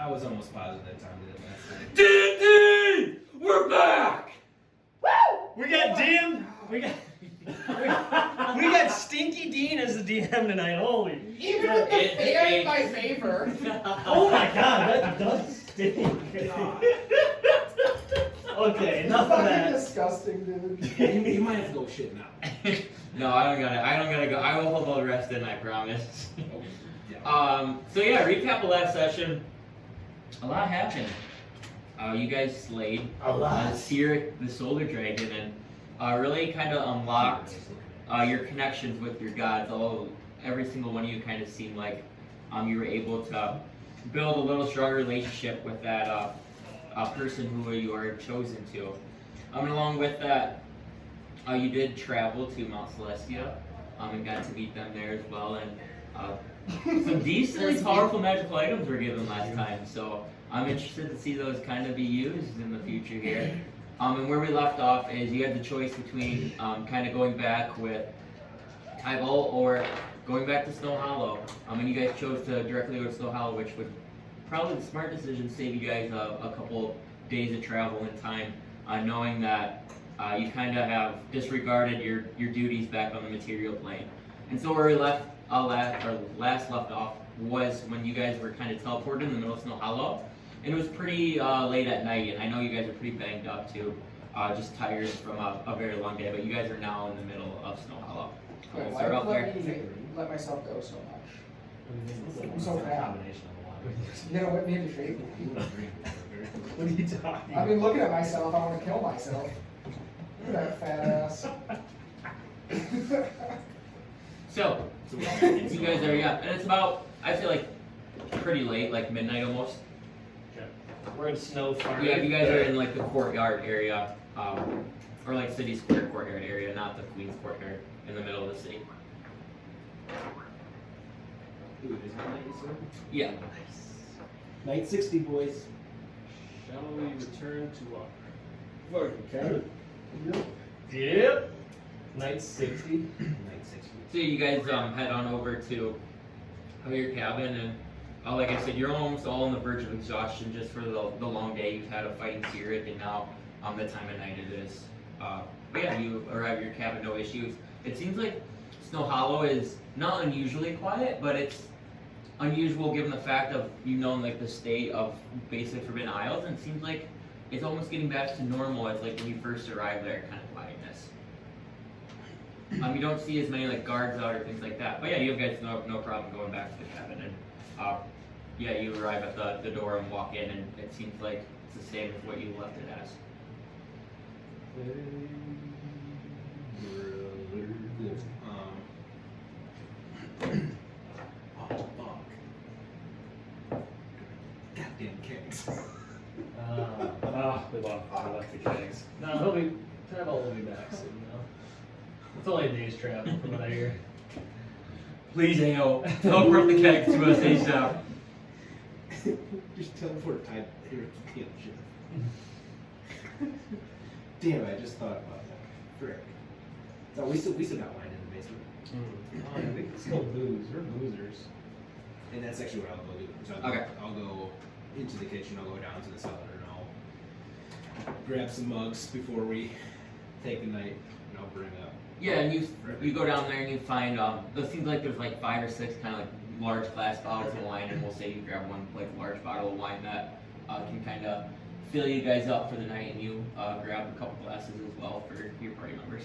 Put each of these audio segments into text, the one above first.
I was almost positive that Tom did it last night. D&D! We're back! Woo! We got DM. We got Stinky Dean as the DM tonight. Holy. Even with the fan in my favor. Oh my god, that does stink. Okay, enough of Fucking that. disgusting, dude. You might have to go shit now. No, I don't gotta go. I will hold all the rest in, I promise. Yeah. So yeah, recap of last session. A lot happened. You guys slayed Cyric, the Solar Dragon, and really kind of unlocked your connections with your gods. Every single one of you kind of seemed like you were able to build a little stronger relationship with that person who you are chosen to. And along with that, you did travel to Mount Celestia and got to meet them there as well. And some decently powerful magical items were given last time, so I'm interested to see those kind of be used in the future here. And where we left off is you had the choice between kind of going back with Tybalt or going back to Snow Hollow. And you guys chose to directly go to Snow Hollow, which would probably the smart decision, save you guys a couple days of travel in time, knowing that you kind of have disregarded your duties back on the material plane. And so where we last left off was when you guys were kind of teleported in the middle of Snow Hollow, and it was pretty late at night, and I know you guys are pretty banged up too, just tired from a very long day, but you guys are now in the middle of Snow Hollow. Wait, We'll why start off there. let myself go so much? I'm so It's a fat. combination of a lot of You know what made me shape? What are you talking I've been looking at myself, I want to kill myself. Look at that fat ass. So, you guys are, yeah, and it's about, I feel like, pretty late, like midnight almost. We're in Snow Farm. Yeah, you guys are in like the courtyard area, or like City Square courtyard area, not the Queen's courtyard in the middle of the city. Ooh, it is midnight, you said? Yeah. Night 60, boys. Shall we return to our Vulgrim cabin. Yep. Night 60. Night 60. So you guys head on over to your cabin, and like I said, you're almost all on the verge of exhaustion just for the long day you've had of fighting Cyric, and now the time of night it is. But yeah, you arrive at your cabin, no issues. It seems like Snow Hollow is not unusually quiet, but it's unusual given the fact of like the state of basic Forbidden Isles, and it seems like it's almost getting back to normal as like when you first arrived there, kind of quietness. You don't see as many like guards out or things like that, but yeah, you guys no problem going back to the cabin, and yeah, you arrive at the door and walk in, and it seems like it's the same as what you left it as. Oh, fuck. Goddamn kegs. We left the kegs. No, Tybalt will be back soon though. It's only a day's travel from what I hear. Please, AO, teleport the kegs to us ASAP. Just teleport time here at the shit. Damn, I just thought about that. Frick. So we still got wine in the basement. Oh, yeah, we can still booze. We're boozers. And that's actually what I'll go do. So I'll go into the kitchen, I'll go down to the cellar, and I'll grab some mugs before we take the night, and I'll bring up. Yeah, and you go down there and you find it seems like there's like 5 or 6 kind of like large glass bottles of wine, and we'll say you grab one like large bottle of wine that can kind of fill you guys up for the night, and you grab a couple glasses as well for your party members.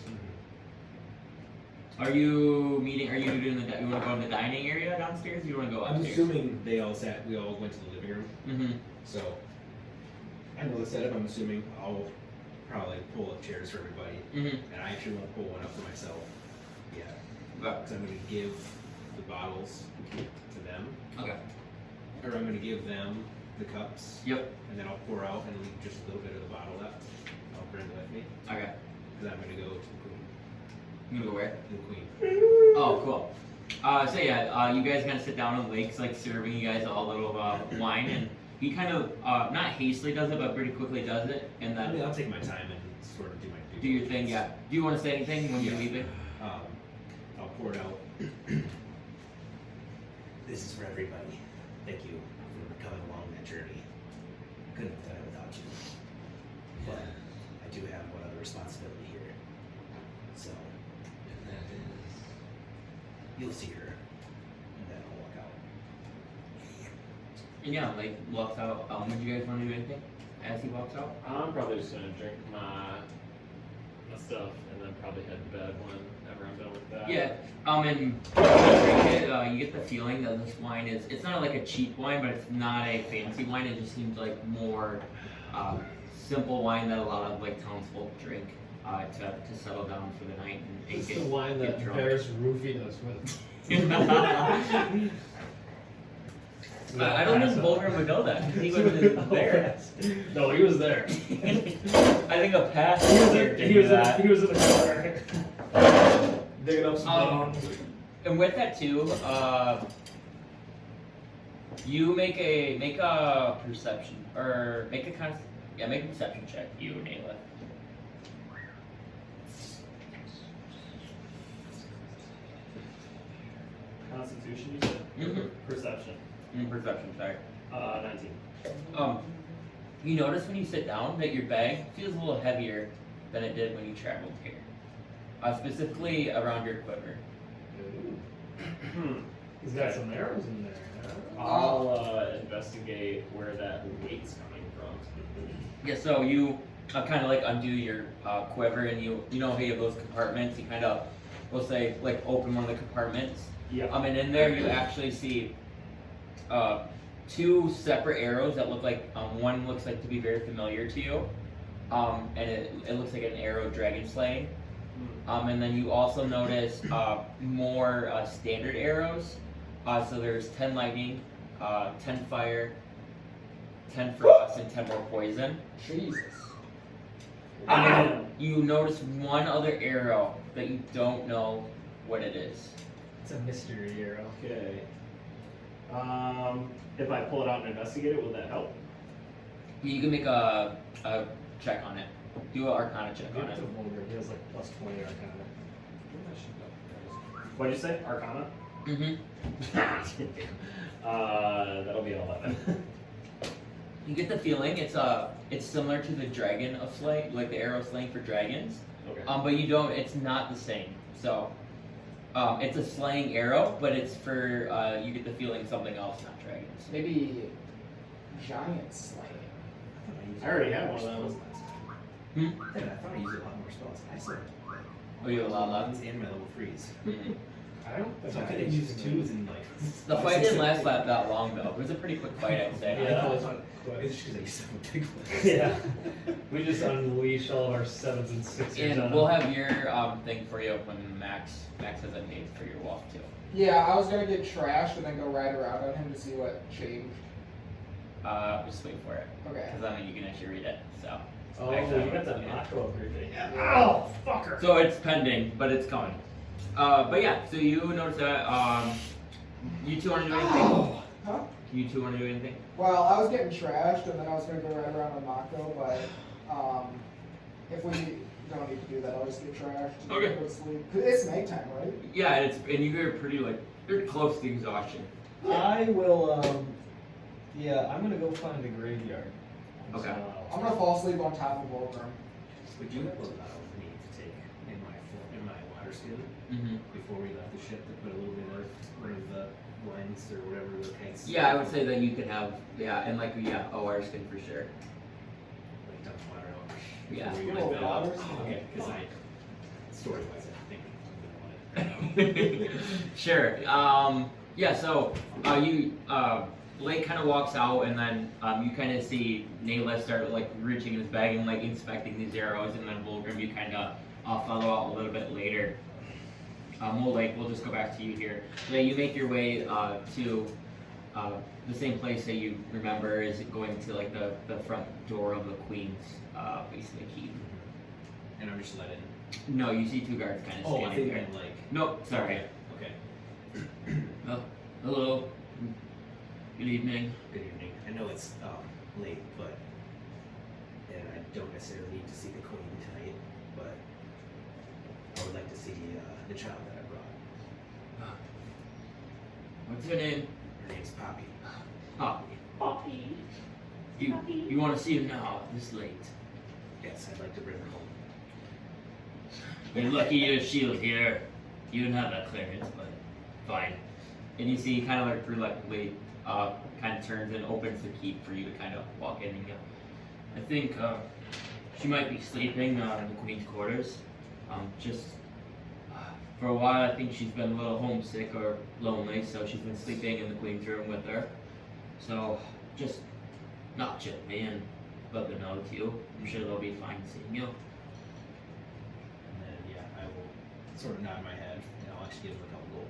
Are you doing you want to go in the dining area downstairs? Or you want to go I'm upstairs? assuming we all went to the living room. Mm-hmm. So I know the setup. I'm assuming I'll probably pull up chairs for everybody, Mm-hmm. and I actually won't pull one up for myself. Yeah, Okay. because I'm going to give the bottles to them, Okay. or I'm going to give them the cups. Yep. And then I'll pour out and leave just a little bit of the bottle left. I'll bring it with me Okay. because I'm going to go to the queen. You gonna go where? To the queen. Oh, cool. So yeah, you guys kind of sit down on the lakes, like serving you guys all a little wine, and he kind of not hastily does it, but pretty quickly does it, and I then mean, I'll take my time and sort of do my do your thing. Yeah. Do you want to say anything when you're Yeah. leaving? I'll pour it out. This is for everybody. Thank you for coming along that journey. you'll see her, and then I'll walk out. And yeah, like walks out. Would you guys want to do anything as he walks out? I'm probably just gonna drink my stuff and then probably head to bed whenever I'm done with that. Yeah. And when you drink it, you get the feeling that this wine it's not like a cheap wine, but it's not a fancy wine. It just seems like more simple wine that a lot of like townsfolk drink to settle down for the night and It's get, the wine get that drunk. bears roofied us with. I don't think Vulgrim would know that. He wasn't there. No, he was there. I think a past He did was that. in the corner. Digging up some bones. And with that too, you make a perception or make a perception check. You, Nayla. Constitution, you said? Mhm. Perception. Perception, sorry. 19. You notice when you sit down that your bag feels a little heavier than it did when you traveled here. Specifically around your quiver. He's got some arrows in there. I'll investigate where that weight's coming from. Yeah, so you kind of like undo your quiver, and you know how you have those compartments. You kind of, we'll say, like open one of the compartments. Yeah. And in there you actually see two separate arrows that look like one looks like to be very familiar to you, and it looks like an arrow dragon slaying. And then you also notice more standard arrows. So there's 10 lightning, 10 fire, 10 frost, and 10 more poison. Jesus. And then you notice one other arrow that you don't know what it is. It's a mystery arrow. Okay. If I pull it out and investigate it, will that help? You can make a check on it. Do an Arcana check on It's it. a Vulgrim. He has like plus 20 Arcana. What'd you say? Arcana? Mm-hmm. That'll be an 11. You get the feeling it's similar to the dragon of slaying, like the arrow slaying for dragons. Okay. But you don't. It's not the same. So, it's a slaying arrow, but it's for you get the feeling something else, not dragons. Maybe giant slaying. I already have one of those. Yeah, I thought I used a lot more spells. I still Oh, you have a lot left. and my level 3s. Mhm. I don't So I could have used 2s and like. The fight didn't last that long though. It was a pretty quick fight, I'd say. Yeah. It's just because I used to have a big one. Yeah. We just unleash all of our 7s and 6s on And we'll have your thing for you when Max has a date for your walk too. Yeah, I was gonna get trashed and then go ride around on him to see what changed. Just wait for it, Okay. because I know you can actually read it. So. Oh, Actually, you got that yeah. Mako over here. Yeah. Oh, fucker. So it's pending, but it's coming. But yeah, so you notice that. You two want to do anything? Huh? You two want to do anything? Well, I was getting trashed and then I was gonna go ride around on Mako, but if we don't need to do that, I'll just get trashed. and Okay. Go to sleep. 'Cause it's nighttime, right? Yeah, and you're pretty you're close to exhaustion. I will, I'm gonna go find the graveyard. Okay. I'm gonna fall asleep on top of Vulgrim. Would you have allowed me to take in my water skin Mm-hmm. before we left the ship to put a little bit of one of the wines or whatever the tanks? Yeah, I would say that you could have and water skin for sure. Like dump water over. Yeah. before we Good went old back. water skin. Okay, because story-wise, I think I'm gonna want it. Sure. So you Blake kind of walks out, and then you kind of see Nayla start like reaching in his bag and like inspecting these arrows, and then Vulgrim you kind of follow out a little bit later. We'll just go back to you here. So you make your way to the same place that you remember is going to like the front door of the Queen's basically keep. And I'm just letting. No, you see two guards kind of Oh, I standing think there. I'm like. Nope, sorry. Okay. Oh, hello. Good evening. Good evening. I know it's late, and I don't necessarily need to see the queen tonight, but I would like to see the child that I brought. What's your name? Her name's Poppy. Poppy. Poppy. You want to see him now, this late? Yes, I'd like to bring her home. You're lucky your shield here. You don't have that clearance, but fine. And you see, kind of like reluctantly, kind of turns and opens the keep for you to kind of walk in and go. I think she might be sleeping in the queen's quarters. Just for a while, I think she's been a little homesick or lonely, so she's been sleeping in the queen's room with her. So just not check me and let them know it's you. I'm sure they'll be fine seeing you. And then, yeah, I will sort of nod my head, and I'll actually give him a couple gold.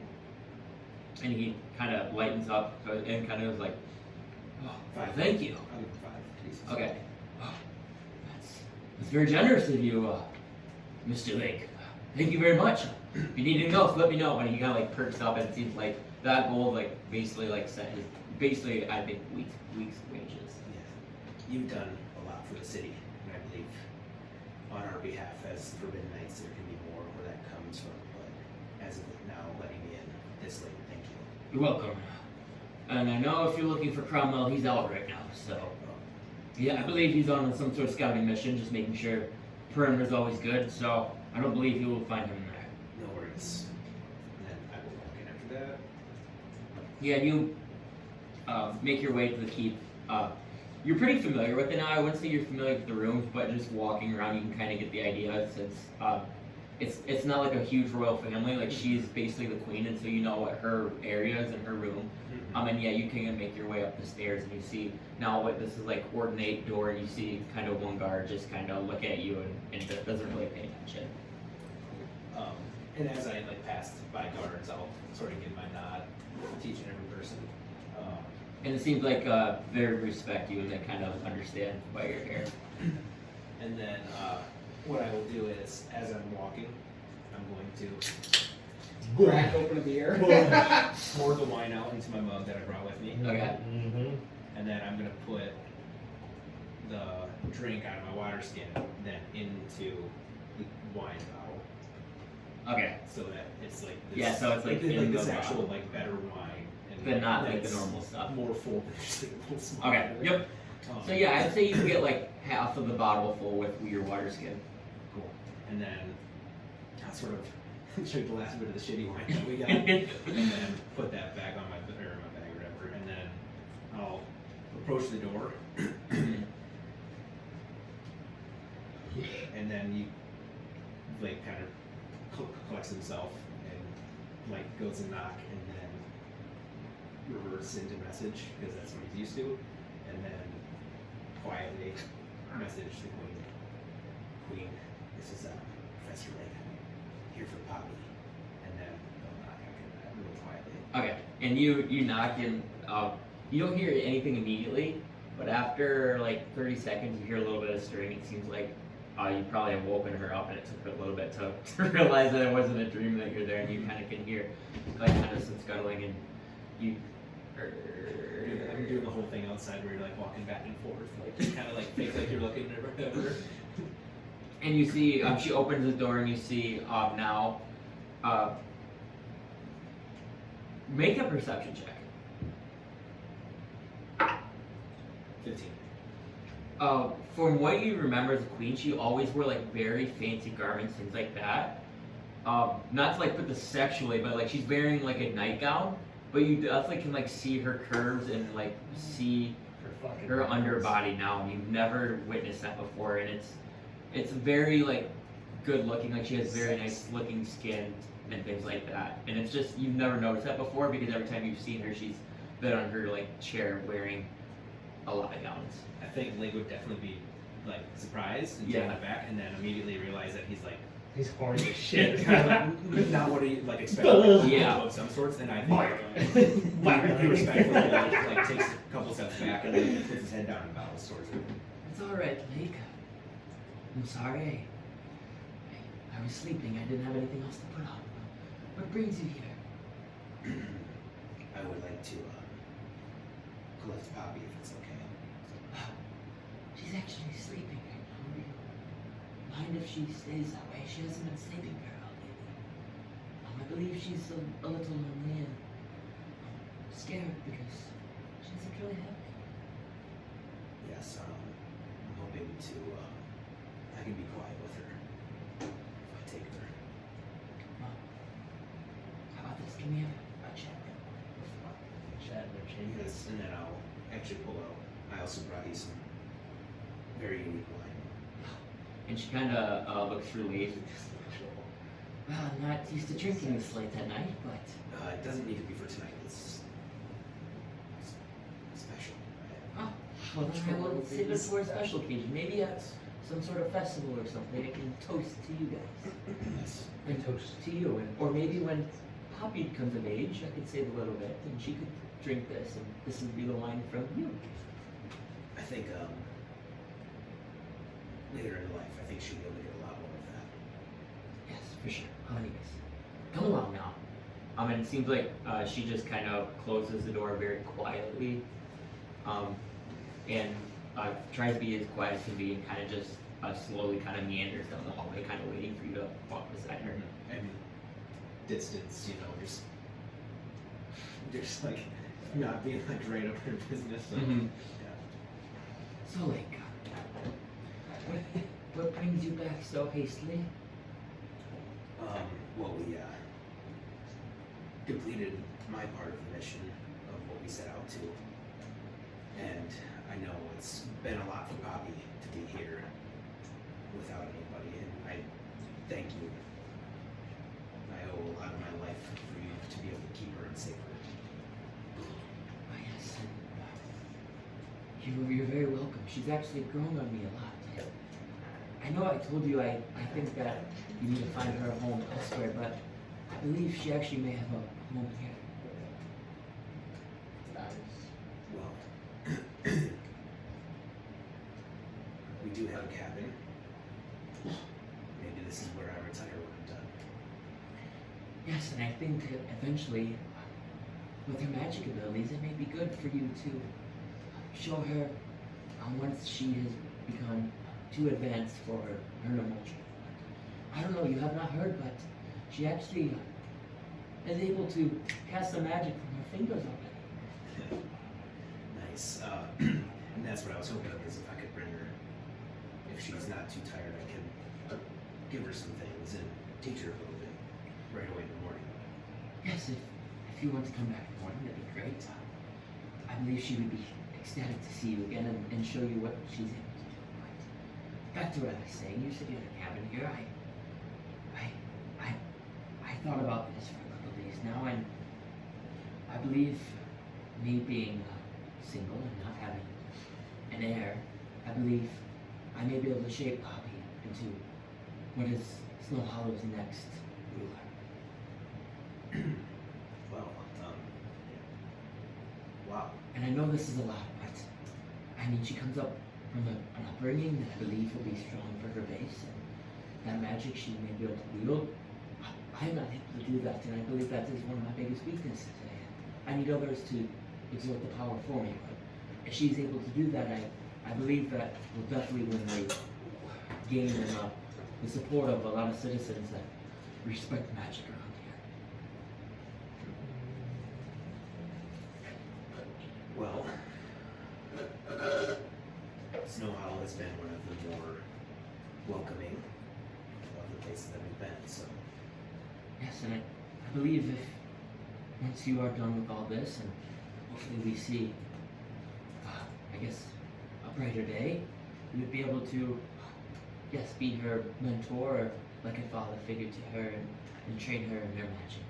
And he kind of lightens up and kind of goes like, "Oh, Five. thank you." I'll give him 5. Please. Okay. Oh, that's very generous of you, Mr. Lake. Thank you very much. If you need anything else, let me know. And he kind of like perks up, and it seems like that gold like basically like set his basically I think weeks wages. Yeah. You've done a lot for the city, and I believe on our behalf as Forbidden Knights there can be more where that comes from, but as of now letting me in this late, thank you. You're welcome. And I know if you're looking for Cromwell, he's out right now. So yeah, I believe he's on some sort of scouting mission, just making sure perimeter's always good. So I don't believe you will find him there. No worries. And then I will walk in after that. Yeah, you make your way to the keep. You're pretty familiar with it now. I wouldn't say you're familiar with the rooms, but just walking around, you can kind of get the idea. Since it's not like a huge royal family. Like she's basically the queen, and so you know what her area is in her room. And yeah, you can make your way up the stairs, and you see now what this is like ornate door, and you see kind of one guard just kind of look at you and doesn't really pay attention. And as I like pass by guards, I'll sort of give my nod, teaching every person. And it seems like they respect you and they kind of understand why you're here. And then what I will do is, as I'm walking, I'm going to Crack open a beer. pour the wine out into my mug that I brought with me. Okay. Mm-hmm. And then I'm going to put the drink out of my water skin then into the wine bottle. Okay. So that it's like this, Yeah, so it's like in this the actual bottle. like better wine. And But not then like the it's normal stuff. More full than just like a little small. Okay. Yep. So yeah, I'd say you can get like half of the bottle full with your water skin. Cool. And then I'll sort of drink the last bit of the shitty wine that we got, and then put that back on my bag or whatever, and then I'll approach the door, and then he like kind of collects himself and like goes and knock, and then reverts into message because that's what he's used to, and then quietly message the queen. Queen, this is Professor Lake. I'm here for Poppy, and then they'll knock after that real quietly. Okay. And you knock and you don't hear anything immediately, but after like 30 seconds, you hear a little bit of stirring. It seems like you probably have woken her up, and it took her a little bit to realize that it wasn't a dream that you're there, and you kind of can hear like kind of some scuttling, and you. I'm doing the whole thing outside where you're like walking back and forth, like just kind of like fake like you're looking or whatever. And you see, she opens the door, and you see now. Make a perception check. 15. From what you remember as a queen, she always wore like very fancy garments, things like that. Not to like put this sexually, but like she's wearing like a nightgown, but you definitely can like see her curves and like see her underbody now, and you've never witnessed that before, and it's very like good looking, like she has very nice looking skin and things like that, and it's just you've never noticed that before because every time you've seen her, she's been on her like chair wearing a lot of gowns. I think Lake would definitely be like surprised and taken aback, and then immediately realize that he's like He's horny as shit. not what he like expected. Yeah. Of some sorts, and I think he respectfully like takes a couple steps back and then puts his head down and bows towards her. It's alright, Lake. I'm sorry. I was sleeping. I didn't have anything else to put on. What brings you here? I would like to collect Poppy if it's okay. She's actually sleeping right now. Mind if she stays that way? She hasn't been sleeping very well lately. I believe she's a little lonely and scared because she doesn't really have me. Yes, I'm hoping to. I can be quiet with her if I take her. Well, how about this? Give me a And then I'll actually pull out. I also brought you some very unique wine. And she kind of looks relieved. Well, I'm not used to drinking this late at night, but It doesn't need to be for tonight. It's special. well, then I will save it for a special occasion. Maybe at some sort of festival or something. I can toast to you guys. Yes. And toast to you, or maybe when Poppy becomes of age, I could save a little bit, and she could drink this, and this would be the wine from you. I think later in life, I think she'll be able to get a lot more of that. Yes, for sure. Anyways, come along now. And it seems like she just kind of closes the door very quietly, and tries to be as quiet as can be, and kind of just slowly kind of meanders down the hallway, kind of waiting for you to walk beside her. And distance, just like not being like right up her business. So, Mhm. yeah. So, like, what brings you back so hastily? Well, we completed my part of the mission of what we set out to, and I know it's been a lot for Poppy to be here without anybody, and I thank you. I owe a lot of my life for you to be able to keep her and save her. Oh, yes. You're very welcome. She's actually grown on me a lot. I know I told you I think that you need to find her a home elsewhere, but I believe she actually may have a home here. Well, we do have a cabin. Maybe this is where I retire when I'm done. Yes, and I think that eventually, with her magic abilities, it may be good for you to show her once she has become too advanced for her normal training. I don't know, you have not heard, but she actually is able to cast some magic from her fingers already. Nice. And that's what I was hoping of, is if I could bring her, if she's not too tired, I can give her some things and teach her a little bit right away in the morning. Yes, if you want to come back in the morning, that'd be great. I believe she would be ecstatic to see you again and show you what she's able to do. But back to what I was saying, you said you had a cabin here. I thought about this for a couple of days now, and I believe me being single and not having an heir, I believe I may be able to shape Poppy into what is Snow Hollow's next ruler. Well, wow. And I know this is a lot, but I mean, she comes up from an upbringing that I believe will be strong for her base, and that magic she may be able to wield. I'm not able to do that, and I believe that is one of my biggest weaknesses. I need others to exert the power for me, but if she's able to do that, I believe that we'll definitely win the game and the support of a lot of citizens that respect magic around here. Well, Snow Hollow has been one of the more welcoming of the places that we've been, so. Yes, and I believe if once you are done with all this, and hopefully we see, I guess, a brighter day, you would be able to, yes, be her mentor, or like a father figure to her, and train her in her magic.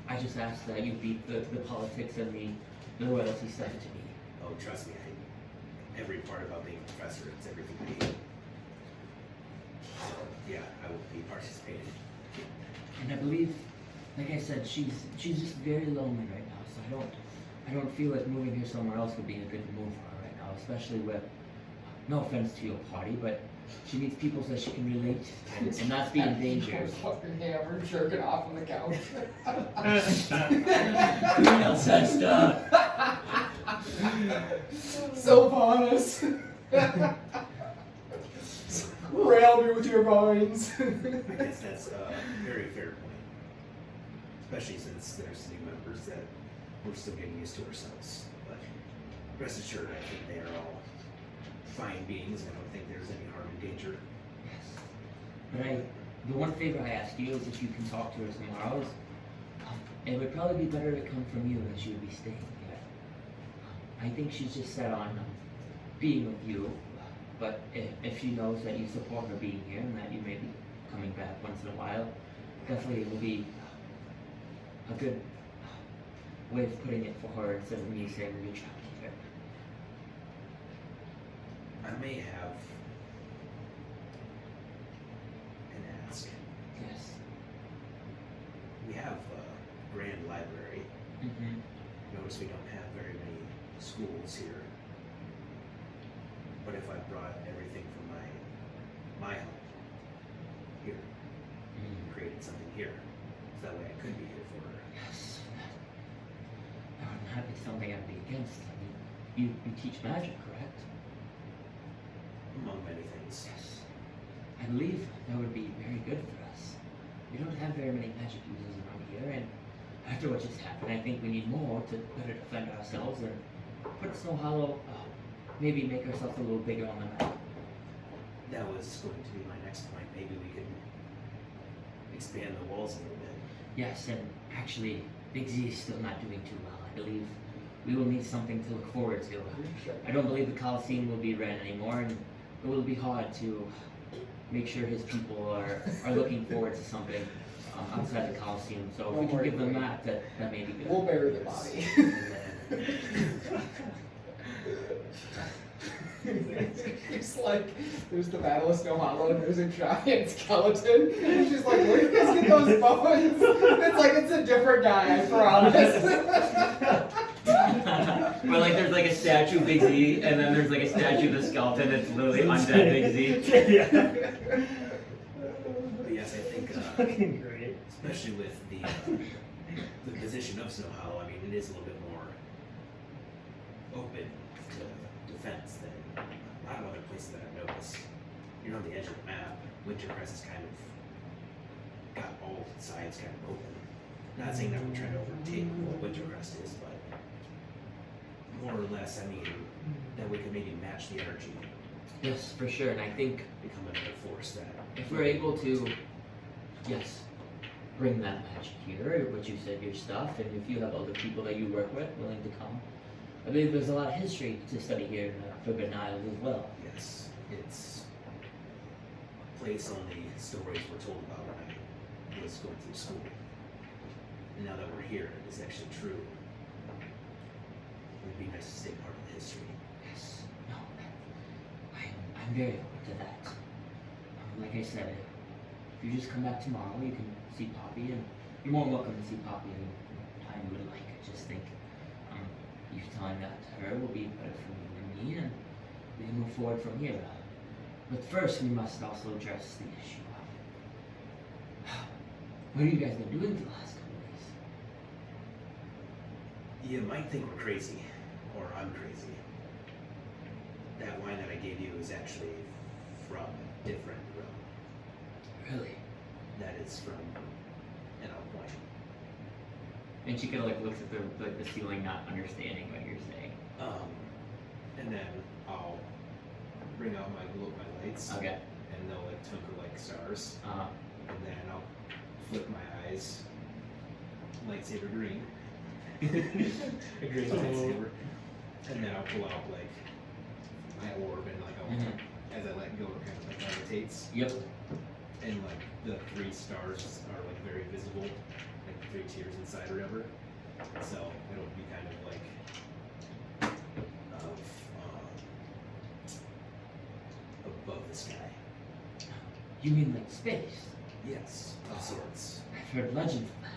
I just ask that you beat the politics and the royalty stuff to me. Oh, trust me, every part about being a professor, it's everything I hate. So, yeah, I will be participating. And I believe, like I said, she's just very lonely right now, so I don't feel like moving her somewhere else would be a good move for her right now, especially with, no offense to your party, but she needs people so she can relate to and not be in danger. I was fucking hammered, jerking off on the couch. Who else has stuff? So honest. Rail me with your vines. I guess that's a very fair point. Especially since there's new members that we're still getting used to ourselves. But rest assured, I think they are all fine beings, and I don't think there's any harm and danger. Yes. But the one favor I ask you is if you can talk to her tomorrow, it would probably be better to come from you, as you would be staying here. I think she's just set on being with you. But if she knows that you support her being here and that you may be coming back once in a while, definitely it will be a good way of putting it for her instead of me saying you're trapped here. I may have an ask. Yes. We have a grand library. Mm-hmm. Notice we don't have very many schools here. What if I brought everything from my home here and created something here? So that way I could be here for her. Yes. That would not be something I'd be against. I mean, you teach magic, correct? Among many things. Yes. I believe that would be very good for us. We don't have very many magic users around here, and after what just happened, I think we need more to better defend ourselves and put Snow Hollow, maybe make ourselves a little bigger on the map. That was going to be my next point. Maybe we could expand the walls a little bit. Yes, and actually, Big Z is still not doing too well. I believe we will need something to look forward to. I don't believe the Coliseum will be ran anymore, and it will be hard to make sure his people are looking forward to something outside the Coliseum. So if we can give them that may be good. We'll bury the body. It's like, there's the Battle of Snow Hollow and there's a giant skeleton. And she's like, where do you guys get those bones? It's like, it's a different guy, I promise. But like there's like a statue of Big Z, and then there's like a statue of the skeleton that's literally undead Big Z. Yeah. But yes, I think, Fucking great. especially with the position of Snow Hollow, I mean, it is a little bit more open to defense than a lot of other places that I've noticed. You're on the edge of the map. Wintercrest is kind of got all sides kind of open. Not saying that we're trying to overtake what Wintercrest is, but more or less, I mean, that we could maybe match the energy, Yes, for sure. And I think become another force that. if we're able to, yes, bring that magic here, what you said, your stuff, and if you have other people that you work with willing to come, I believe there's a lot of history to study here in the Forbidden Isles as well. Yes, it's a place only stories were told about when I was going through school. And now that we're here, it's actually true. It would be nice to stay part of the history. Yes, no, I'm very open to that. Like I said, if you just come back tomorrow, you can see Poppy, and you're more welcome to see Poppy any time you would like. I just think you telling that to her will be better for you and me, and we can move forward from here. But first, we must also address the issue of what have you guys been doing for the last couple of days? You might think we're crazy, or I'm crazy. That wine that I gave you is actually from a different realm. Really? That is from an Elk wine. And she kind of like looks at the ceiling, not understanding what you're saying. And then I'll bring out my lights. Okay. And they'll like twinkle like stars. Uh, And then I'll flip my eyes, lightsaber green. A green lightsaber. And then I'll pull out like my orb and like I'll, as I let go, it kind of like levitates. yep. And like the 3 stars are like very visible, like the 3 tiers inside or whatever. So it'll be kind of like above the sky. You mean like space? Yes, of sorts. I've heard legends of that.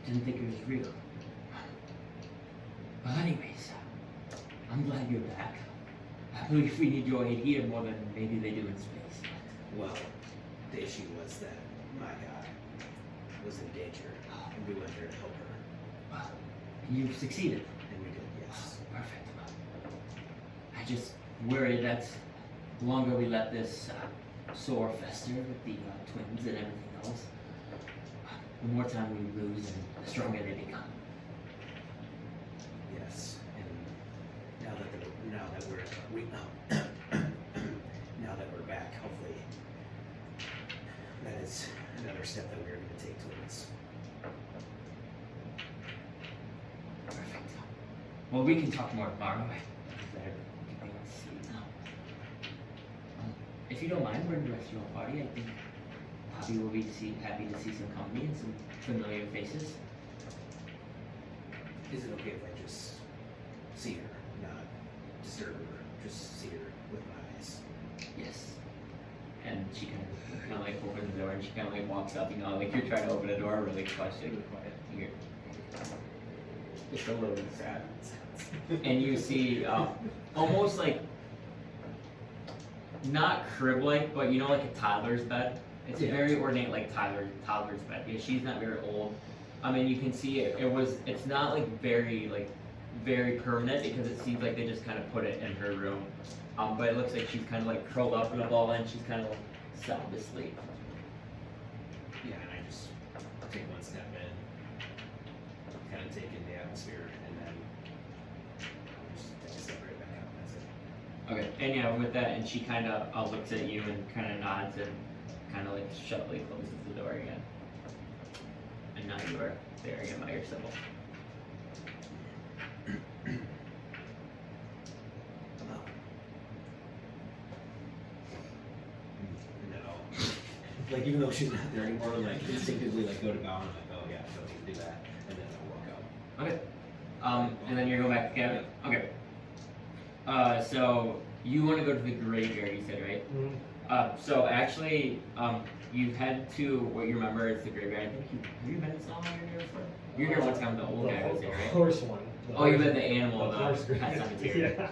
Didn't think it was real. But anyways, I'm glad you're back. I believe we need your aid here more than maybe they do in space. Well, the issue was that my guy was in danger, and we went there to help her, Well, you succeeded. and we did, yes. Perfect. I just worry that the longer we let this sore fester with the twins and everything else, the more time we lose and the stronger they become. Yes, and now that we're back, hopefully, that is another step that we're going to take towards. Perfect. Well, we can talk more tomorrow. Better get me to sleep now. If you don't mind, we're in the rest of your party. I think Poppy will be happy to see some company and some familiar faces. Is it okay if I just see her, not disturb her, just see her with my eyes? Yes. And she kind of like opens the door and she kind of like walks up, like you're trying to open a door really quiet. Here. It's a little bit sad. And you see almost like not crib-like, but like a toddler's bed. It's Yeah. very ornate, like toddler's bed. Yeah, she's not very old. I mean, you can see it's not like very permanent because it seems like they just kind of put it in her room. But it looks like she's kind of like curled up in a ball and she's kind of like sound asleep. Yeah, and I just take one step in, kind of take in the atmosphere, and then just take a step right back out. That's it. Okay, and yeah, with that, and she kind of looks at you and kind of nods and kind of like sharply closes the door again. And now you are there again by yourself. And then I'll, like, even though she's not there anymore, like, instinctively, like, go to bow, and I'm like, oh yeah, so I can do that, and then I'll walk out. Okay. And then you're going back to cabin? Okay. So you want to go to the graveyard, you said, right? Mm-hmm. So actually, you head to what you remember is the graveyard. I think have you been to Solomon here before? You were here one time, the old guy was there, The right? horse one. Oh, you meant the animal, the the horse pet cemetery. Yeah.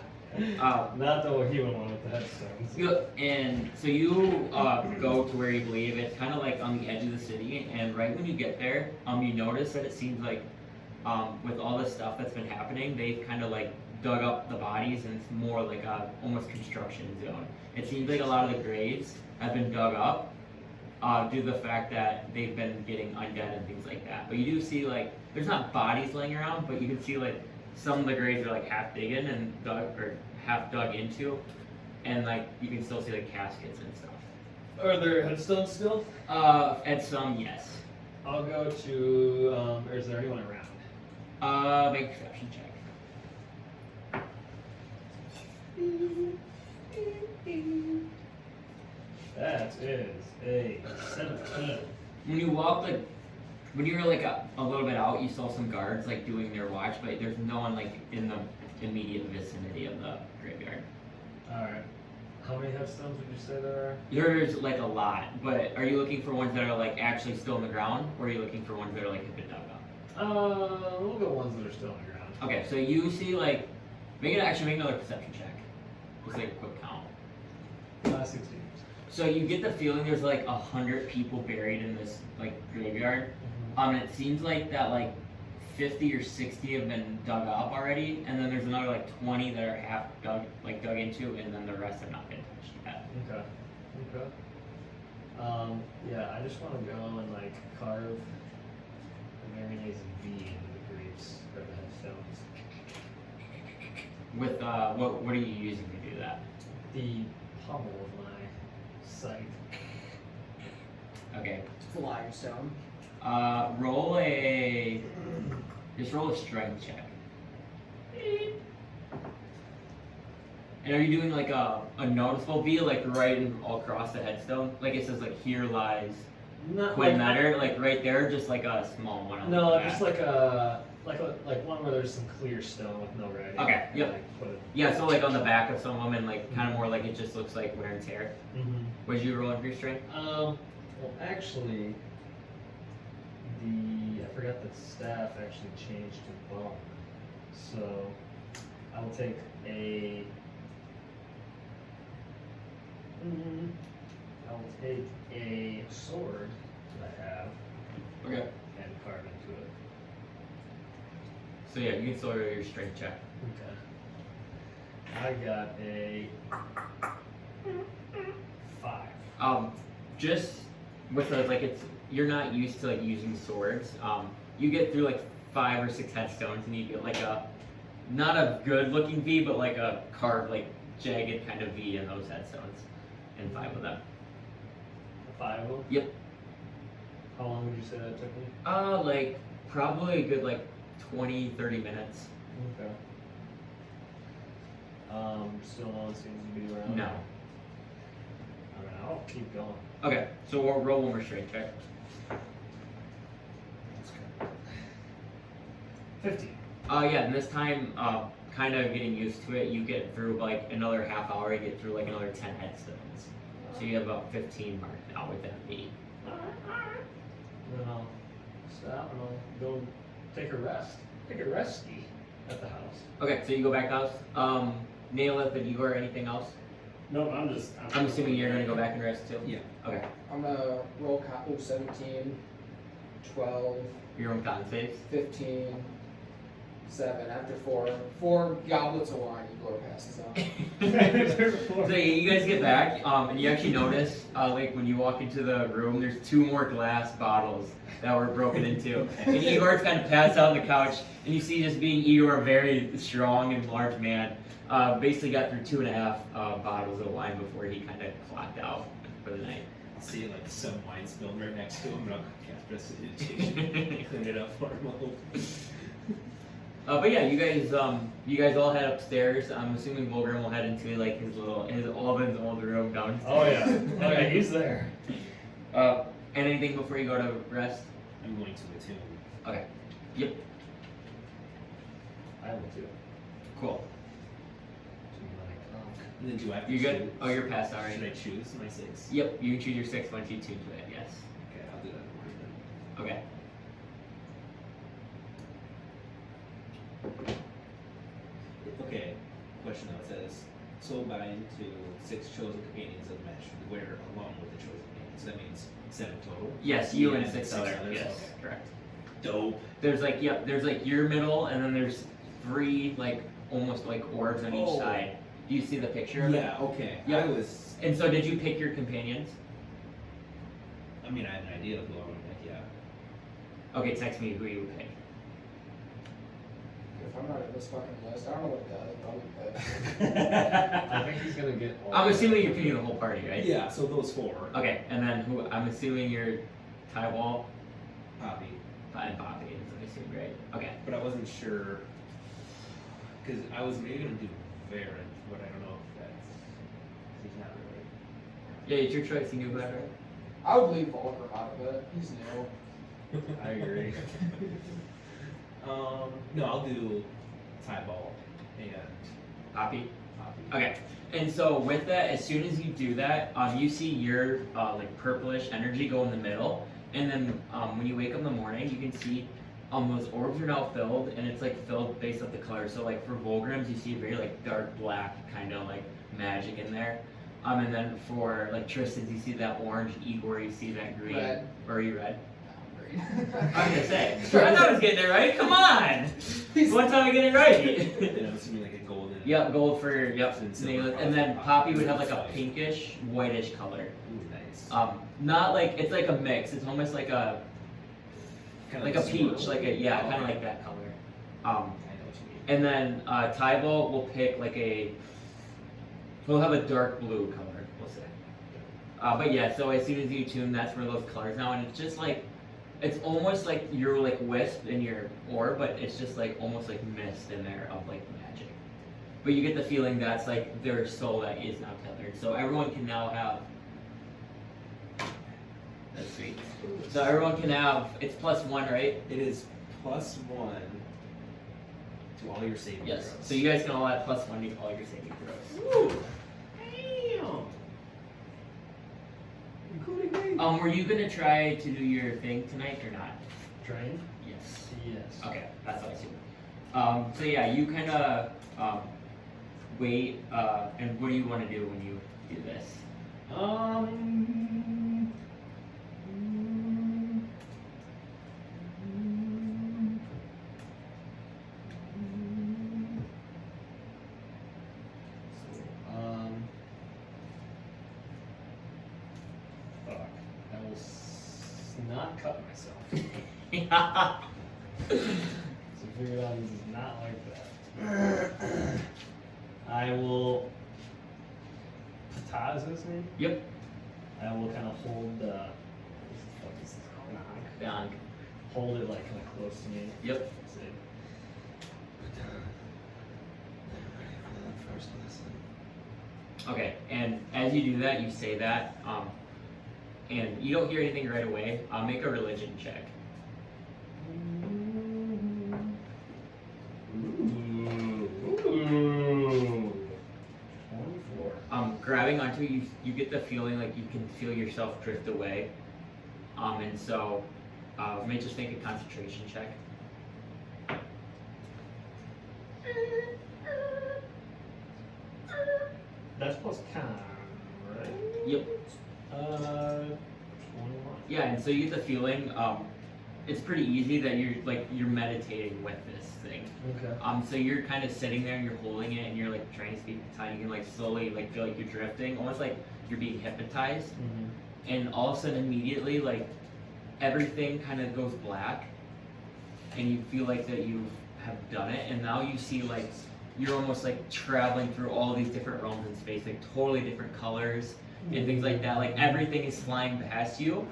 Uh, Not the human one with the headstones. And so you go to where you believe it's kind of like on the edge of the city, and right when you get there, you notice that it seems like with all this stuff that's been happening, they've kind of like dug up the bodies, and it's more like a almost construction zone. It seems like a lot of the graves have been dug up due to the fact that they've been getting undead and things like that. But you do see like there's not bodies laying around, but you can see like some of the graves are like half digging and half dug into, and like you can still see like caskets and stuff. Are there headstones still? At some, yes. I'll go to, or is there anyone around? Make a perception check. That is a 17. When you walk like, when you were like a little bit out, you saw some guards like doing their watch, but there's no one like in the immediate vicinity of the graveyard. Alright. How many headstones would you say there are? There's like a lot, but are you looking for ones that are like actually still in the ground, or are you looking for ones that are like have been dug up? We'll go ones that are still on the ground. Okay, so you see like, make another perception check. Just like a quick count. 16. So you get the feeling there's like 100 people buried in this like graveyard. And it seems like that like 50 or 60 have been dug up already, and then there's another like 20 that are half dug into, and then the rest have not been touched yet. Okay. Yeah, I just want to go and like carve a very nice V into the graves or the headstones. With what are you using to do that? The pommel of my scythe. Okay. Flying stone. Roll a strength check. And are you doing like a noticeable V, like right all across the headstone? Like it says like here lies Not Quinn like, Nutter, like right there, just like a small one. On no, the just back. like one where there's some clear stone with no writing. Okay, yep. Like, put it. Yeah, so like on the back of some of them, and like kind of more like it just looks like wear and tear. Mm-hmm. What did you roll for your strength? Well, actually, I forgot that staff actually changed to bone, so I will take a. I will take a sword that I have Okay. and carve into it. So yeah, you can still roll your strength check. Okay. I got a 5. Just with those, like you're not used to like using swords. You get through like 5 or 6 headstones, and you get like not a good looking V, but like a carved like jagged kind of V in those headstones, and 5 of them. 5 of them? Yep. How long would you say that took me? Like probably a good like 20-30 minutes. Okay. Still no one seems to be around. No. I mean, I'll keep going. Okay, so we'll roll one more strength check. 50. Yeah, and this time, kind of getting used to it, you get through like another half hour, you get through like another 10 headstones. So you have about 15 marked now with that meat. Then I'll stop and I'll go take a rest. Take a resty at the house. Okay, so you go back house. Naileth and Igor, anything else? No, I'm assuming you're gonna go back and rest too? Yeah. Okay. I'm gonna roll 17, 12, Your own con saves? 15, 7. After 4 goblets of wine, Igor passes out. So you guys get back, and you actually notice, like when you walk into the room, there's 2 more glass bottles that were broken into. And Igor's kind of passed out on the couch, and you see just being Igor, a very strong and large man, basically got through 2.5 bottles of wine before he kind of clocked out for the night. I'll see like some wine spilled right next to him, and I'll cast prestidigitation, clean it up for him. But yeah, you guys all head upstairs. I'm assuming Vulgrim will head into like his Alvin's old room downstairs. Oh yeah. Oh yeah, he's there. Anything before you go to rest? I'm going to attune. Okay. Yep. I will too. Cool. And then do I have to You good? choose? Oh, you're past already. Should I choose my 6? Yep. You can choose your 6 once you tune to it. Yes. Okay, I'll do that in the morning Okay. then. Okay, question though, it says, so bind to 6 chosen companions of the match, where along with the chosen companions. That means 7 total? Yes, you and Yeah, 6 6 others. others, Yes, okay. correct. Dope. There's like there's like your middle, and then there's 3 like almost like orbs on each Oh. side. Do you see the picture of it? Yeah, okay. Yeah. I was, And so, did you pick your companions? I mean, I had an idea of who I would pick, yeah. Okay, text me who you would pick. If I'm not in this fucking list, I don't know what the I think he's gonna get. all I'm of assuming them. you're picking the whole party, right? Yeah, so those 4. Okay, and then who? I'm assuming you're Tywall Poppy. and Poppy. Is what I assume, right? Okay. But I wasn't sure, because I was maybe going to do Varen, but I don't know if that's, he's not really. Yeah, it's your choice. You knew better. I would leave Vulgrim out of it. He's new. I agree. No, I'll do Tyball and Poppy. Poppy. Okay. And so with that, as soon as you do that, you see your like purplish energy go in the middle, and then when you wake up in the morning, you can see those orbs are now filled, and it's like filled based off the color. So like for Vulgrims, you see very like dark black kind of like magic in there. And then for like Tristan's, you see that orange. Igor, you see that green. Red. Or are you red? Green. I'm gonna say. I thought I was getting it right. Come on. One time I get it right. And I'm assuming like a golden. Yep, gold for yep. And silver And then for Poppy would have like a Poppy. pinkish, whitish color. Ooh, nice. Not like it's like a mix. It's almost like a Kinda like a peach, swirl. like a yeah, Oh, kind of okay. like that color. I know what you mean. And then Tybalt will pick like a. He'll have a dark blue color, we'll say. But yeah, so as soon as you tune, that's where those colors now, and it's just like, it's almost like you're like wisp in your orb, but it's just like almost like mist in there of like magic. But you get the feeling that's like their soul that is now tethered. So everyone can now have. That's sweet. So everyone can have. It's +1, right? It is +1 to all your saving Yes. throws. So you guys can all add +1 to all your saving throws. Woo! Damn! Including me. Were you gonna try to do your thing tonight or not? Train? Yes. Yes. Okay, that's what I assumed. So yeah, you kind of wait. And what do you want to do when you do this? Fuck. I will not cut myself. So figure out this is not like that. I will. Pata is his name? Yep. I will kind of hold the. What is this called? Done. Hold it like kind of close to me. Yep. Say, Ready for the first Okay, and as you do that, you say that, and you don't hear anything right away. Make a religion check. Ooh. 24. Grabbing onto it, you get the feeling like you can feel yourself drift away. And so, may just make a concentration check. That's plus con, right? Yep. 21. Yeah, and so you get the feeling, it's pretty easy that you're meditating with this thing. Okay. So you're kind of sitting there and you're holding it and you're like trying to speak the time. You can like slowly like feel like you're drifting, almost like you're being hypnotized. Mm-hmm. And all of a sudden, immediately, like everything kind of goes black, and you feel like that you have done it. And now you see like you're almost like traveling through all these different realms in space, like totally different colors and things like that. Like everything is flying past you.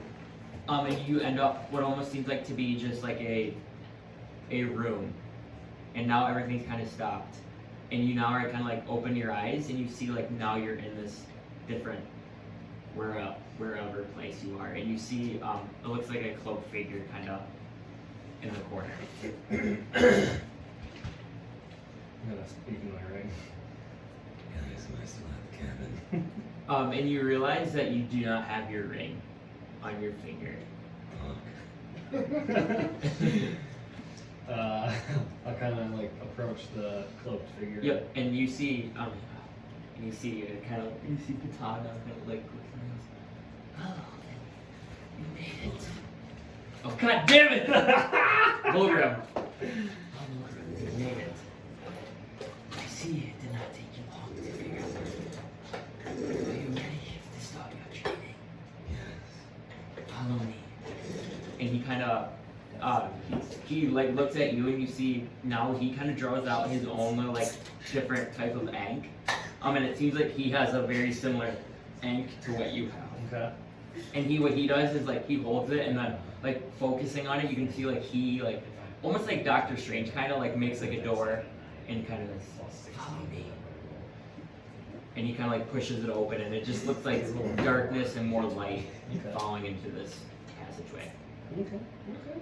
And you end up what almost seems like to be just like a room, and now everything's kind of stopped, and you now are kind of like open your eyes, and you see like now you're in this different wherever place you are, and you see it looks like a cloaked figure kind of in the corner. I'm gonna speak in my ring. Guys, am I still at the cabin? And you realize that you do not have your ring on your finger. I kind of like approach the cloaked figure. Yep, and you see you see Katana kind of like oh, you made it. Oh god damn it! Vulgrim. You made it. I see it did not take you long to figure it out. Are you ready to start your training? Yes. Follow me. And he kind of he like looks at you, and you see now he kind of draws out his own like different type of ink. And it seems like he has a very similar ink to what you have. Okay. And what he does is like he holds it, and then like focusing on it, you can see like he like almost like Doctor Strange kind of like makes like a door and kind of follow me. And he kind of like pushes it open, and it just looks like darkness and more light falling into this passageway. Okay. Okay.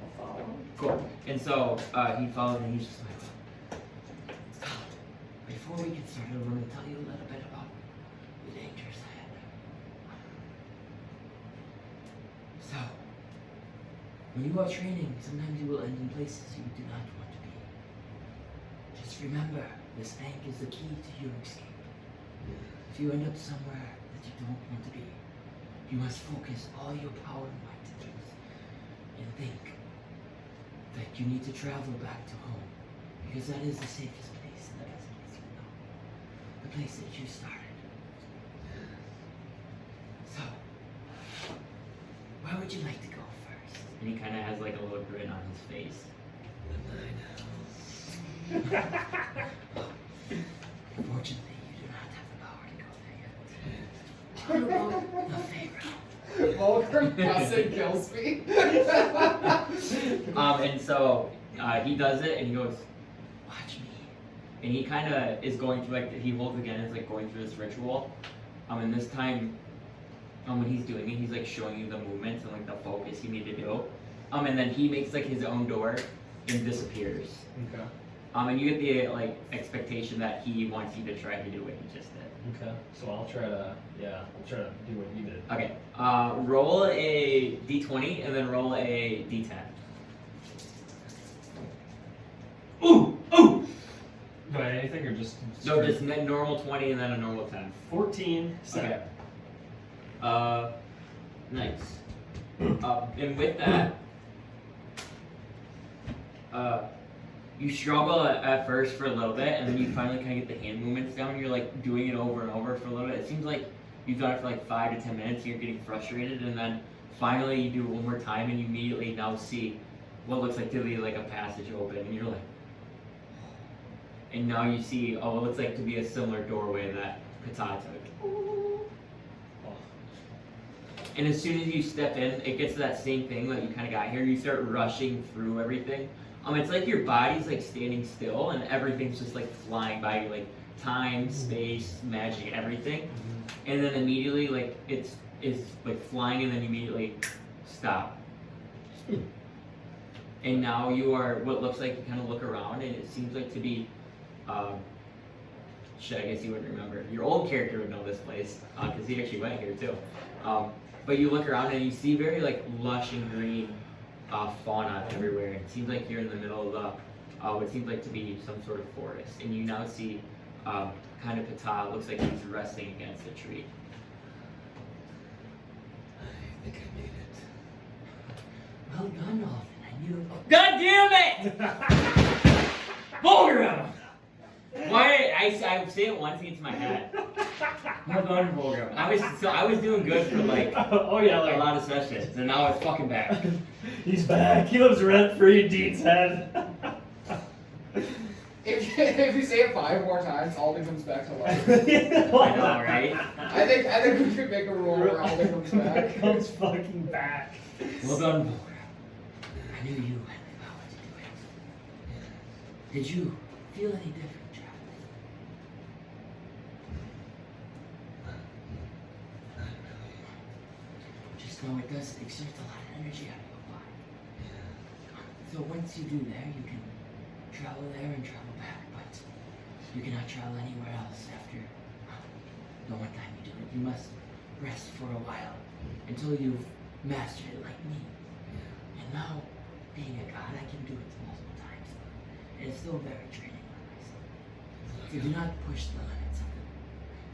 I'll follow. Cool. And so he follows, and he's just like, before we get started, we're going to tell you a little bit about the dangers ahead. So, when you are training, sometimes you will end in places you do not want to be. Just remember, this ank is the key to your escape. If you end up somewhere that you don't want to be, you must focus all your power and might into this, and think that you need to travel back to home, because that is the safest place and the best place you know. The place that you started. So, where would you like to go first? And he kind of has like a little grin on his face. The night house. Unfortunately, you do not have the power to go there yet. What about the Pharaoh? Vulgrim cussing kills me. And so he does it, and he goes, "Watch me." And he kind of is going through like he holds again. It's like going through this ritual. And this time, when he's doing it, he's like showing you the movements and like the focus you need to do. And then he makes like his own door and disappears. Okay. And you get the like expectation that he wants you to try to do what he just did. Okay. So I'll try to do what you did. Okay. Roll a d20 and then roll a d10. Ooh! Ooh! Do I anything or just? No, just normal 20 and then a normal 10. 14. Okay. Nice. And with that, you struggle at first for a little bit, and then you finally kind of get the hand movements down. You're like doing it over and over for a little bit. It seems like you've done it for like 5 to 10 minutes, and you're getting frustrated, and then finally you do it one more time, and you immediately now see what looks like to be like a passage open, and you're like, and now you see what looks like to be a similar doorway that Katana took. And as soon as you step in, it gets to that same thing that you kind of got here. You start rushing through everything. It's like your body's like standing still, and everything's just like flying by you, like time, space, magic, everything, and then immediately like it's like flying, and then immediately stop. And now you are what looks like you kind of look around, and it seems like to be. Shit, I guess you wouldn't remember. Your old character would know this place because he actually went here too. But you look around and you see very like lush and green fauna everywhere. It seems like you're in the middle of what seems like to be some sort of forest, and you now see kind of Ptah. Looks like he's resting against a tree. I think I made it. Well done, Alvin. I knew. God damn it! Vulgrim! Why I say it once, it gets in my head. Well done, Vulgrim. I was doing good for like oh yeah, like a lot of sessions, and now it's fucking back. he's back. He lives rent free in Dean's head. If you say it 5 more times, Alden comes back to life. I know, right? I think we could make a rule where Alden comes back. Comes fucking back. Well done, Vulgrim. I knew you had the power to do it. Did you feel any different? No, it does exert a lot of energy out of your body. So once you do there, you can travel there and travel back, but you cannot travel anywhere else after the one time you do it. You must rest for a while until you've mastered it like me. And now, being a god, I can do it multiple times. It is still very draining on myself. So do not push the limits of the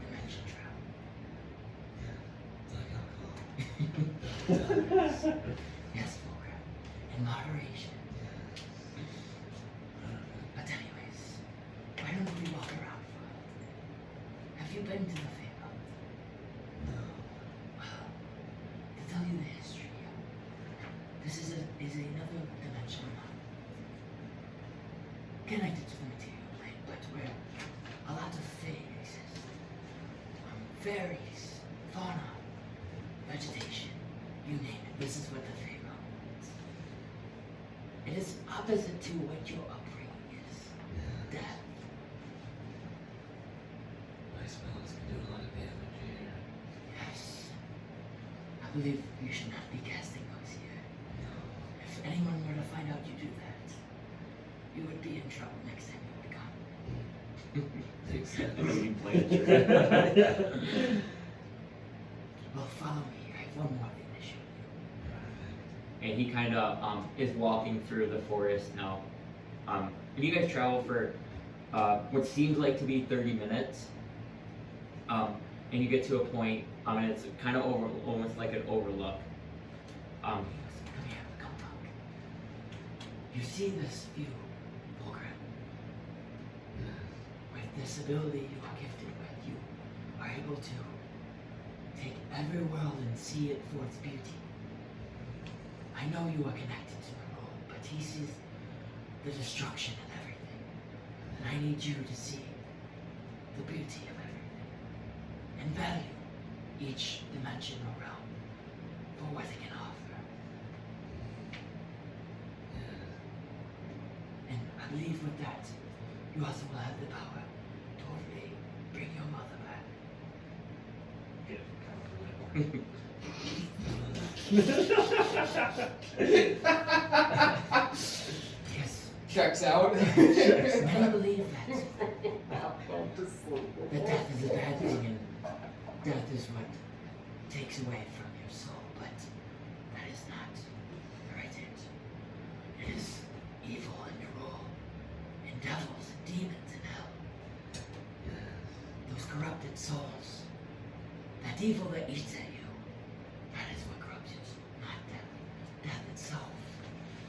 dimension travel. Yes, Vulgrim. In moderation. But anyways, why don't we walk around for a little bit? Have you been to the Fable? No. Well, to tell you the history, this is another dimensional mountain. Connected to the material plane, but where a lot of fae exist. Fairies, fauna, vegetation. You name it, this is what the Fable is. It is opposite to what your upbringing is. Death. My spells can do a lot of damage here. Yes. I believe you should not be casting those here. No. If anyone were to find out you do that, you would be in trouble next time you would come. Makes sense. Well, follow me. I have one more thing to show you. And he kind of is walking through the forest now. And you guys travel for what seems like to be 30 minutes. And you get to a point, and it's kind of almost like an overlook. Come here, come look. You see this view, Vulgrim? With this ability you are gifted with, you are able to take every world and see it for its beauty. I know you are connected to the world, but he sees the destruction of everything. And I need you to see the beauty of everything and value each dimension or realm for what it can offer. And I believe with that, you also will have the power to hopefully bring your mother back. Yes. Checks out. Many believe that death is a bad thing and death is what takes away from your soul, but that is not the right answer. It is evil and cruel, and devils and demons in hell. Those corrupted souls, that evil that eats at you, that is what corrupts your soul, not death. Death itself.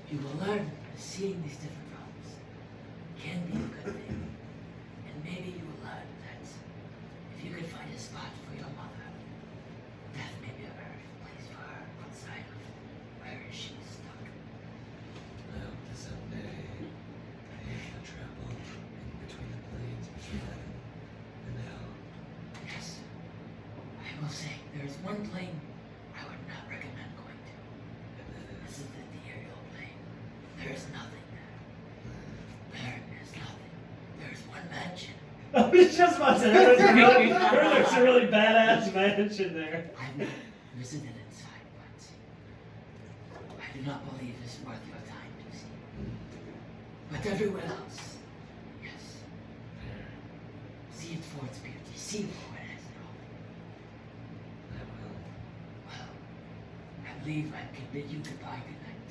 You will learn that seeing these different realms can be a good thing. And maybe you will learn that if you could find a spot for your mother, death may be a very place for her outside of where she is stuck. I hope to someday be able to travel in between the planes between heaven and hell. Yes, I will say there is one plane I would not recommend going to. This is the ethereal plane. There is nothing there. There is nothing. There is one mansion. I was just about to say, there's a really badass mansion there. I've not visited inside, but I do not believe it's worth your time to see. But everywhere else, yes. See it for its beauty. See it for what it has to offer. I will. Well, I believe I can bid you goodbye. Good night.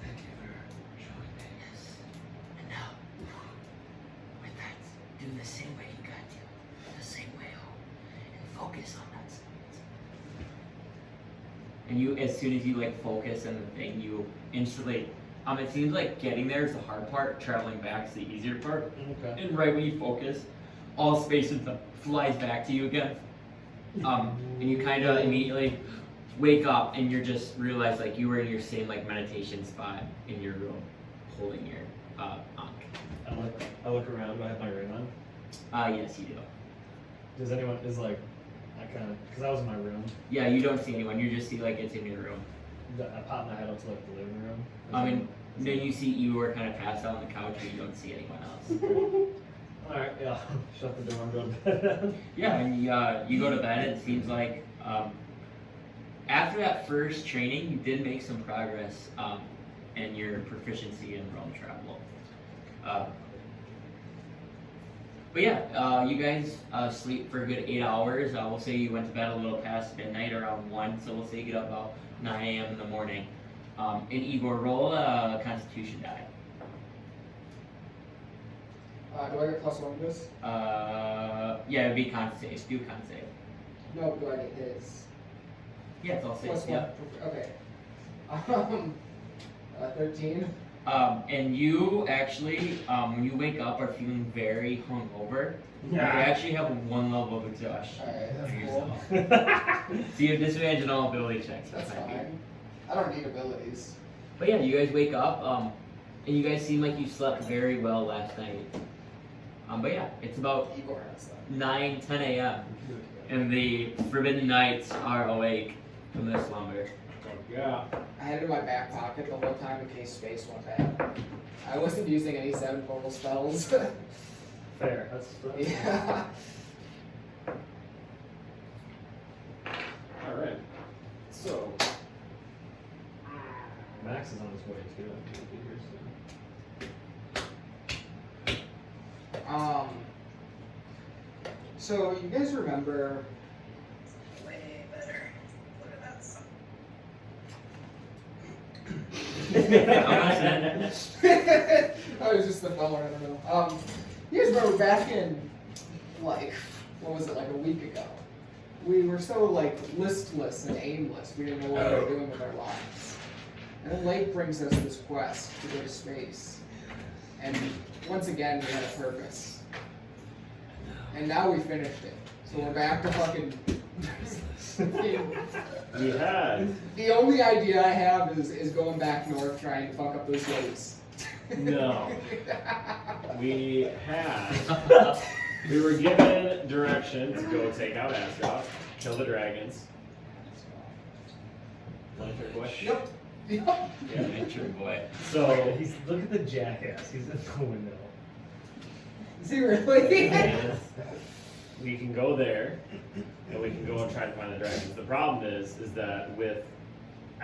Thank you for showing me. Yes. And now, with that, do the same way he got you, the same way home, and focus on that spot. And you, as soon as you like focus on the thing, you instantly. It seems like getting there is the hard part. Traveling back is the easier part. Okay. And right when you focus, all space flies back to you again. And you kind of immediately wake up and you just realize like you were in your same like meditation spot in your room, holding your ankh. I look around. Do I have my ring on? Yes, you do. Does anyone I kind of because I was in my room. Yeah, you don't see anyone. You just see like it's in your room. I pop my head up to like the living room. Then you see Igor kind of passed out on the couch, but you don't see anyone else. All right, yeah. Shut the door. I'm going to bed. Yeah, and you go to bed. It seems like after that first training, you did make some progress in your proficiency in realm travel. But yeah, you guys sleep for a good 8 hours. We'll say you went to bed a little past midnight, around 1, so we'll say you get up about 9 a.m. in the morning. And Igor, roll a Constitution die. Do I get +1 to this? Yeah, it'd be con save. Do con save. No, but do I get his? Yeah, it's all safe. +1. Yep. Okay. 13. And you actually, when you wake up, are feeling very hungover. You actually have 1 level of exhaustion. Alright, that's for cool. yourself. So you have disadvantage on all ability checks. That's that might be. fine. I don't need abilities. But yeah, you guys wake up, and you guys seem like you slept very well last night. But yeah, it's about Igor has that. 9, 10 a.m. and the Forbidden Knights are awake from their slumber. Yeah. I had it in my back pocket the whole time in case space went bad. I wasn't using any 7 portal spells. Fair. That's Yeah. All right. So, Max is on his way too. I think he'll be here soon. So you guys remember? Way better. Look at that sun. Oh, it was just the phone. I don't know. You guys remember back in like what was it, like a week ago? We were so like listless and aimless. We didn't know what we were doing with our lives. And then Lake brings us this quest to go to space. And once again, we had a purpose. And now we finished it. So we're back to fucking. we had. The only idea I have is going back north trying to fuck up those lakes. No. We had. We were given direction to go take out Asgoth, kill the dragons. Planter boy. Yep. Yep. Yeah. Adventure boy. So Look at the jackass. He's in the window. Is he really? we can go there, and we can go and try to find the dragons. The problem is that with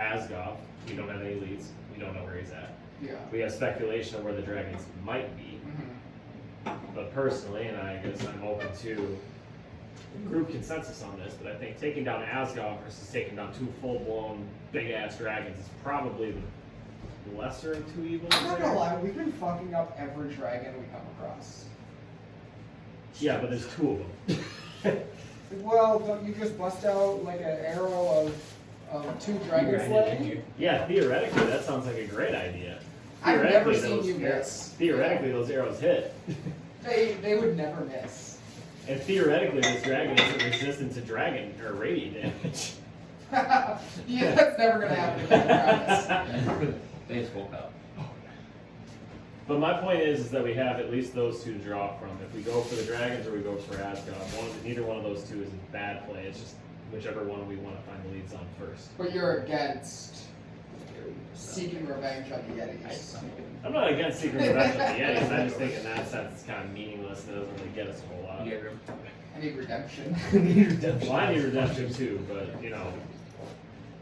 Asgoth, we don't have any leads. We don't know where he's at. Yeah. We have speculation of where the dragons might be. But personally, and I guess I'm open to group consensus on this, but I think taking down Asgoth versus taking down 2 full-blown big-ass dragons is probably the lesser of 2 evils. I'm not gonna lie, we've been fucking up every dragon we come across. Yeah, but there's 2 of them. Well, don't you just bust out like an arrow of 2 dragon slaying? Yeah, theoretically, that sounds like a great idea. I've never Theoretically, seen you miss. Theoretically, those arrows hit. They would never miss. And theoretically, this dragon isn't resistant to dragon or radiant damage. Yeah, that's never gonna happen again, I promise. They just woke up. But my point is that we have at least those 2 to draw from. If we go for the dragons or we go for Asgoth, neither one of those 2 is a bad play. It's just whichever one we want to find the leads on first. But you're against seeking revenge on the Yetis. I'm not against seeking revenge on the Yetis. I just think in that sense it's kind of meaningless and it doesn't really get us a whole lot. You get room. I need redemption. Well, I need redemption too, but you know,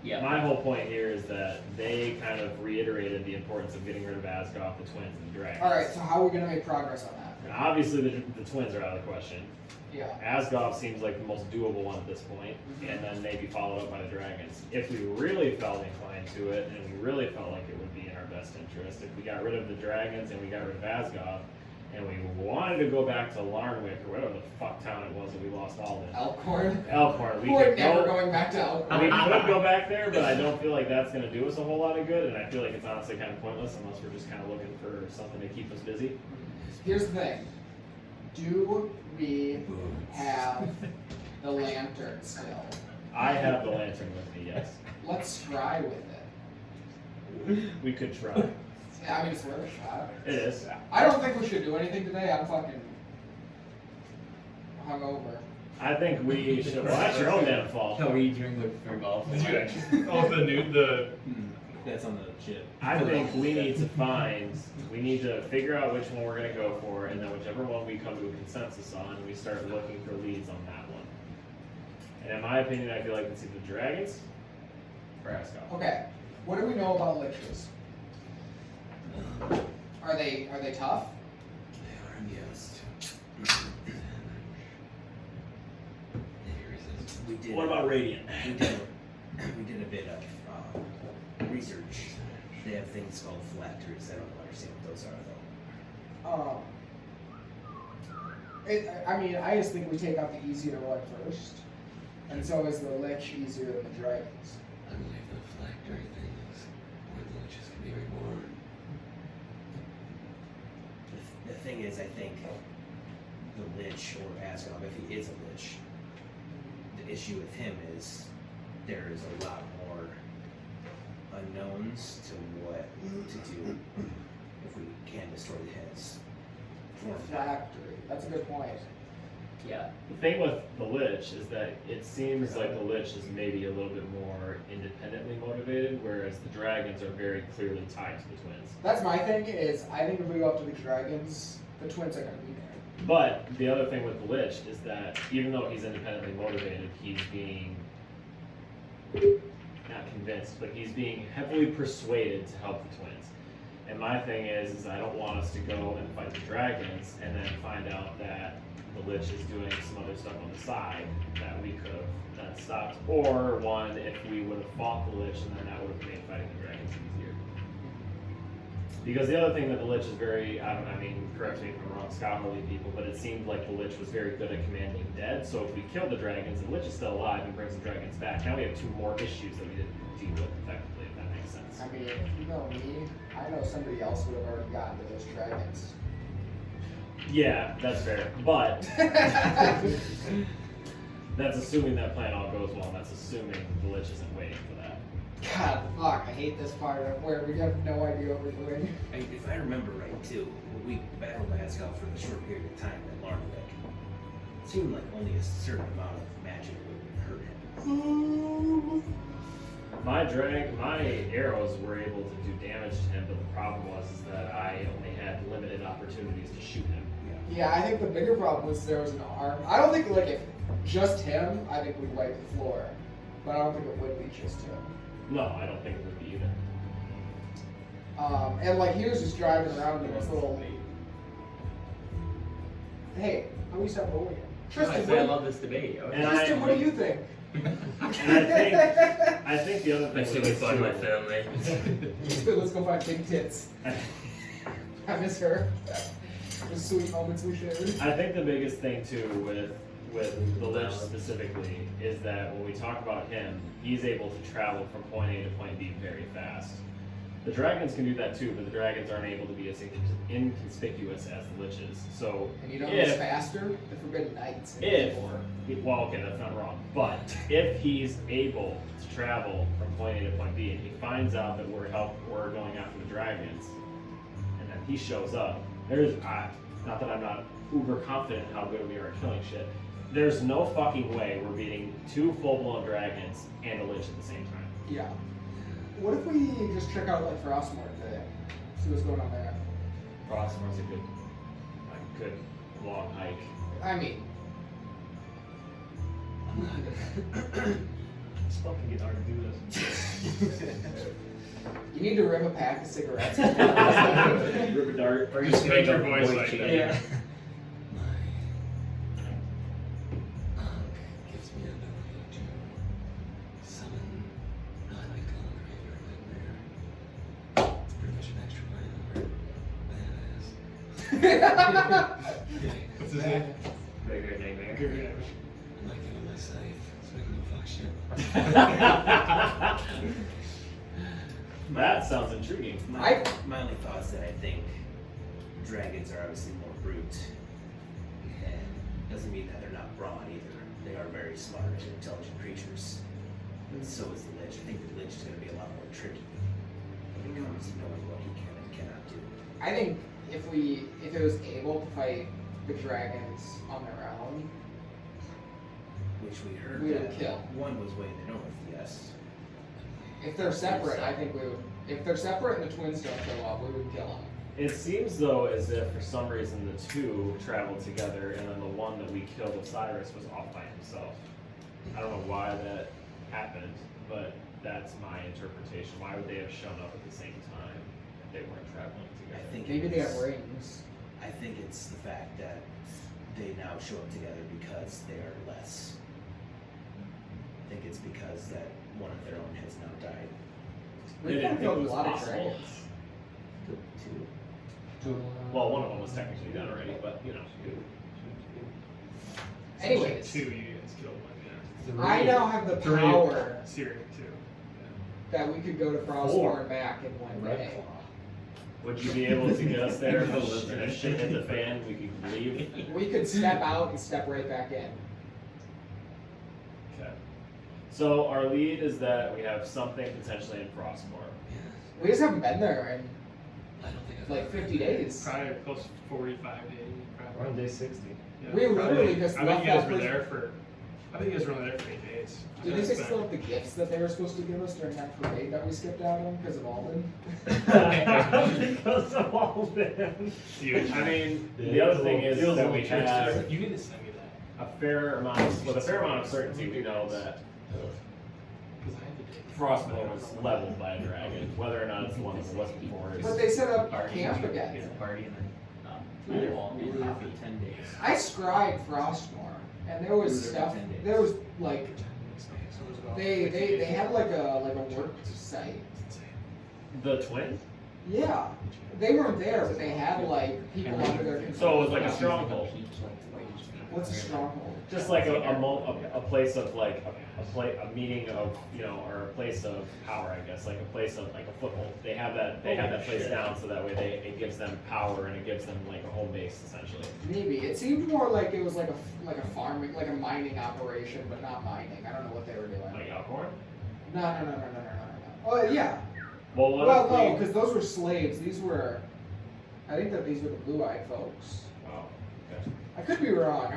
Yeah. my whole point here is that they kind of reiterated the importance of getting rid of Asgoth, the twins, and the dragons. Alright, so how are we gonna make progress on that? And obviously the twins are out of the question. Yeah. Asgoth seems like the most doable one at this point, and then maybe followed up by the dragons. If we really felt inclined to it, and we really felt like it would be in our best interest, if we got rid of the dragons and we got rid of Asgoth, and we wanted to go back to Larnwick, or whatever the fuck town it was that we lost all in. Elkhorn? Elkhorn. We We're could never go, going back to Elkhorn. we could go back there, but I don't feel like that's going to do us a whole lot of good, and I feel like it's honestly kind of pointless unless we're just kind of looking for something to keep us busy. Here's the thing. Do we have the lantern still? I have the lantern with me, yes. Let's try with it. We could try. Yeah, I mean, it's worth a shot. It is. I don't think we should do anything today. I'm fucking hungover. I think we should. Well, that's your own damn fault. How we drink with for golf? Oh, the That's on the chip. I think we need to figure out which one we're going to go for, and then whichever one we come to a consensus on, we start looking for leads on that one. And in my opinion, I feel like it's either dragons or Asgoth. Okay. What do we know about liches? Are they tough? They are yes. We did. What about Radiant? We did a bit of research. They have things called phylacteries. I don't understand what those are though. I mean, I just think we take out the easier one first. And so is the lich easier than the dragons? I believe the phylactery things, or the liches can be reborn. The thing is, I think the lich or Asgoth, if he is a lich, the issue with him is there is a lot more unknowns to what to do if we can destroy his form. Phylactery. That's a good point. Yeah. The thing with the Lich is that it seems like the Lich is maybe a little bit more independently motivated, whereas the dragons are very clearly tied to the twins. That's my thing is, I think if we go up to the dragons, the twins are going to be there. But the other thing with the Lich is that even though he's independently motivated, he's being not convinced, but he's being heavily persuaded to help the twins. And my thing is I don't want us to go and fight the dragons and then find out that the Lich is doing some other stuff on the side that we could have then stopped. Or one, if we would have fought the Lich, and then that would have made fighting the dragons easier. Because the other thing that the Lich is very, I mean, correct me if I'm wrong, scholarly people, but it seemed like the Lich was very good at commanding dead. So if we kill the dragons and the Lich is still alive and brings the dragons back, now we have two more issues that we didn't deal with effectively, if that makes sense. I mean, you know me, I know somebody else would have already gotten to those dragons. Yeah, that's fair. But that's assuming that plan all goes well, and that's assuming the Lich isn't waiting for that. God, fuck, I hate this part of where we have no idea what we're doing. If I remember right, too, when we battled Asgoth for the short period of time at Larnwick, it seemed like only a certain amount of magic would hurt him. My arrows were able to do damage to him, but the problem was is that I only had limited opportunities to shoot him. Yeah, I think the bigger problem was there was an arm. I don't think, like, if just him, I think we'd wipe the floor. But I don't think it would be just him. No, I don't think it would be either. And, like, he was just driving around in this little... Hey, how do we stop bullying? I Tristan, say I love this debate. And Tristan, what do you think? And I think the other thing Makes me find my family. Let's go find big tits. I miss her. The sweet moments we shared. I think the biggest thing too with the Lich specifically is that when we talk about him, he's able to travel from point A to point B very fast. The dragons can do that too, but the dragons aren't able to be as inconspicuous as the Liches. So And you know who's faster? The Forbidden Knights. Well, okay, that's not wrong. But if he's able to travel from point A to point B, and he finds out that we're going after the dragons, and then he shows up, not that I'm not uber confident in how good we are at killing shit. There's no fucking way we're beating two full-blown dragons and a Lich at the same time. Yeah. What if we just check out like Frostmoore today? See what's going on there. Frostmoore's a good long hike. I mean, It's fucking getting hard to do this. you need to rip a pack of cigarettes. Rip a dart. Or Just make your a voice like change. that. Yeah. My ankh gives me ability to summon what we call graveyard nightmare. It's pretty much an extra line over badass. What's his name? Graveyard Nightmare. I might give him my scythe so I can go fuck shit. That sounds intriguing. My only thought is that I think dragons are obviously more brute, and doesn't mean that they're not brawn either. They are very smart and intelligent creatures. And so is the Lich. I think the Lich is going to be a lot more tricky when it comes to knowing what he can and cannot do. I think if it was able to fight the dragons on their own, Which we heard we would that kill. one was way in the north, yes. If they're separate, I think we would. If they're separate and the twins don't show up, we would kill them. It seems though as if for some reason the two traveled together, and then the one that we killed with Cyrus was off by himself. I don't know why that happened, but that's my interpretation. Why would they have shown up at the same time if they weren't traveling I together? think Maybe they it's- have rings. I think it's the fact that they now show up together because they are less. I think it's because that one of their own has now died. We They didn't killed think it a was lot of possible. dragons. Two. Well, one of them was technically done already, but you know. Anyways, 2 you guys killed one, yeah. I now have the Three. power Syriac too. that we could go to Frostmoore and back in one day. Would you be able to get us there if shit hit the fan? We could leave. We could step out and step right back in. Okay. So our lead is that we have something potentially in Frostmoore. Yes. We just haven't been there I don't think I've in like ever 50 days. Probably close to 45 days. We're on day 60. Yeah. We literally just I think left you guys that were place- there for. I think you guys were only there for 8 days. Did they That's still have the gifts that they were supposed to give us during that parade that we skipped out on because of Alden? Because of all that. Huge. I mean, the other thing is that we have You need to send me that. a fair amount, with a fair amount of certainty, we know that Because I had to take Frostmoore was leveled by a dragon, whether or not it's the one that was before. But they set up Party. camp It's again. a party and then We were there for 10 days. I scribed Frostmoure, and there was We were there stuff. for 10 days. There was like they had like a work site. The twin? Yeah, they weren't there, but they had like people under their control. So it was like a stronghold. What's a stronghold? Just like a place of like a meeting of, you know, or a place of power, I guess, like a place of like a foothold. They have that place down so that way it gives them power and it gives them like a home base essentially. Maybe it seemed more like it was like a farming, like a mining operation, but not mining. I don't know what they were doing. Like Alcorn? No. Oh yeah. Well, what Well, if no, we? because those were slaves. These were. I think that these were the blue-eyed folks. Oh, okay. I could be wrong.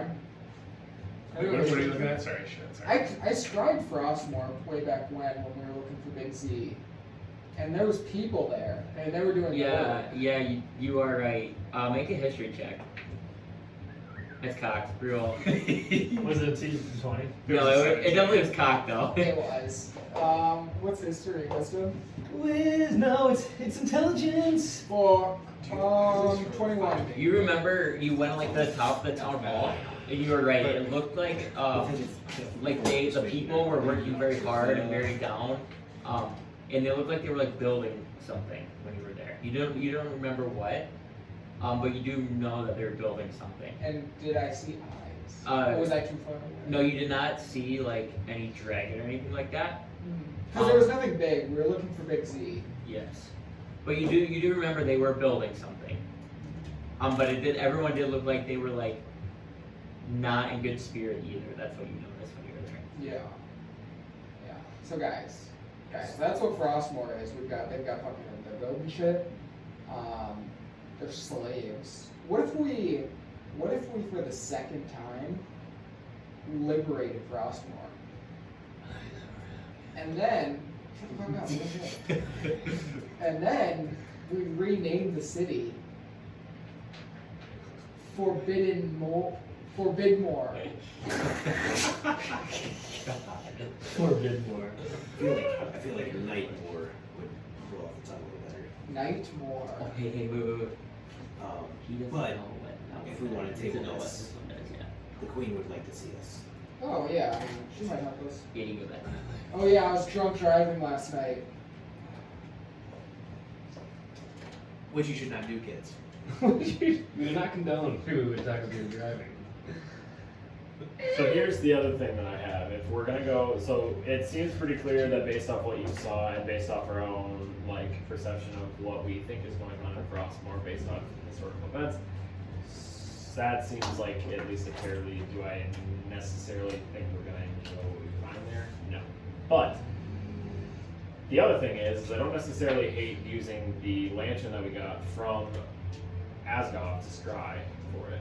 What are you looking at? Sorry, shit. Sorry. I scribed Frostmoure way back when we were looking for Big Z, and there was people there, and they were doing Yeah, you are right. Make a history check. It's cocked, real. Was it T20? No, it definitely was cocked though. It was. What's history, Wisdom? No, it's intelligence. For 21. You remember you went like to the top of the town hall, and you were right. It looked like the people were working very hard and very down, and they looked like they were like building something when you were there. You don't remember what, but you do know that they were building something. And did I see eyes? Or was I too far away? No, you did not see like any dragon or anything like that. Because there was nothing big. We were looking for Big Z. Yes, but you do remember they were building something. But everyone did look like they were like not in good spirit either. That's what you noticed when you were there. Yeah. So guys, that's what Frostmoure is. They've got fucking, they're building shit. They're slaves. What if we for the second time liberated Frostmoure? And then And then we renamed the city Forbidmore. Forbidmore. I feel like Nightmore would roll off the tongue a little better. Nightmore. Oh, hey, wait. He doesn't But know what. if we want to He doesn't table know what this, this one does, yeah. the queen would like to see us. Oh yeah, she might help us. Yeah, you go back. Oh yeah, I was drunk driving last night. Which you should not do, kids. We do not condone people who attack with your driving. So here's the other thing that I have. If we're gonna go, so it seems pretty clear that based off what you saw and based off our own like perception of what we think is going on in Frostmoore, based on historical events, that seems like at least a fairly. Do I necessarily think we're gonna enjoy what we find there? No. But the other thing is I don't necessarily hate using the lantern that we got from Asgoth to scry for it.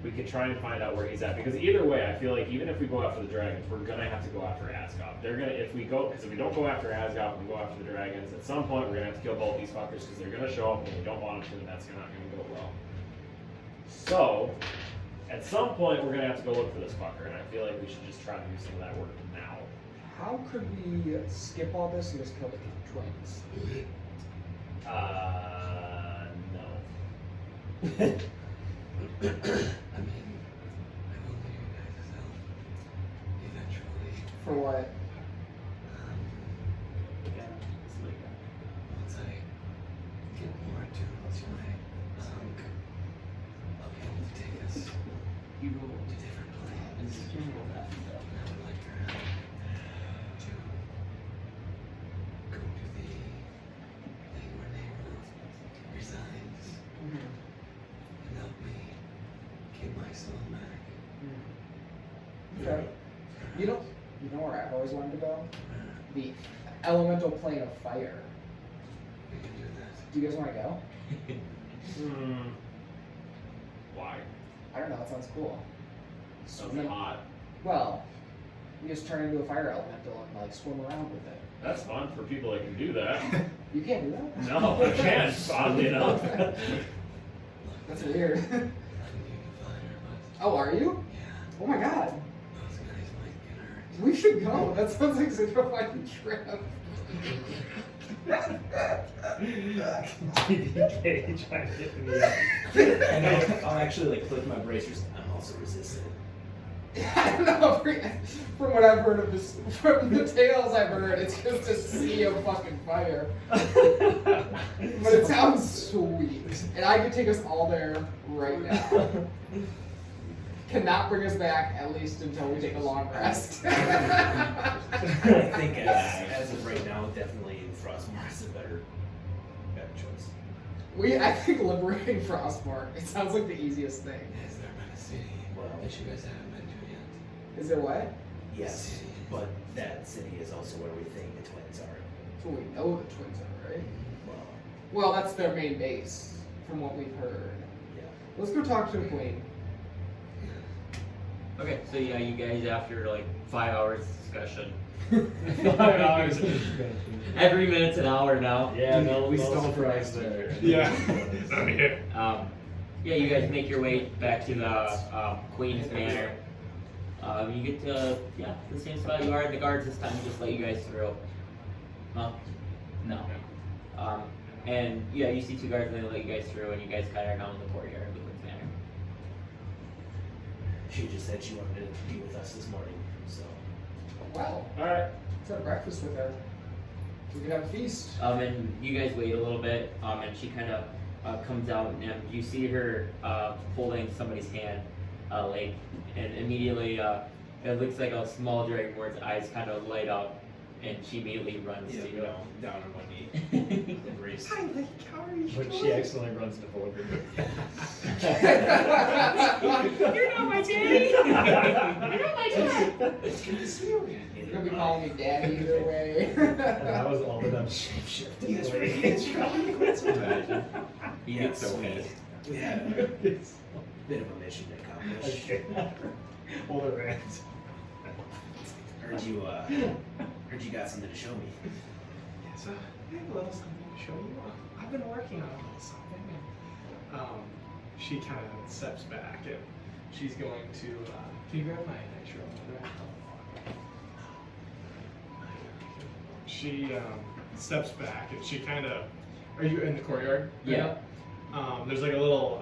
We could try and find out where he's at, because either way, I feel like even if we go after the dragons, we're gonna have to go after Asgoth. They're gonna, if we don't go after Asgoth, we go after the dragons. At some point, we're gonna have to kill both these fuckers because they're gonna show up and we don't want them to, and that's not gonna go well. So, at some point, we're gonna have to go look for this fucker, and I feel like we should just try to do some of that work now. How could we skip all this and just kill the twins? No. I mean, I will need you guys' help eventually. For what? Once I get more attuned to my hunk, I'll be able to take us You roll. to different planes. You roll that. And I would like to go to the thing where Nehru resigns and help me get my soul back. Okay. You know where I've always wanted to go? The elemental plane of fire. We can do that. Do you guys want to go? Why? I don't know. It sounds cool. Sounds hot. Well, you just turn into a fire elemental and like swim around with it. That's fun for people that can do that. You can't do that. No, I can't, oddly enough. That's weird. I'm needing fire, but Oh, are you? yeah, Oh my god. those guys might get hurt. We should go. That sounds like such a fucking trip. TDK trying to get me up. And I'll actually like click my bracers. I'm also resistant. I don't know. From what I've heard of this, from the tales I've heard, it's just a sea of fucking fire. But it sounds sweet. And I could take us all there right now. Cannot bring us back, at least until we take a long rest. I think as of right now, definitely Frostmoore is a better choice. I think liberating Frostmoore, it sounds like the easiest thing. Has there been a city Well, that you guys haven't been to yet? Is there what? yes, but that city is also where we think the twins are. That's what we know the twins are, right? Well, Well, that's their main base, from what we've heard. yeah. Let's go talk to the queen. Okay, so yeah, you guys after like 5 hours discussion. 5 hours. Every minute's an hour now. Yeah, no, We no still surprise for there. Yeah. I'm here. Yeah, you guys make your way back to the Queen's Manor. You get to the same spot you are. The guards this time just let you guys through. Huh? No. And yeah, you see two guards and they let you guys through, and you guys kind of are down in the courtyard of the Queen's Manor. She just said she wanted to be with us this morning, so. Well, Alright. let's have breakfast with her. We could have a feast. And you guys wait a little bit, and she kind of comes out, and you see her holding somebody's hand, and immediately it looks like a small dragonborn's eyes kind of light up, and she immediately runs to you. Down on one knee. Embrace. Hi, Lake, how are you? But she accidentally runs to Vulgrim. You're not my daddy! You're not my dad! It's good to see you again. You're gonna be calling me daddy either way. That was all of them shapeshifting. You guys were idiots. You're probably quit some time. He gets so pissed. We had a bit of a mission to accomplish. Okay. Hold her hands. Heard you got something to show me. So I have a little something to show you. I've been working on a little something. And, she kind of steps back and she's going to. Can you grab my nitro? She steps back and she kind of. Are you in the courtyard? Yeah. There's like a little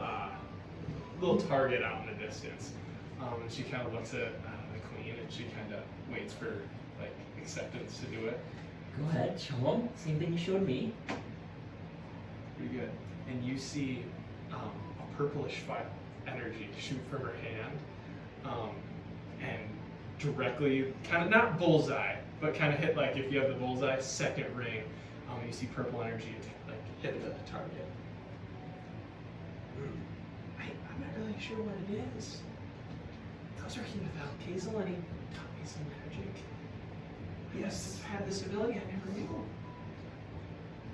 target out in the distance, and she kind of looks at the queen and she kind of waits for like acceptance to do it. Go ahead, show him. Same thing you showed me. Pretty good. And you see a purplish fire energy shoot from her hand, and directly, kind of not bullseye, but kind of hit like if you have the bullseye second ring. You see purple energy like hit the target. I'm not really sure what it is. I was working with Hazel and he taught me some magic. He must have had this ability I never knew.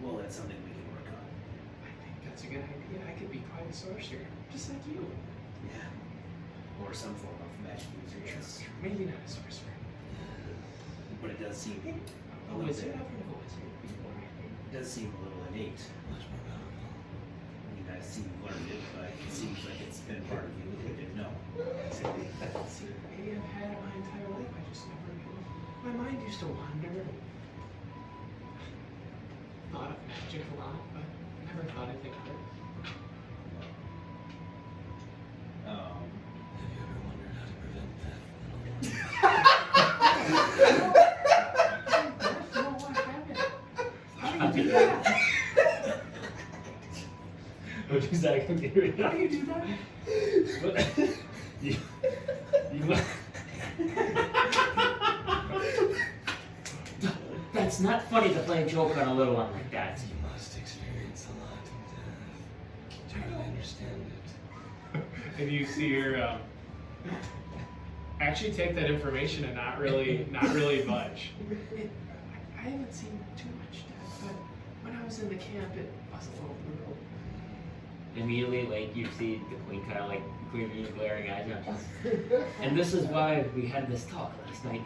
Well, that's something we can work on. I think that's a good idea. I could be quite a sorcerer, just like you. Yeah. Or some form of magic user, yes. Maybe not a sorcerer. But it does seem A wizard? I've heard of a wizard before. It does seem a little innate. Much more powerful. I mean, I see you've learned it, but it seems like it's been part of you and you didn't know. See, maybe I've had it my entire life. I just never knew. My mind used to wander. Thought of magic a lot, but never thought anything of it. Have you ever wondered how to prevent theft? No, I haven't. How do you do that? Which exactly do we How do you do that? you That's not funny to play a joke on a little one like that. You must experience a lot of death. Try to understand it. And you see her actually take that information and not really budge. I haven't seen too much death, but when I was in the camp, it was a little brutal. Immediately, like, you see the queen kind of like gleaming glaring eyes on you. And this is why we had this talk last night.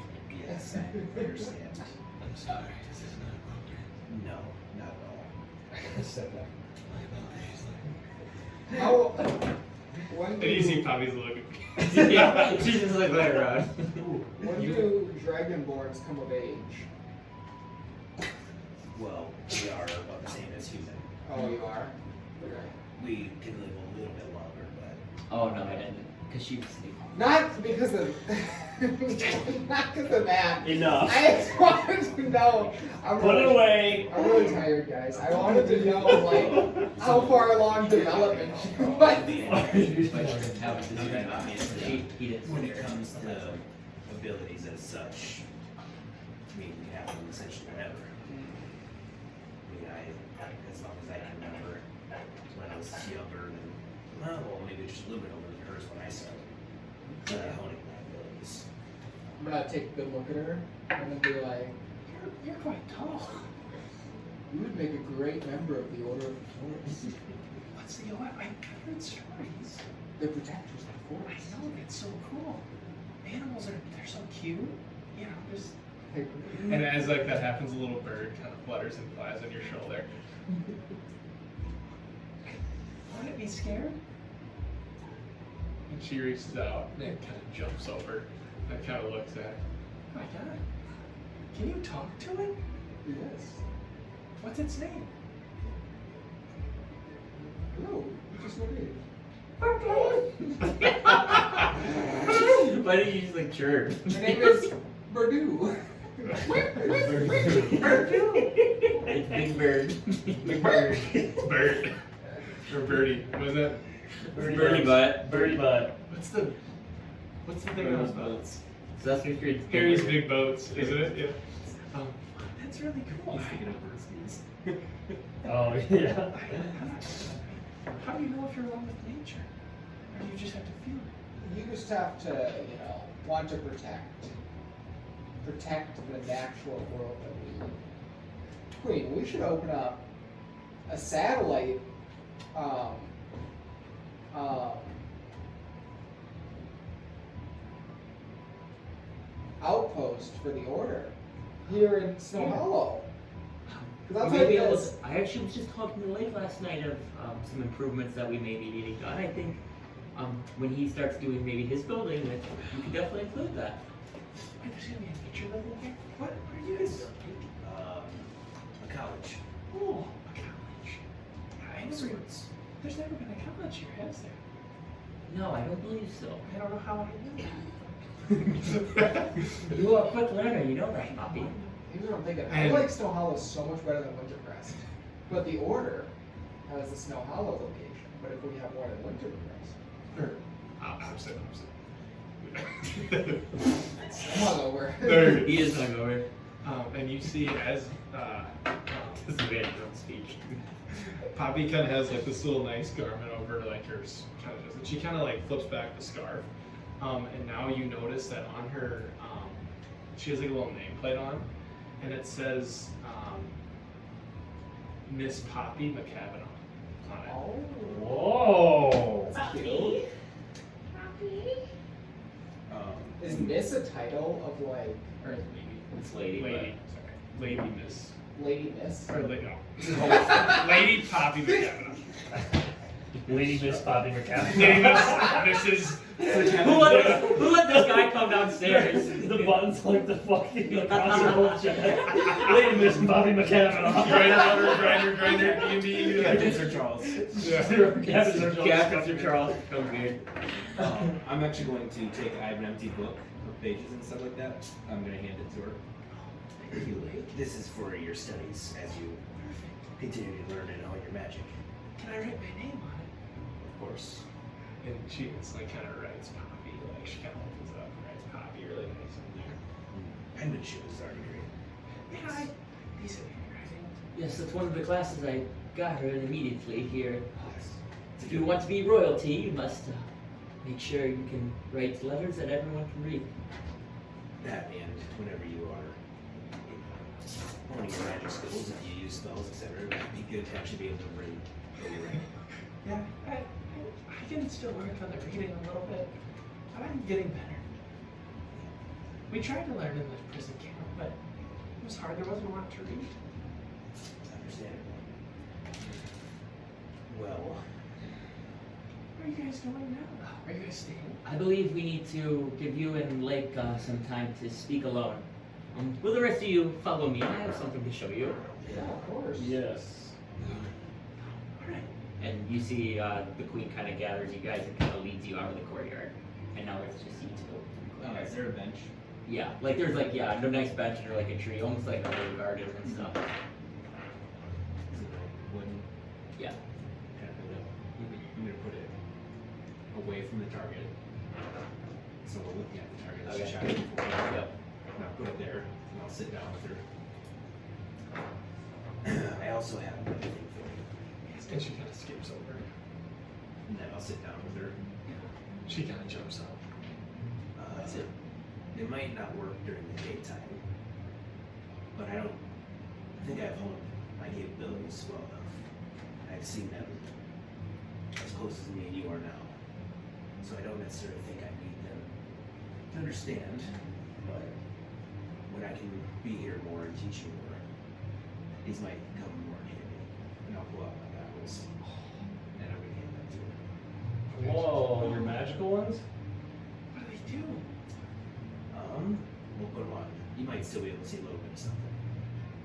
Yes, I understand. I'm sorry, this is not appropriate. No, not at all. step back. My apologies. How? When And you see do, Poppy's looking. Yeah, she's just like laying around. when do dragonborns come of age? Well, we are about the same as human. Oh, you are? Okay. We can live a little bit longer, but Oh no, I didn't. Because she was asleep. Not because of not because of that. Enough. I just wanted to know. Put it away. I'm really tired, guys. I wanted to know, like, how far along development you but was. He didn't. when it comes to abilities as such, I mean, we have them essentially whenever. I mean, as long as I can remember, when I was younger, and well, maybe just a little bit older than hers when I started honing my abilities. I'm gonna take a good look at her and then be like, You're quite tall. you would make a great member of the Order of the Forest. What's the I've heard stories. The protectors of the I forest. know, it's so cool. Animals they're so cute. You know, just. Hey, And as like that happens, a little bird kind of flutters and flies on your shoulder. Wouldn't it be scared? And she reaches out and kind of jumps over and kind of looks at it. Oh my god. Can you talk to it? Yes. What's its name? Hello. Just look at it. Why did you just like chirp? My name is Purdue. It's Big Bird. Big bird. Bird. Or birdie. What is that? Birdie butt. Birdie butt. What's the thing on those boats? Sesame Street's Harry's Bird. Big Boats, isn't it? Yeah. That's really cool. Oh yeah. How do you know if you're one with nature? Or do you just have to feel it? You just have to, want to protect the natural world that we live in. Queen, we should open up a satellite outpost for the Order here in Snow Hollow. Because I'll We tell may be you able this. to- I actually was just talking to Lake last night of some improvements that we may be needing done. I think when he starts doing maybe his building, that we could definitely include that. Wait, there's gonna be a nature level here? What are you guys building? A college. Oh, a college. Yeah, Of sorts. there's never been a college here, has there? No, I don't believe so. I don't know how I knew. You are a quick learner, you know that, Poppy. Here's what I'm thinking. I And- like Snow Hollow so much better than Wintercrest. But the Order has the Snow Hollow location. But if we have more than Wintercrest, Or, opposite. come on over. There. He is hungover. And you see as This is a very drunk speech. Poppy kind of has like this little nice garment over like hers kind of does, and she kind of like flips back the scarf, and now you notice that on her, she has like a little nameplate on, and it says Miss Poppy McCavanagh on it. Oh. Whoa! Cute. Um, Is Miss a title of like, Or It's lady, lady, sorry, Lady Miss, Lady Miss? or no, Lady Poppy McCavanagh. Lady Miss Poppy Lady McCavanagh. Miss, who let this guy come downstairs? The buttons like the fucking constable check. Lady Miss Poppy McCavanagh. Grinder, D&D. Captain Sir Charles. Captain Sir Charles comes here. I'm actually going to take. I have an empty book of pages and stuff like that. I'm going to hand it to her. This is for your studies as you continue to learn and hone your magic. Can I write my name on it? Of course. And she just like kind of writes Poppy, like she kind of opens it up and writes Poppy really nice in there. Penmanship is already great. Yeah, decent handwriting. Yes, that's one of the classes I got her immediately here. Yes. If you want to be royalty, you must make sure you can write letters that everyone can read. That and whenever you are honing your magic skills, if you use spells, etc., it would be good to actually be able to read what you're writing. Yeah, I can still work on the reading a little bit, but I'm getting better. We tried to learn in the prison camp, but it was hard. There wasn't a lot to read. Understandable. Well, Where are you guys going now? Are you guys staying? I believe we need to give you and Lake some time to speak alone. Will the rest of you follow me? I have something to show you. Yeah, of course. Yes. Alright. And you see the queen kind of gathers you guys and kind of leads you out of the courtyard. And now it's just you two. oh, is there a bench? Yeah, like there's like, yeah, no nice bench or like a tree, almost like a little garden and stuff. Is it like wooden? Yeah. Kind of build up? I'm going to put it away from the target. So we're looking at the target. Okay. Shot it before. Yep. And I'll put it there, and I'll sit down with her. I also have another thing for you. And she kind of skips over. And then I'll sit down with her. She kind of jumps up. It might not work during the daytime, but I think I've honed my capabilities well enough. I've seen them as close as me and you are now, so I don't necessarily think I need them to understand, but when I can be here more and teach you more, these might come more in handy, and I'll pull out my goggles, and I'm gonna hand them to her. Whoa, your magical ones? What do they do? We'll put them on. You might still be able to see a little bit of something,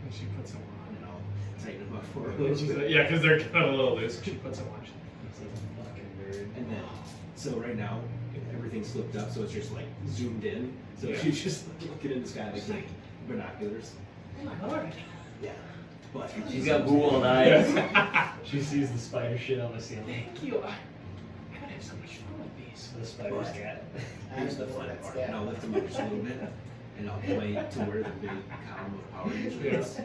And she puts them on. and I'll tighten them up for And her. she's like, yeah, because they're kind of a little loose. She puts them on. She's like, Fucking nerd. And then, so right now, everything's flipped up, so it's just like zoomed in. So Yeah. you just looking in the sky like binoculars. oh my lord. Yeah. But She's got ghoul eyes. She sees the spider shit on the ceiling. Thank you. I'm gonna have so much fun with these. The spider's cat. here's the fun part. And I'll lift them up just a little bit, and I'll point to where the big column of power usually is.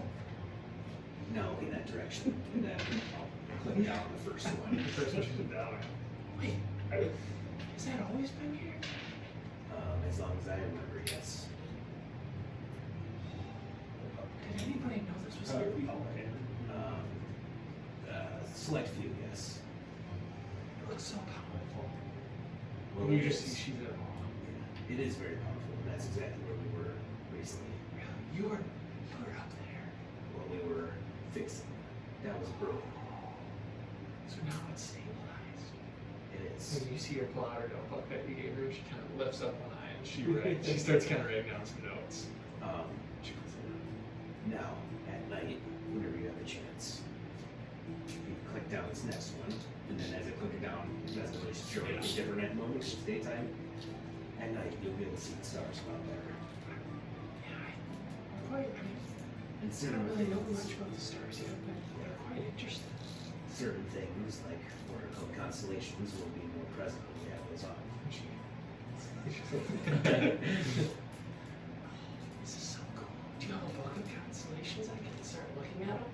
No, in that direction. And then I'll click down the first one. The first one she's down. Wait, has that always been here? As long as I remember, yes. Did anybody know this was here before? Select few, yes. It looks so powerful. Well, you it just is. see she's at home. It is very powerful, and that's exactly where we were recently. You were up there. Well, we were broken. So now it's stabilized. It is. And you see her pull out her notebook that you gave her. She kind of lifts up one eye and she writes. She starts kind of writing down some notes. She puts it down. Now, at night, whenever you have a chance, you click down this next one, and then as I click it down, it doesn't really show anything different at the moment, it's daytime. At night, you'll be able to see the stars a lot better. Quite, And I don't really know much about the stars yet, but they're quite interesting. certain things, like what are called constellations, will be more present when we have those on. This is so cool. Do you have a book of constellations I can start looking at them?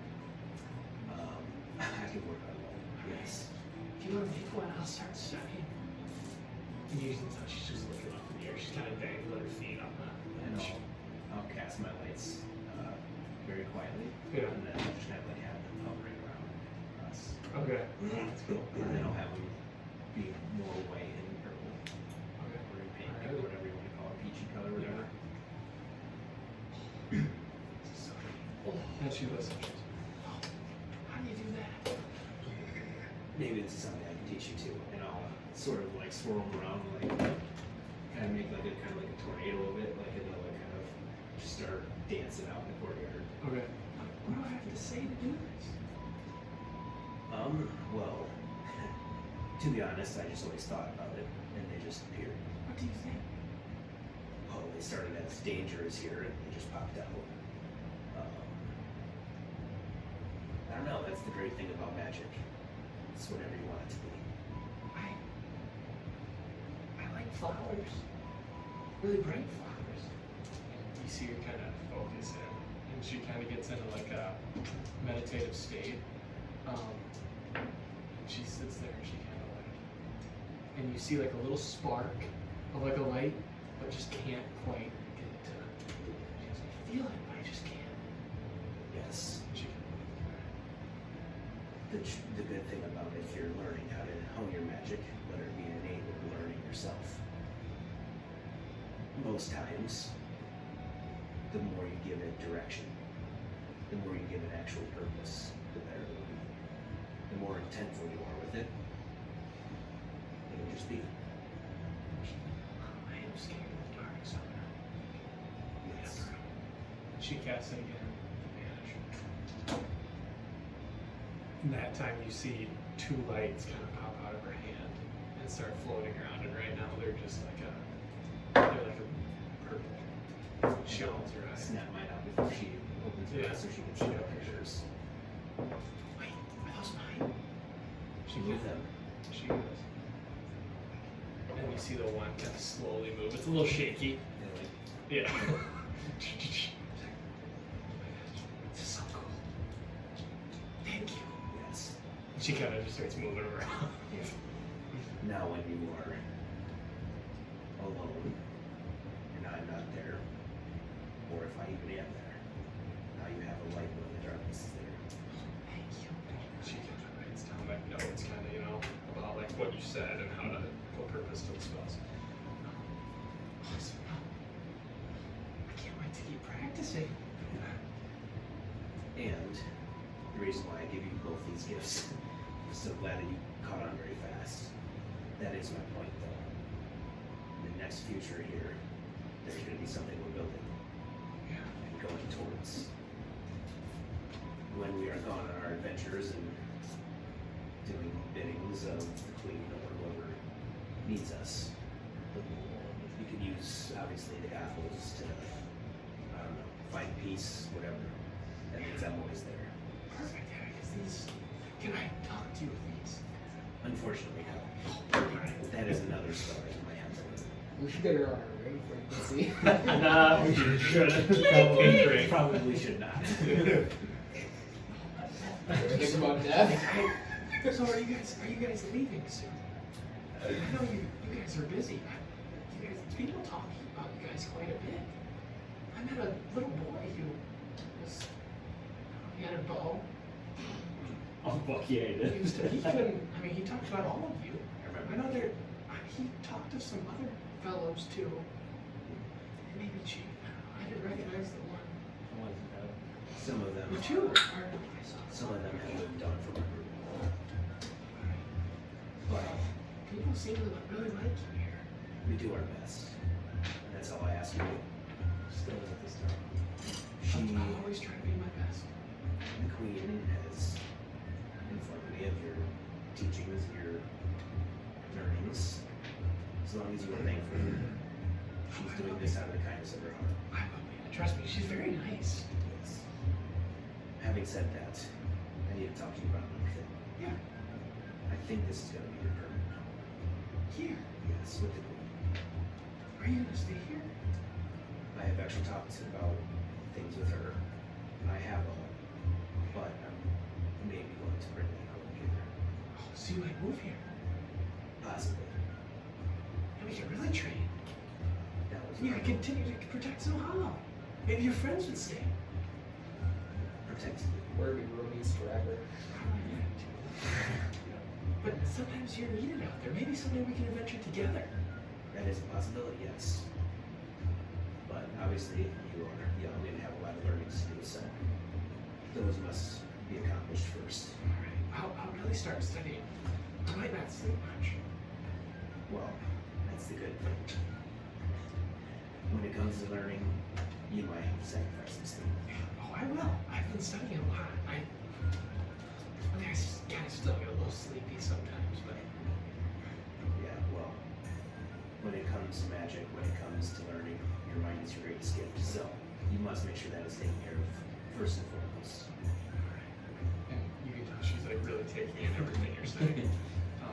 I can work on that. Yes. If you want to make one, I'll start studying. And you can tell she's just looking up in the air. She's kind of dangling her feet on the And bench. I'll cast my lights very quietly, Yeah. and then I'll just kind of like have them hovering around us. Okay. That's cool. And then I'll have them be more white and purple, Okay. or in pink, Alright. or whatever you want to call it, peachy color, whatever. So, and she listens. She's like, oh, how do you do that? Maybe this is something I can teach you too, and I'll sort of like swirl them around, like kind of make like a kind of like a tornado of it, like it'll like kind of just start dancing out in the courtyard. Okay. What do I have to say to do this? Well, to be honest, I just always thought about it, and they just appeared. What do you think? Oh, they started as dangers here, and they just popped out. I don't know. That's the great thing about magic. It's whatever you want it to be. I like flowers. Really bright flowers. You see her kind of focus in, and she kind of gets into like a meditative state. She sits there and she kind of like, and you see like a little spark of like a light, but just can't quite get it to. She goes, I feel it, but I just can't. Yes. And she The good thing about if you're learning how to hone your magic, whether it be innate or learning yourself, most times, the more you give it direction, the more you give it actual purpose, the better it will be. The more intentful you are with it, it'll just be. I am scared of the dark, so I'm not. Yes. She casts it again. Vanish. And that time you see two lights kind of pop out of her hand and start floating around, and right now they're just like they're like a purple. She opens her eyes. Snap mine out before she opens her Yeah. eyes so she can see the pictures. Wait, are those mine? She moved them. She is. And you see the one kind of slowly move. It's a little shaky. They're like, Yeah. This is so cool. Thank you. yes. She kind of just starts moving around. Now when you are alone and I'm not there, or if I even am there, now you have a light when the darkness is there. Thank you. She kind of writes down like notes, kind of, you know, about like what you said and how to put purpose to the spells. Awesome. I can't wait to keep practicing. And the reason why I give you both these gifts, I'm so glad that you caught on very fast. That is my point though. In the next future here, there's going to be something we're building Yeah. and going towards. When we are gone on our adventures and doing biddings of the Queen or whoever needs us, you can use obviously the apples to, I don't know, find peace, whatever. That means I'm always there. Perfect. Yeah, I guess these. Can I talk to you with these? Unfortunately, no. Alright. That is another story in my head. We should get her on our ring frequency. Nah, we shouldn't. Probably should not. Think about death. So are you guys leaving soon? I know you guys are busy. People talk about you guys quite a bit. I met a little boy who was, he had a bow. Oh, fuck yeah, he did. He couldn't, I mean, he talked about all of you. I remember. I know he talked to some other fellows too. Maybe Chief. I didn't recognize the one. Some of them them. You too. Some of them have moved on from our group. But People seem to really like you here. we do our best. And that's all I ask you. Still at this time. I'll always try to be my best. The Queen has informed me of your teachings, your learnings. As long as you are thankful, she's doing this out of the kindness of her heart. I will be. Trust me, she's very nice. Yes. Having said that, I need to talk to you about another thing. Yeah. I think this is going to be your permanent home. Here. Yes, with the Queen. Are you gonna stay here? I have actually talked about things with her. I have a, but I'm maybe going to bring that home here. Oh, so you might move here. Possibly. And we can really train. That was You could continue to protect Snow Hollow. Maybe your friends would stay. protect you. We're gonna be roomies forever. But sometimes you're needed out there. Maybe someday we can adventure together. That is a possibility, yes. But obviously, you are young and have a lot of learnings to do, so those must be accomplished first. Alright, I'll really start studying. I might not sleep much. Well, that's the good thing. When it comes to learning, you might have to sacrifice some sleep. Oh, I will. I've been studying a lot. I mean, I kind of still get a little sleepy sometimes, but Yeah, well, when it comes to magic, when it comes to learning, your mind is your greatest gift, so you must make sure that is taken care of first and foremost. and you can tell she's like really taking in everything you're saying.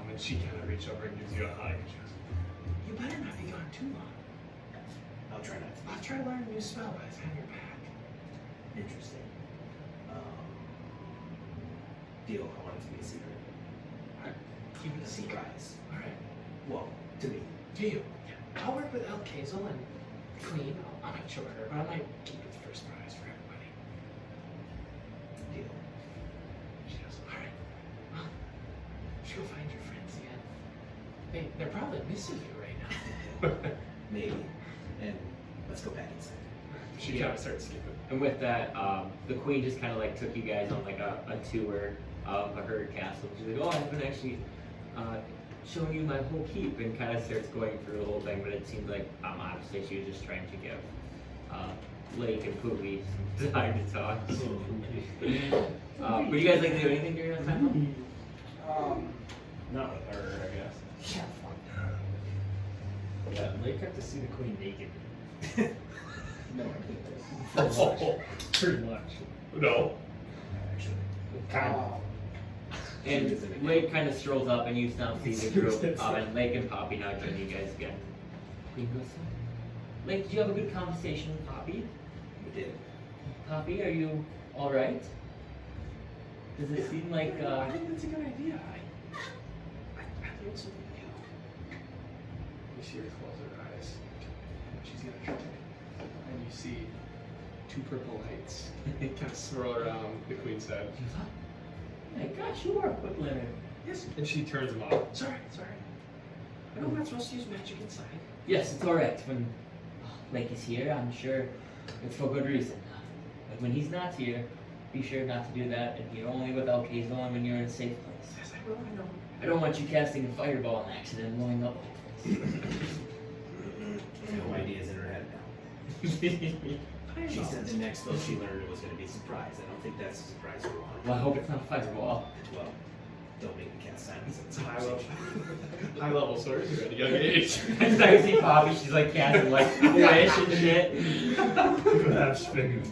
And she kind of reaches over and gives you a hug. And she goes, "You better not be gone too long. I'll try not to. I'll try to learn a new spell by the time you're back." Interesting. Deal, I want it to be a secret. Keep it a secret. Surprise. All right. Well, to me. Do you? I'll work with El Kazel and Queen. I'll make sure her, but I might keep it the first prize for everybody. Deal. She goes, all right. Well, you should go find your friends again. They're probably missing you right now. Maybe. And let's go back inside. She kind of starts skipping. And with that, the queen just kind of like took you guys on like a tour of her castle. She's like, "Oh, I've been actually showing you my whole keep," and kind of starts going through the whole thing. But it seems like obviously she was just trying to give Lake and Poopy some time to talk. Would you guys like to do anything during that time? Not with her, I guess. Yeah, fuck. Yeah, Lake got to see the queen naked. No, I think Pretty much. No. Actually. Oh. And Lake kind of strolls up, and you now see the group. And Lake and Poppy now join you guys again. Queen goes, "Lake, did you have a good conversation with Poppy? We did. Poppy, are you all right? Does it seem like I think that's a good idea. I learned something new." You see her close her eyes. She's gonna try. And you see two purple lights kind of swirl around the queen's head. Oh my gosh, you are a quick learner. Yes. And she turns them off. Sorry. I know we're not supposed to use magic inside. Yes, it's alright. When Lake is here, I'm sure it's for good reason. But when he's not here, be sure not to do that. And you're only with Alkazel and when you're in a safe place. Yes, I will. I know. I don't want you casting a fireball on accident and blowing up the whole No ideas in her head now. place. She said the next spell she learned was going to be a surprise. I don't think that's a surprise for one. Well, I hope it's not a fireball. Well, don't make me cast silence. It's high level sorcery at a young age. Next time you see Poppy, she's like casting like wish and shit. That's figured.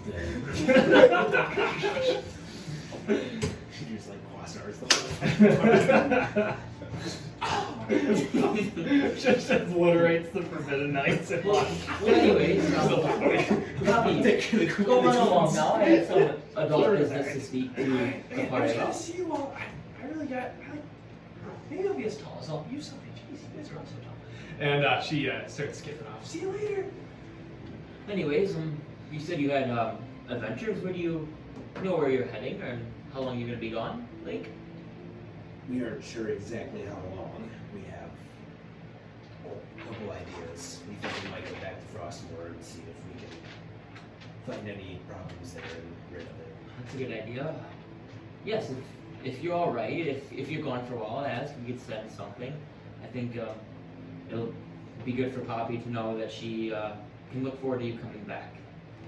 She just like quasars the whole Just obliterates the Forbidden Nights and Well, anyways, Poppy, go on along now. I have some adult business to speak to the I was party. glad to see you all. I really got. Maybe I'll be as tall as all of you someday. Jeez, you guys are all so tall. And she starts skipping off. See you later. Anyways, you said you had adventures. Where do you know where you're heading, or how long you're gonna be gone, Lake? We aren't sure exactly how long. We have a couple ideas. We think we might go back to Frostmoore and see if we can find any problems that are rid of it. That's a good idea. Yes, if you're all right, if you're gone for a while, ask. We could send something. I think it'll be good for Poppy to know that she can look forward to you coming back.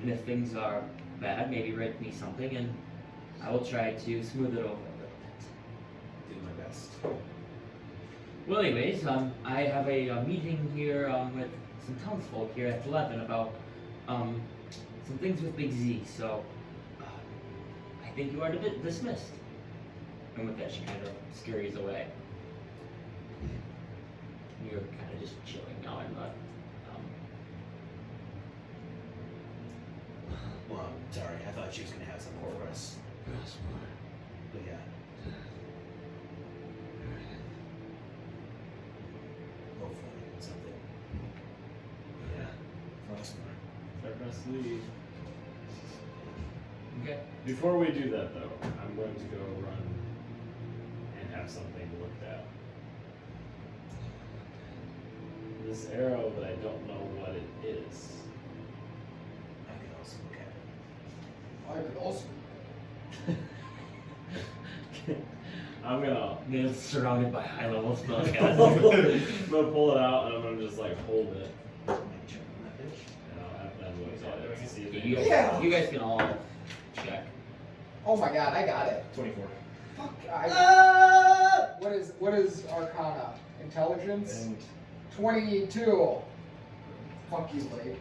And if things are bad, maybe write me something, and I will try to smooth it over a little bit. Do my best. Well, anyways, I have a meeting here with some townsfolk here at 11 about some things with Big Z. So I think you are dismissed. And with that, she kind of scurries away. You're kind of just chilling now in the. Well, I'm sorry. I thought she was gonna have some more for us. Frostmoore. But yeah, hopefully something. Yeah, Frostmoore. Our best lead. Okay. Before we do that, though, I'm going to go run and have something looked at. This arrow that I don't know what it is. I could also look at it. I could also. I'm gonna It's surrounded by high-level spellcasters. I'm gonna pull it out and I'm gonna just like hold it. Maybe check on that bitch. And I'll have them look at it to see if you, it Yeah. you guys can all check. Oh my god, I got it. 24. Fuck. What is Arcana? Intelligence? And 22. Fuck you, Blake.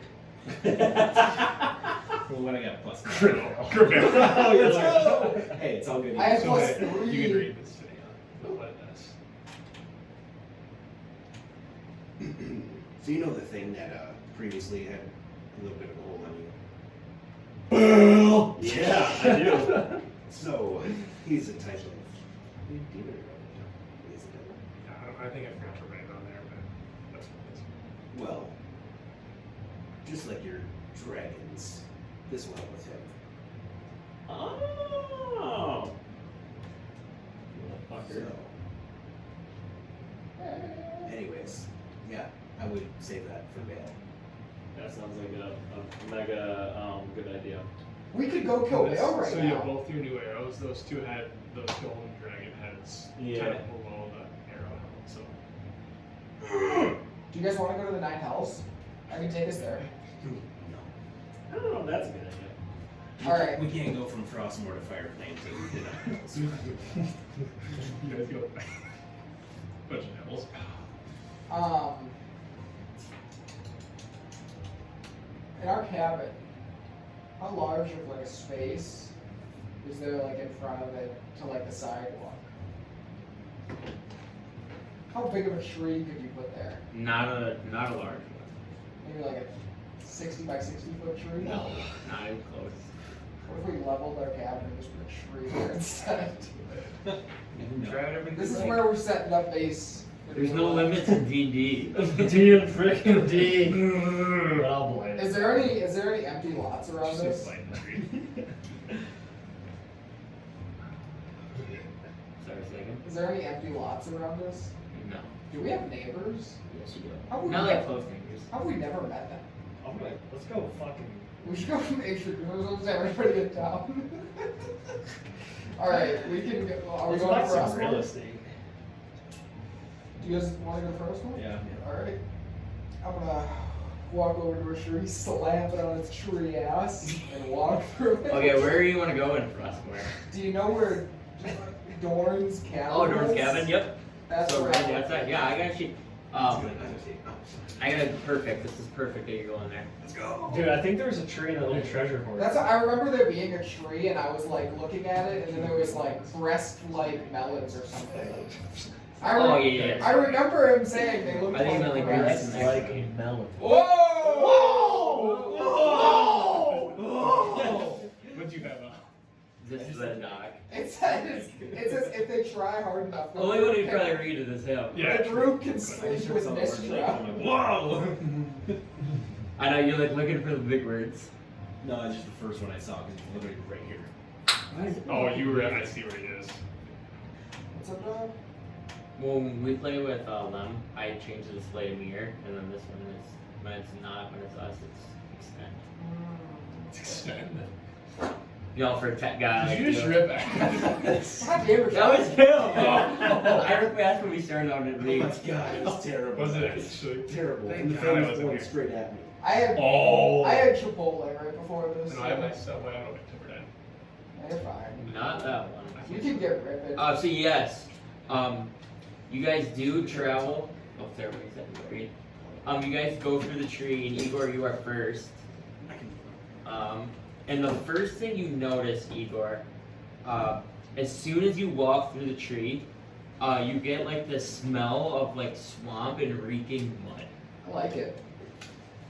Well, when I got plus. Critical. Hey, it's all good. I have So plus that you 3. can read this video. Not what it does. So you know the thing that previously had a little bit of a hold on you? yeah, I do. So he's a type of demon. He's a devil. I think I forgot to write it on there, but that's what it is. Well, just like your dragons, this will help with him. Oh. So, Fucker. anyways, yeah, I would save that for Bale. That sounds like a mega good idea. We could go kill This- Bale right so now. yeah, both your new arrows, those two had those golden dragon heads Yeah. kind of below the arrow hilt. So Do you guys want to go to the Nine Hells? I can take us there. No. I don't know if that's a good idea. Alright. We can't go from Frostmoore to Fire Flame to the Night. you guys go bunch of devils. In our cabin, how large of like a space is there like in front of it to like the sidewalk? How big of a tree could you put there? Not a large one. Maybe like a 60 by 60 foot tree? No, not even close. What if we leveled our cabin and just put a tree there instead? Try whatever you This is like. where we're setting up base. There's no limits in D&D. Dude, freaking D. But I'll blame Is there any empty lots around this? Sorry, second. Is there any empty lots around us? No. Do we have neighbors? Yes, you do. How have we Not never- like close neighbors. How have we never met them? I'm like, let's go fucking. We should go introduce everybody in town. Alright, we can go. Are we Let's going buy for some us? real estate. Do you guys want to go first one? Yeah. Alright. I'm gonna walk over to a tree, slap it on its tree ass, and walk through it. Okay, where do you want to go in Frostmoore? Do you know where Dorn's cabin Oh, Dorn's is? cabin, yep. That's So where right I want outside. to Yeah, I go. got you. I got it perfect. This is perfect that you're going there. Let's go. Dude, I think there's a tree in that little treasure hoard. That's I remember there being a tree, and I was like looking at it, and then there was like breast-like melons or something. Oh, yeah. I remember him saying they looked I think like melon breasts. greens. like a melon. Whoa! Whoa! Whoa! What'd you have? This is the doc. It says if they try hard enough. the Only one group who'd can- probably read it is him. Yeah. The group can sleep with Mistra. Whoa! I know you're like looking for the big words. No, it's just the first one I saw because it's literally right here. Why is it? Oh, you were. I see where he is. What's up, dog? When we play with Lem, I change the display to mirror, and then this one is when it's not, when it's us, it's extend. Extend. You know, for a tech guy. Did you just rip ass? God damn it, That was Sean. him! I ripped ass when we started on the Oh league. my god, it was terrible. Was it actually? Terrible. Thank And the God I fan was wasn't going here. straight at me. I had Oh. Chipotle right before this. No, I have my Subway. I don't know what Timber You're fine. Not that one. You can get ripping. So yes, you guys do travel. Oh, sorry, what is that? Read. You guys go through the tree, and Igor, you are first. And the first thing you notice, Igor, as soon as you walk through the tree, you get like the smell of like swamp and reeking mud. I like it.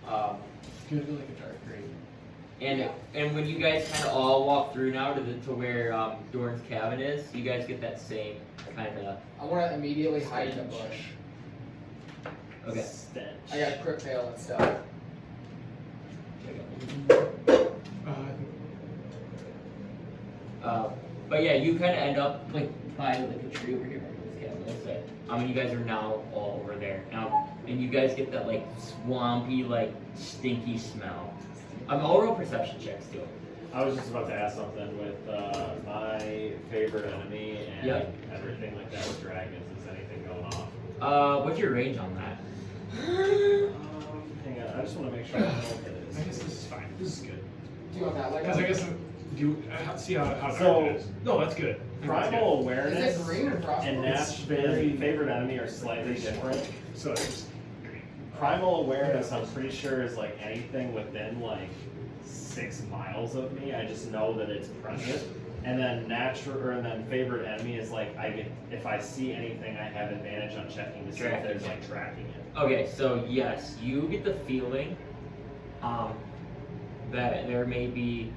It's gonna be like a dark green. And when you guys kind of all walk through now to where Dorn's cabin is, you guys get that same kind of. I want to immediately hide in a bush. Okay. Stench. I got crit fail and stuff. But yeah, you kind of end up like by like a tree over here. You guys are now all over there. And you guys get that like swampy, like stinky smell. I'll roll perception checks too. I was just about to ask something with my favorite enemy and everything like that with dragons. Is anything going off? What's your range on that? Hang on, I just want to make sure I know what it is. I guess this is fine. This is good. Do you want that like? Because I guess do you see how dark So- it is? No, that's good. Primal Is awareness it green or and frostmoore? natural favorite enemy are slightly different. So it's green. Primal awareness, I'm pretty sure, is like anything within like 6 miles of me. I just know that it's present. And then favorite enemy is like if I see anything, I have advantage on checking to see if there's like tracking it. Okay, so yes, you get the feeling that there may be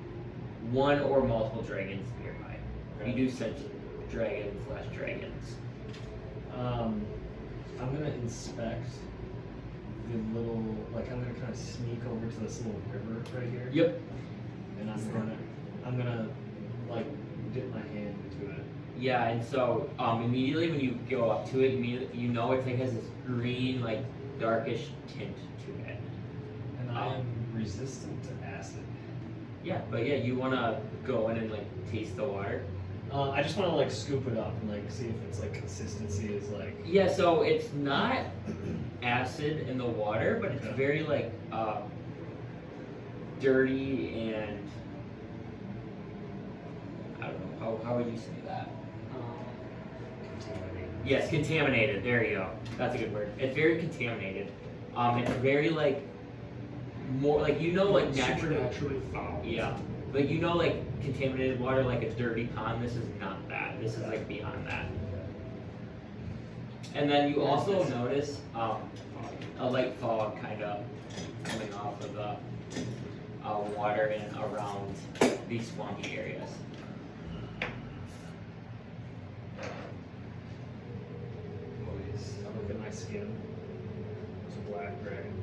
one or multiple dragons nearby. You do sense dragons. I'm gonna inspect the little, like I'm gonna kind of sneak over to this little river right here. Yep. And I'm gonna like dip my hand into it. Yeah, and so immediately when you go up to it, you know it has this green, like darkish tint to it. And I am resistant to acid. Yeah, but yeah, you want to go in and like taste the water. I just want to like scoop it up and like see if it's like consistency is like. Yeah, so it's not acid in the water, but it's very like dirty and I don't know how would you say that? Yes, contaminated. There you go. That's a good word. It's very contaminated. It's very like more like like Supernaturally foul. Yeah, but like contaminated water, like a dirty pond. This is not that. This is like beyond that. And then you also notice a light fog kind of coming off of the water and around these swampy areas. I look at my skin. It's a black dragon.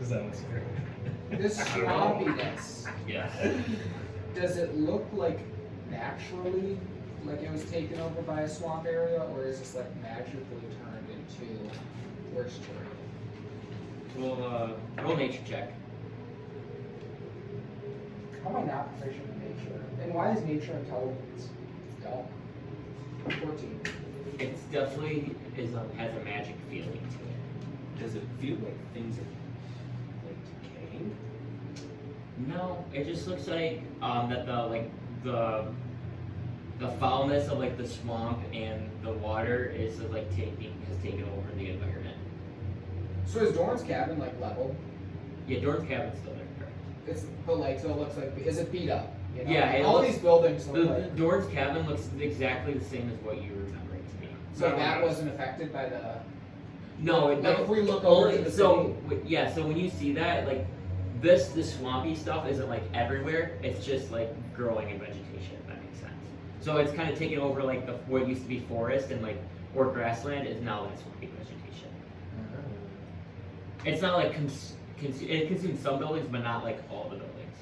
Is that what's here? This swampiness, Yes. does it look like naturally, like it was taken over by a swamp area, or is this like magically turned into worse terrain? We'll roll nature check. How am I not proficient in nature? And why is nature intelligence? It's dumb. 14. It's definitely has a magic feeling to it. Does it feel like things are like decaying? No, it just looks like that the foulness of like the swamp and the water is has taken over the environment. So is Dorn's cabin like level? Yeah, Dorn's cabin's still there, correct? It's but like so it looks like is it beat up? You know? Yeah, Like, it all looks- these buildings look The like. Dorn's cabin looks exactly the same as what you remember it to be. So that wasn't affected by the. No, it Like no, if we look over only to the so city. yeah. So when you see that, like this swampy stuff isn't like everywhere. It's just like growing in vegetation. If that makes sense. So it's kind of taken over like what used to be forest and like or grassland is now like swampy vegetation. It's not like it consumes some buildings, but not like all the buildings.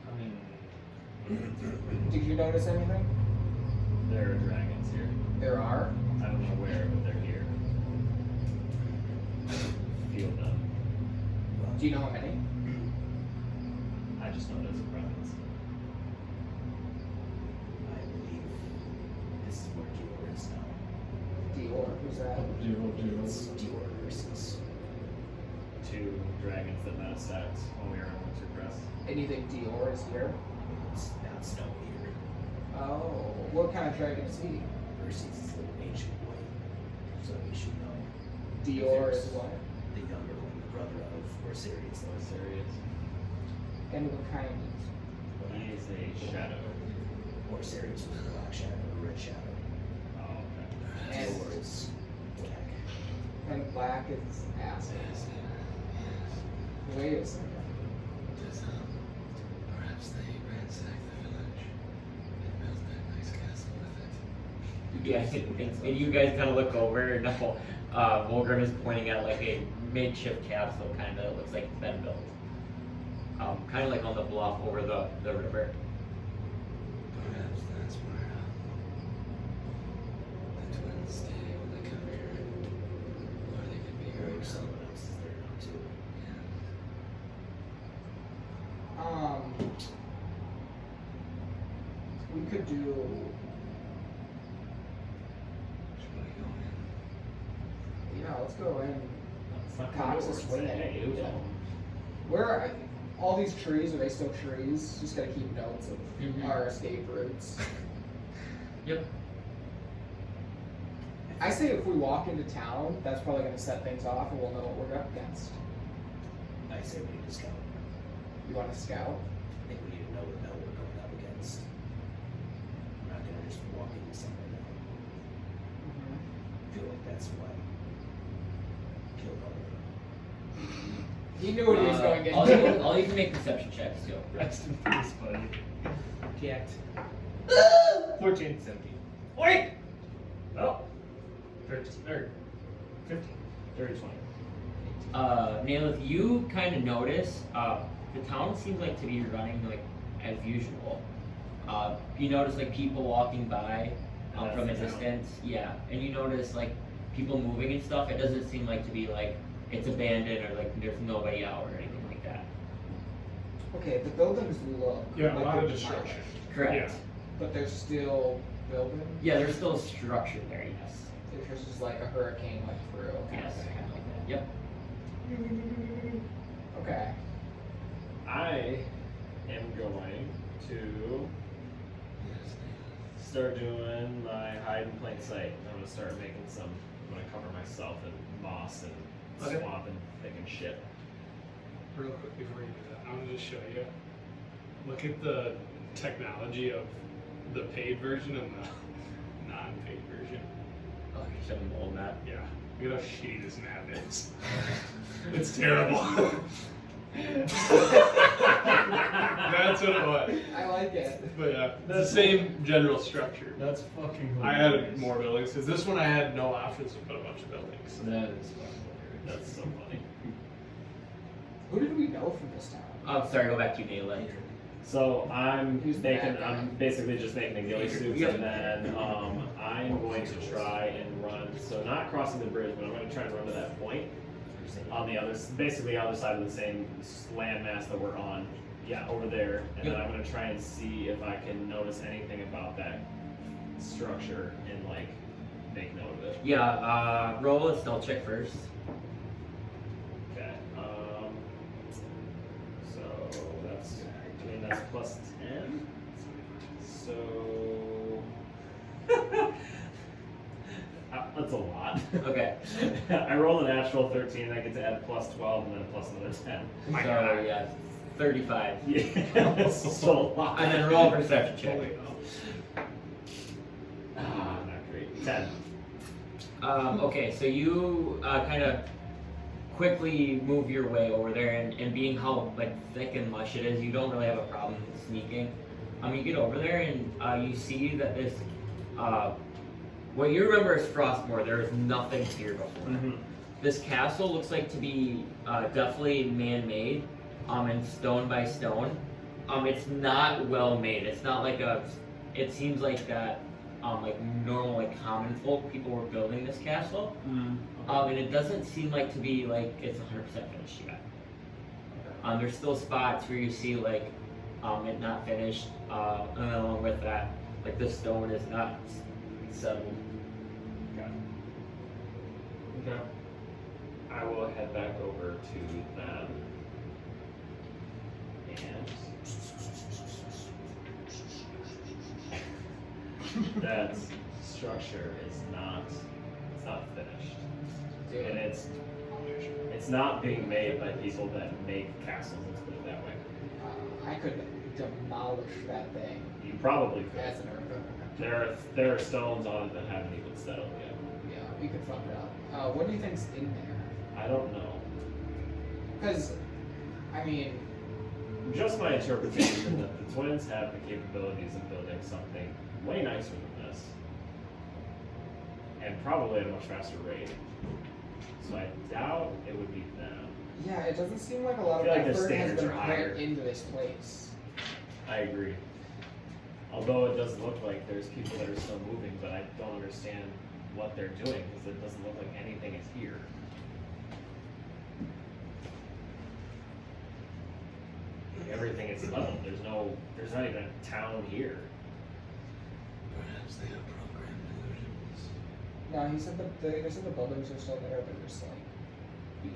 I mean, Did you notice anything? There are dragons here. There are. I don't know where, but they're here. Feel them. Do you know how many? I just know there's a presence. I believe this is where Deorr is now. Deorr, who's that? It's Deorr versus. 2 dragons that met us at when we were in Wintercrest. And you think Deorr is here? It's not snow here. Oh, what kind of dragon is he? Versus is an ancient white. So you should know. Deorr is what? The younger one, the brother of Orsirius. Serious. And what kind? He is a shadow. Orsirius was a black shadow, a red shadow. Oh, okay. And- Deorr is black. And black is acid. Wait a second. Does, perhaps they ransacked the village and built that nice castle with it. Yeah, and you guys kind of look over, and now Vulgrim is pointing at like a makeshift castle, kind of looks like it's been built. Kind of like on the bluff over the river. Perhaps that's where the twins stay when they come here. Or they could be Or heard. someone else is there now too. We could do. Should we go in? Yeah, let's go in. It's not Cox gonna is work. swinging. Hey, who's on? Where are all these trees? Are they still trees? Just gotta keep notes of Mhm. our escape routes. Yep. I say if we walk into town, that's probably gonna set things off, and we'll know what we're up against. I say we need to scout. You want to scout? I think we need to know what we're going up against. I'm not gonna just walk into somewhere now. I feel like that's why killed all of them. He knew what he was going into. all you can make perception checks, yo. Rest in peace, buddy. Jacked. 14, 17. Wait! Oh, 13, or 15. 30, 20. Nailith, you kind of notice the town seems like to be running like as usual. You notice like people walking by That's from a the town. distance, yeah, and you notice like people moving and stuff. It doesn't seem like to be like it's abandoned or like there's nobody out or anything like that. Okay, the buildings look Yeah, a like lot they're of destruction. demolished, Correct. but there's still buildings. Yeah, there's still a structure there. Yes. There's just like a hurricane went through. kind Yes. of thing. Kind of like that. Yep. Okay. I am going to start doing my hide in plain sight. I'm gonna start making some. I'm gonna cover myself in moss and Okay. swamp and thick and shit. Real quick before you do that, I'm gonna just show you. Look at the technology of the paid version and the non-paid version. Oh, you're showing the old map. Yeah, look at how shitty this map is. It's terrible. That's what it was. I like it. But yeah, it's the same general structure. That's fucking I added more buildings because this one I had no options to put a bunch of buildings. That is fucking weird. That's so funny. Who did we know from this town? Oh, sorry. Go back to you, Nailith. So I'm Who's the making. bad guy? I'm basically just making the ghillie suits, Yep. and then I'm going to try and run. So not crossing the bridge, but I'm going to try and run to that point on the other, basically other side of the same landmass that we're on. Yeah, over there, and then I'm going to try and see if I can notice anything about that structure and like make note of it. Yeah. Roll a stealth check first. Okay. So that's plus 10. So that's a lot. Okay. I rolled a natural 13. I get to add plus 12 and then plus another 10. My so God. yeah, 35. Yeah, that's so a lot. And then roll a perception check. Holy hell. Not great. 10. Okay, so you kind of quickly move your way over there, and being how like thick and lush it is, you don't really have a problem sneaking. You get over there and you see that this, what you remember as Frostmoore, there is nothing here before. Mm-hmm. This castle looks like to be definitely man-made, and stone by stone. It's not well made. It's not like a. It seems like like normal, like common folk, people were building this castle. Mm. And it doesn't seem like to be like it's 100% finished yet. There's still spots where you see like it not finished, and along with that, like the stone is not settled. Okay. I will head back over to them. And that structure is not finished. And it's not being made by people that make castles, let's put it that way. I could demolish that thing. You probably could. As an urban. There are stones on it that haven't even settled yet. Yeah, we could fuck it up. What do you think's in there? I don't know. Because, I mean, Just my interpretation that the twins have the capabilities of building something way nicer than this. And probably at a much faster rate. So I doubt it would be them. yeah, it doesn't seem like a lot I of feel like their effort has standards been are higher. put into this place. I agree. Although it does look like there's people that are still moving, but I don't understand what they're doing because it doesn't look like anything is here. Everything is leveled. There's not even a town here. Perhaps they have programmed illusions. No, he said they said the buildings are still there, but just like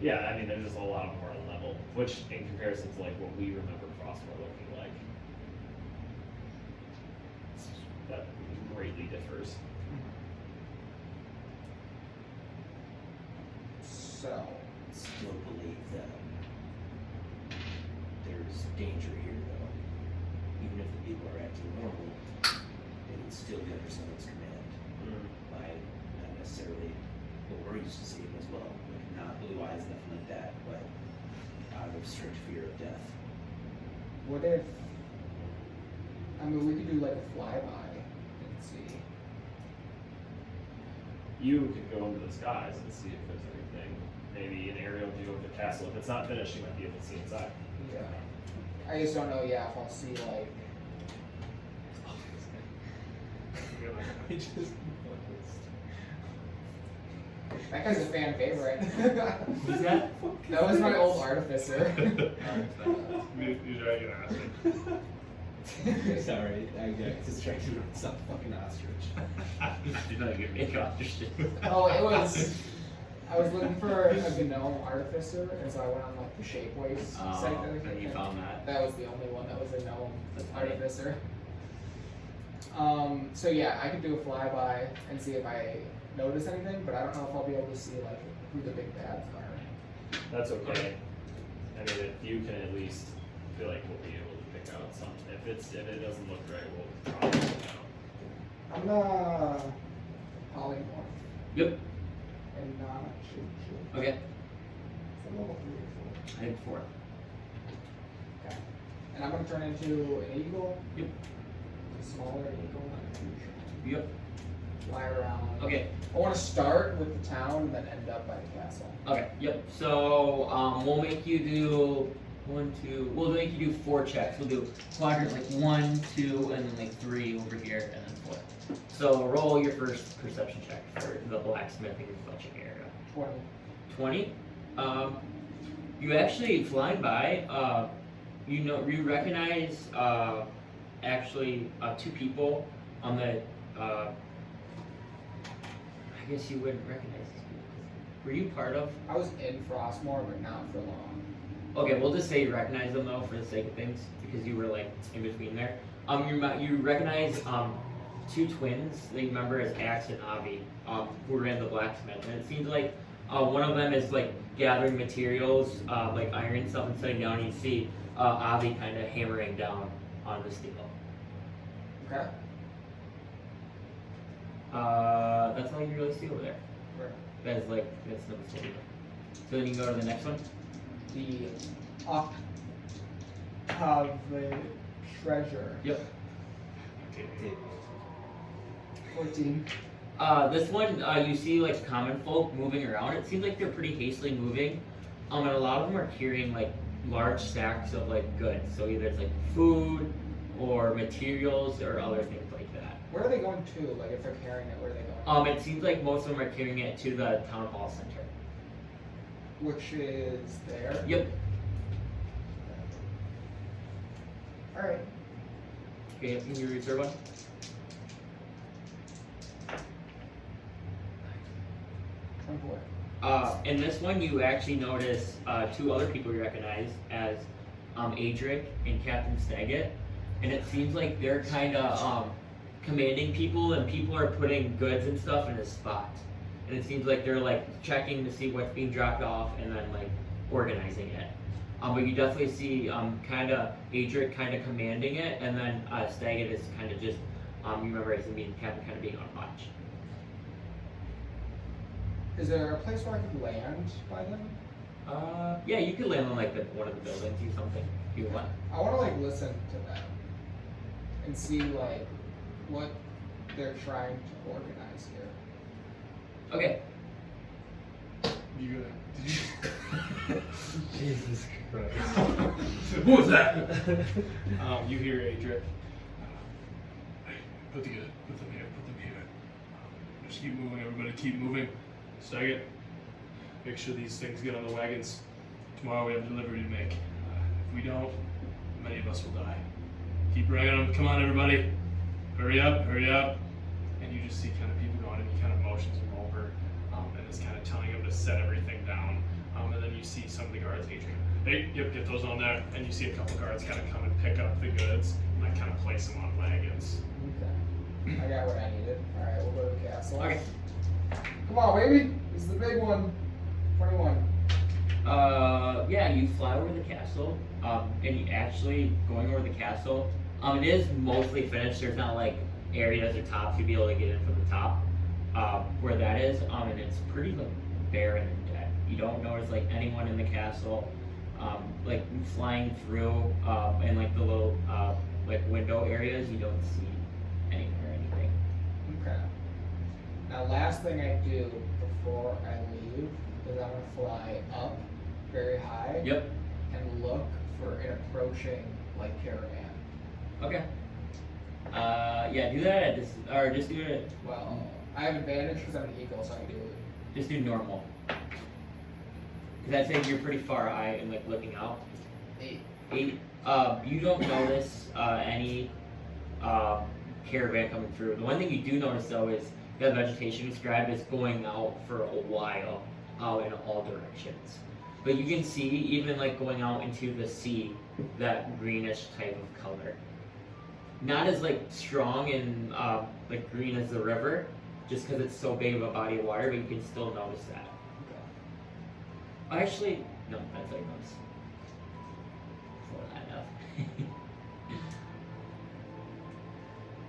Yeah, I mean, there's just a lot more level, which in comparison to like what we remember Frostmoore looking like, that greatly differs. so. Still believe that there's danger here, though. Even if the people are acting normal, they would still be under someone's command. By not necessarily what we're used to seeing as well. Like not blue eyes, nothing like that, but out of strict fear of death. What if? I mean, we could do like a flyby and see. You could go into the skies and see if there's anything. Maybe an aerial view of the castle. If it's not finished, you might be able to see inside. Yeah. I just don't know. Yeah, if I'll see like. I just That guy's a fan favorite. Who's that? That was my old artificer. He's dragging acid. Sorry, I got distracted with some fucking ostrich. You're not gonna make ostrich. Oh, it was. I was looking for a gnome artificer, and so I went on like the Shapeways site. And you found that. That was the only one that was a gnome That's funny. artificer. So yeah, I could do a flyby and see if I notice anything, but I don't know if I'll be able to see like who the big bads are. That's okay. I mean, if you can at least feel like we'll be able to pick out something. If it doesn't look right, we'll probably pick it out. I'm gonna polymorph Yep. and not shoot. Okay. It's a level 3 or 4. I had 4. Okay. And I'm gonna turn into an eagle. Yep. A smaller eagle, not huge. Yep. Fly around. Okay. I want to start with the town and then end up by the castle. Okay. Yep. So we'll make you do 1, 2. We'll make you do 4 checks. We'll do quadrant like 1, 2, and then like 3 over here, and then 4. So roll your first perception check for the blacksmithing and fletching area. 20. 20. You actually flying by. You recognize actually 2 people on the. I guess you wouldn't recognize these people. Were you part of? I was in Frostmoore, but not for long. Okay, we'll just say you recognize them though for the sake of things because you were like in between there. You recognize 2 twins that you remember as Axe and Avi, who were in the blacksmith, and it seems like one of them is like gathering materials, like iron stuff and setting down. And you see Avi kind of hammering down on the steel. Okay. That's all you really see over there. Where? That's number 40. So then you can go to the next one. The of the treasure. Yep. 14. This one, you see like common folk moving around. It seems like they're pretty hastily moving. And a lot of them are carrying like large stacks of like goods. So either it's like food or materials or other things like that. Where are they going to? Like, if they're carrying it, where are they going? It seems like most of them are carrying it to the town hall center. Which is there? Yep. Alright. Okay, can you read third one? In this one, you actually notice two other people you recognize as Adric and Captain Staggett, and it seems like they're kind of commanding people, and people are putting goods and stuff in a spot. And it seems like they're like checking to see what's being dropped off and then like organizing it. But you definitely see kind of Adric kind of commanding it, and then Staggett is kind of just you remember as being Captain kind of being on watch. Is there a place where I could land by them? Yeah, you could land on like one of the buildings or something if you want. I want to like listen to them and see like what they're trying to organize here. Okay. You gonna? Jesus Christ. What was that? You hear Adric. Hey, put them here. Put them here. Just keep moving, everybody. Keep moving. Staggett, make sure these things get on the wagons. Tomorrow we have delivery to make. If we don't, many of us will die. Keep bringing them. Come on, everybody. Hurry up, hurry up. And you just see kind of people going, and he kind of motions them over, and is kind of telling them to set everything down. And then you see some of the guards, Adrian, hey, yep, get those on there. And you see a couple guards kind of come and pick up the goods and like kind of place them on wagons. Okay. I got what I needed. Alright, we'll go to the castle. Okay. Come on, baby! This is the big one. 21. Yeah, you fly over the castle, and you actually going over the castle. It is mostly finished. There's not like areas or tops you'd be able to get in from the top, where that is. And it's pretty like barren and dead. You don't notice like anyone in the castle. Like flying through, and like the little like window areas, you don't see anything or anything. Okay. Now, last thing I do before I leave is I'm gonna fly up very high. Yep. And look for an approaching like caravan. Okay. Yeah, do that. Just do it. Well, I have advantage because I'm an eagle, so I can do it. Just do normal. Because I'd say you're pretty far high and like looking out. 8. 8. You don't notice any caravan coming through. The one thing you do notice though is the vegetation described as going out for a while, in all directions. But you can see even like going out into the sea, that greenish type of color. Not as like strong and like green as the river, just because it's so big of a body of water, but you can still notice that. Actually, no, that's like notice. Slow that enough.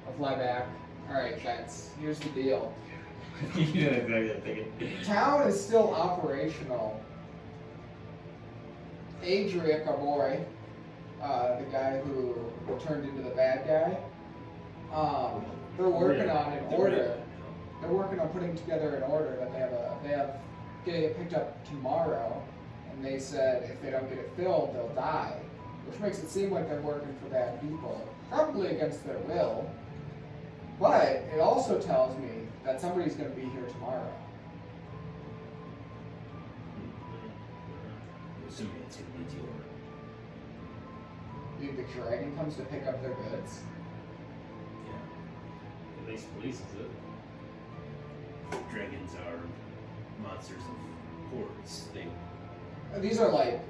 I'll fly back. Alright, guys, here's the deal. You know exactly what I'm thinking. Town is still operational. Adric, our boy, the guy who turned into the bad guy, they're working on an order. They're working on putting together an order that they have getting it picked up tomorrow, and they said if they don't get it filled, they'll die, which makes it seem like they're working for bad people, probably against their will. But it also tells me that somebody's going to be here tomorrow. Assuming it's going to be Deorr. You think the dragon comes to pick up their goods? Yeah. At least police is it. Dragons are monsters of hordes. These are like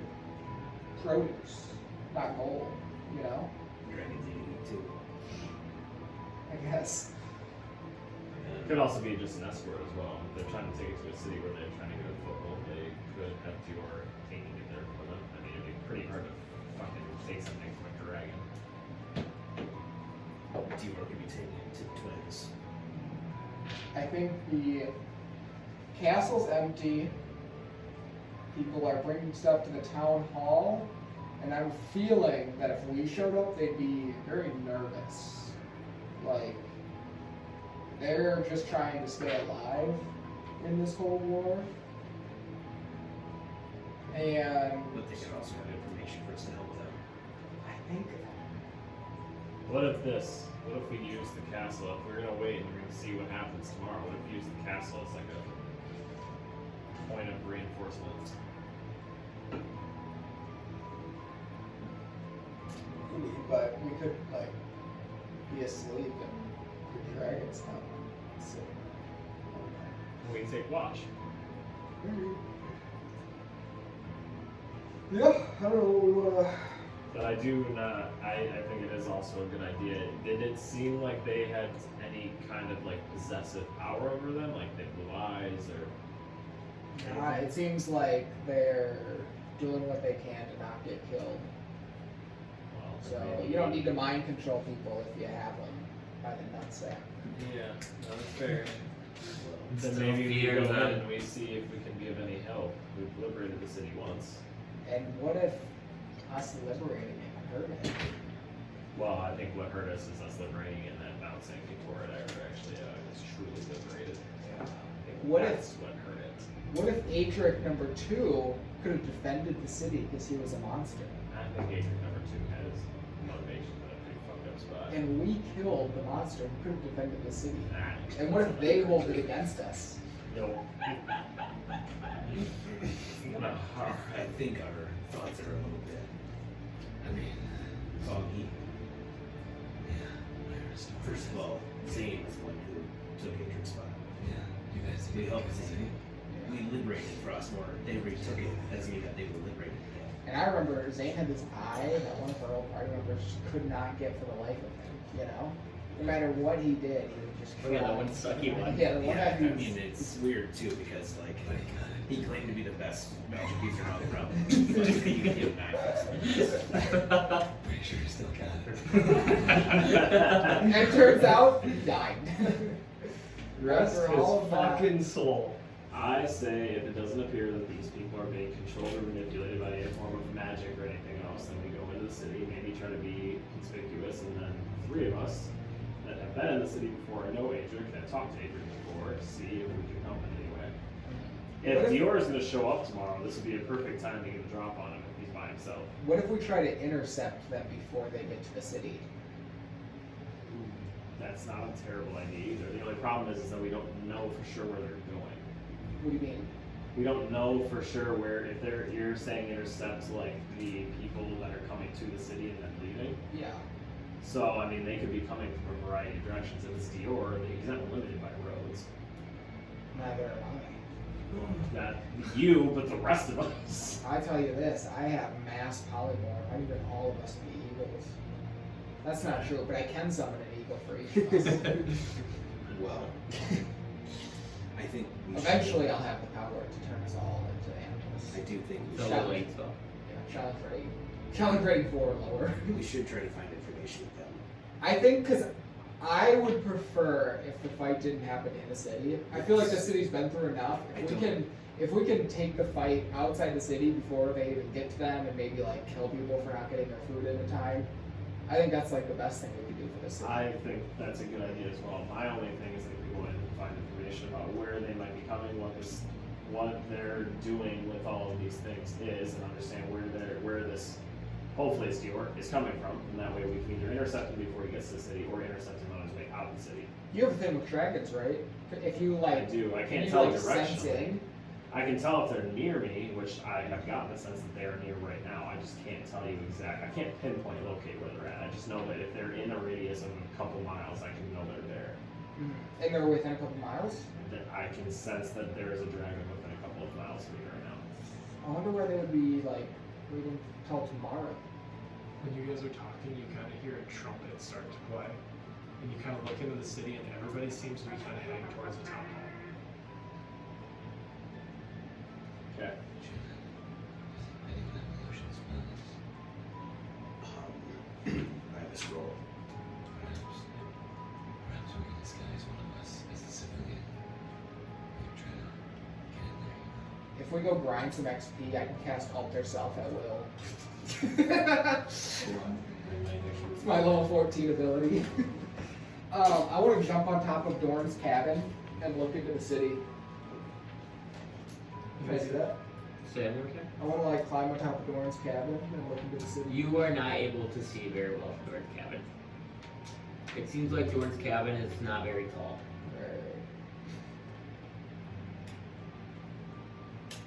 produce, not gold, you know? Dragons eat too. I guess. Could also be just an escort as well. If they're trying to take it to a city where they're trying to get a foothold, they could have Deorr taking it there for them. I mean, it'd be pretty hard to fucking take something from a dragon. Deorr could be taking it to the twins. I think the castle's empty. People are bringing stuff to the town hall, and I'm feeling that if we showed up, they'd be very nervous. Like, they're just trying to stay alive in this whole war. And But they could also have information for us to help them. I think What if we use the castle? If we're gonna wait and we're gonna see what happens tomorrow, what if we use the castle as like a point of reinforcement? Maybe, but we could like be asleep and the dragons come. So, We can take watch. yeah, I don't know. We wanna. But I do not. I think it is also a good idea. Did it seem like they had any kind of like possessive power over them, like they blue eyes or? It seems like they're doing what they can to not get killed. Well, So maybe- you don't need to mind control people if you have them by the nutsack. Yeah, that's fair. Then Still maybe we fear go in them. and we see if we can be of any help. We've liberated the city once. And what if us liberating it hurt it? Well, I think what hurt us is us liberating it and then bouncing before it ever actually is truly liberated. I think What if- that's what hurt it? What if Adric number 2 could have defended the city because he was a monster? I think Adric number 2 has motivation in a pretty fucked up spot. And we killed the monster who could have defended the city. Nah. And what if they hold it against us? No. I think our thoughts are a little bit, I mean, foggy. yeah, I heard a story. First of all, Zane was one who took Adric's spot. Yeah, you guys think We you helped guys Zane. see? We liberated Frostmoore. They retook it as mean that they were liberated again. And I remember Zane had this eye that one of our old party members just could not get for the life of him, you know? No matter what he did, he would just Oh, yeah, try. that one sucky one. Yeah, the one Yeah, that I mean, it's weird too because like But he got it. he claimed to be the best magic user on the realm, but you give him access. Pretty sure he still got it. And it turns out he died. Rest After his all of that. fucking soul. I say if it doesn't appear that these people are being controlled or manipulated by any form of magic or anything else, then we go into the city, maybe try to be conspicuous, and then the 3 of us that have been in the city before and know Adric, that have talked to Adric before, see if we can help in any way. If What if- Deorr is going to show up tomorrow, this would be a perfect time to get a drop on him if he's by himself. What if we try to intercept them before they get to the city? That's not a terrible idea either. The only problem is that we don't know for sure where they're going. What do you mean? We don't know for sure where, if you're saying intercept like the people that are coming to the city and then leaving. Yeah. So, I mean, they could be coming from a variety of directions. If it's Deorr, he's not limited by roads. Neither am Not you, but the rest of us. I. I tell you this, I have mass polymorph. I even all of us be eagles. That's not true, but I can summon an eagle for each of us. Well, I think we should- Eventually I'll have the power to turn us all into animals. I do think we So should, late, so. Yeah, challenge rating. Challenge rating 4 or lower. we should try to find information with them. I think because I would prefer if the fight didn't happen in the city. I feel like the city's been through enough. If we can take the fight outside the city before they even get to them and maybe like kill people for not getting their food in time, I think that's like the best thing we could do for the city. I think that's a good idea as well. My only thing is that we go in and find information about where they might be coming, what they're doing with all of these things is, and understand where this, hopefully it's Deorr, is coming from, and that way we can either intercept him before he gets to the city or intercept him on his way out of the city. You have a thing with dragons, right? If you I like, do. I can can't you tell like sense directionally. in? I can tell if they're near me, which I have gotten the sense that they are near right now. I just can't tell you I can't pinpoint locate where they're at. I just know that if they're in a radius of a couple miles, I can know they're there. And they're within a couple miles. That I can sense that there is a dragon within a couple of miles of me right now. I wonder where they would be like waiting till tomorrow. When you guys are talking, you kind of hear a trumpet start to play, and you kind of look into the city, and everybody seems to be kind of heading towards the town hall. Okay. Does anyone have illusion spells? I have a scroll. Perhaps we can disguise one of us as a civilian. Like try to get in there. If we go grind some XP, I can cast Alter Self at will. It's my level 14 ability. I want to jump on top of Dorn's cabin and look into the city. Can I do that? Say that one more time. I want to like climb on top of Dorn's cabin and look into the city. You are not able to see very well from your cabin. It seems like Jordan's cabin is not very tall. Right.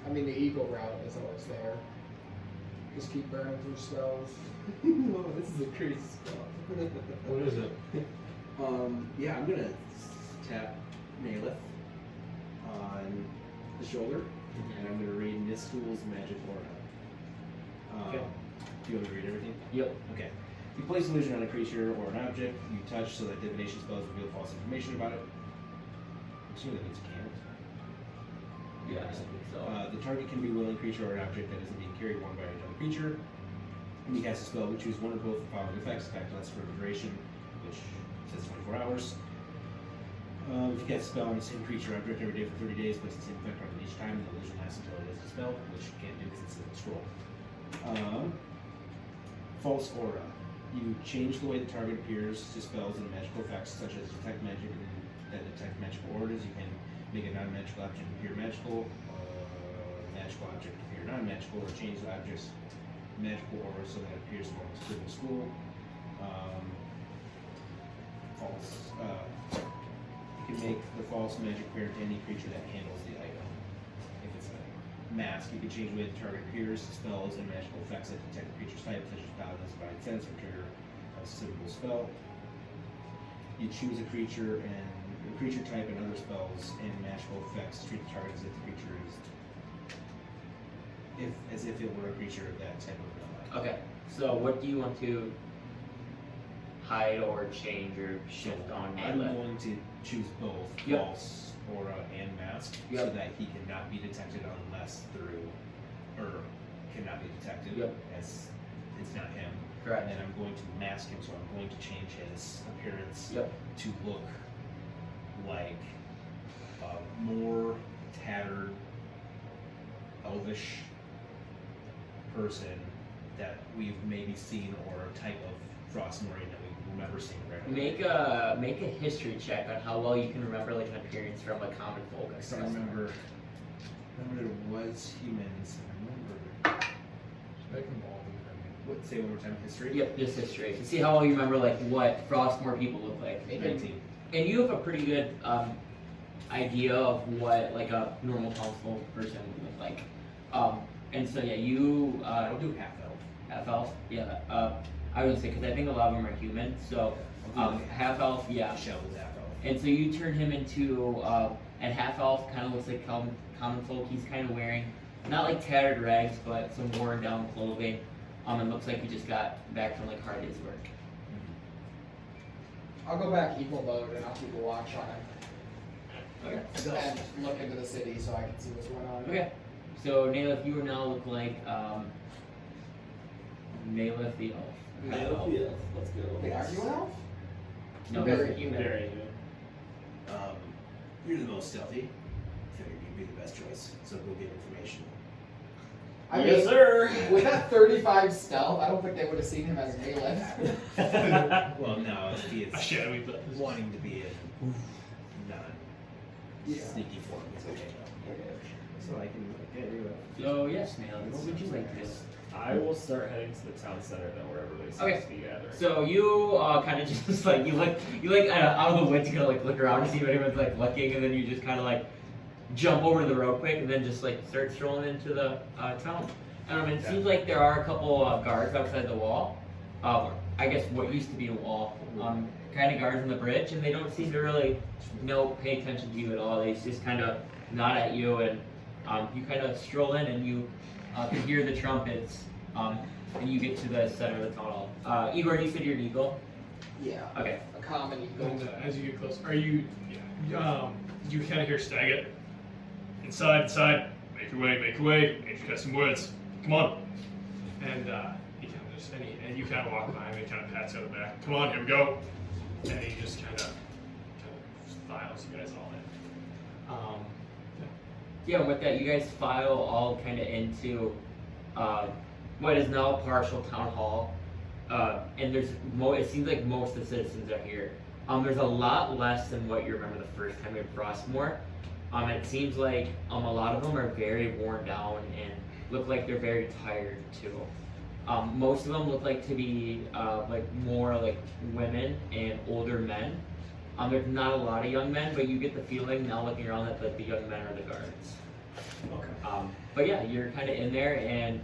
I mean, the eagle route is always there. Just keep burning through spells. Whoa, this is a crazy spell. What is it? Yeah, I'm gonna tap Malith on the shoulder, and I'm gonna read Nistul's magic aura. Okay. Do you want me to read everything? Yep. Okay. You place illusion on a creature or an object you touch so that divination spells reveal false information about it. I'm assuming that means you can't. Yeah, I think so. The target can be a willing creature or an object that isn't being carried on by another creature. When you cast a spell, we choose one or both of the following effects. Effect lasts for a duration, which says 24 hours. If you cast a spell on the same creature or object every day for 30 days, place the same effect on it each time, the illusion lasts until it is dispelled, which you can't do because it's a scroll. False aura. You change the way the target appears to spells and magical effects, such as detect magic that detect magical auras. You can make a non-magical object appear magical, magical object appear non-magical, or change the object's magical aura so that it appears more like a school. False. You can make the false magic appear to any creature that handles the item. If it's a mask, you can change the way the target appears to spells and magical effects that detect the creature's type, such as Paladin's Divine Sense, or trigger a suitable spell. You choose a creature type and other spells and magical effects treat the target as if the creature is as if it were a creature of that type of ability. Okay. So what do you want to hide or change or shift on I'm Malith? going to choose both Yep. false aura and mask so Yep. that he cannot be detected unless cannot be detected Yep. as it's not him. Correct. And then I'm going to mask him, so I'm going to change his appearance Yep. to look like a more tattered, elvish person that we've maybe seen, or a type of Frostmoore that we remember seeing right away. Make a history check on how well you can remember like an appearance from a common folk. I remember it was humans. I remember. Make them all What? Say one more time. History. Yep, just history. To see how well you remember like what Frostmoore people look like. 19. And you have a pretty good idea of what like a normal townsfolk person would look like. And so yeah, you I'll do half elf. half elf. Yeah. I would say because I think a lot of them are human. So half elf. Yeah. Shell is half elf. And so you turn him into and half elf kind of looks like common folk. He's kind of wearing not like tattered rags, but some worn down clothing. It looks like he just got back from like hard day's work. I'll go back equal mode and I'll keep a watch on him. Okay. And look into the city so I can see what's going on. Okay. So Nalith, you now look like Nalith the elf. Half elf. Let's go. Wait, are you an elf? No, Very he's a human. Very good. You're the most stealthy. Figured you'd be the best choice. So go get information. I Yes, mean, sir. with that 35 stealth, I don't think they would have seen him as Malith. Well, no, if he A is shadowy blood. wanting to be a non Yeah. sneaky form, it's okay. So I can get you a. So yes, Nalith, what would you like to do? I will start heading to the town center then, where everybody seems Okay. to be gathering. So you kind of just like you out of the woods, you kind of like look around to see if anyone's like looking, and then you just kind of like jump over the road quick, and then just like start strolling into the town. It seems like there are a couple guards outside the wall. I guess what used to be a wall. Kind of guards on the bridge, and they don't seem to really pay attention to you at all. They just kind of nod at you, and you kind of stroll in, and you can hear the trumpets, and you get to the center of the town hall. Igor, you said you're an eagle. Yeah. Okay. A common eagle. And as you get closer, are you? Yeah. You kind of hear Staggett. Inside. Make your way. Ain't you got some words? Come on. And he kind of just and you kind of walk by him and kind of pats you on the back. Come on, here we go. And he just kind of files you guys all in. Yeah, with that, you guys file all kind of into what is now partial town hall, and there's it seems like most of the citizens are here. There's a lot less than what you remember the first time in Frostmoore. It seems like a lot of them are very worn down and look like they're very tired too. Most of them look like to be like more like women and older men. There's not a lot of young men, but you get the feeling now looking around that like the young men are the guards. Okay. But yeah, you're kind of in there, and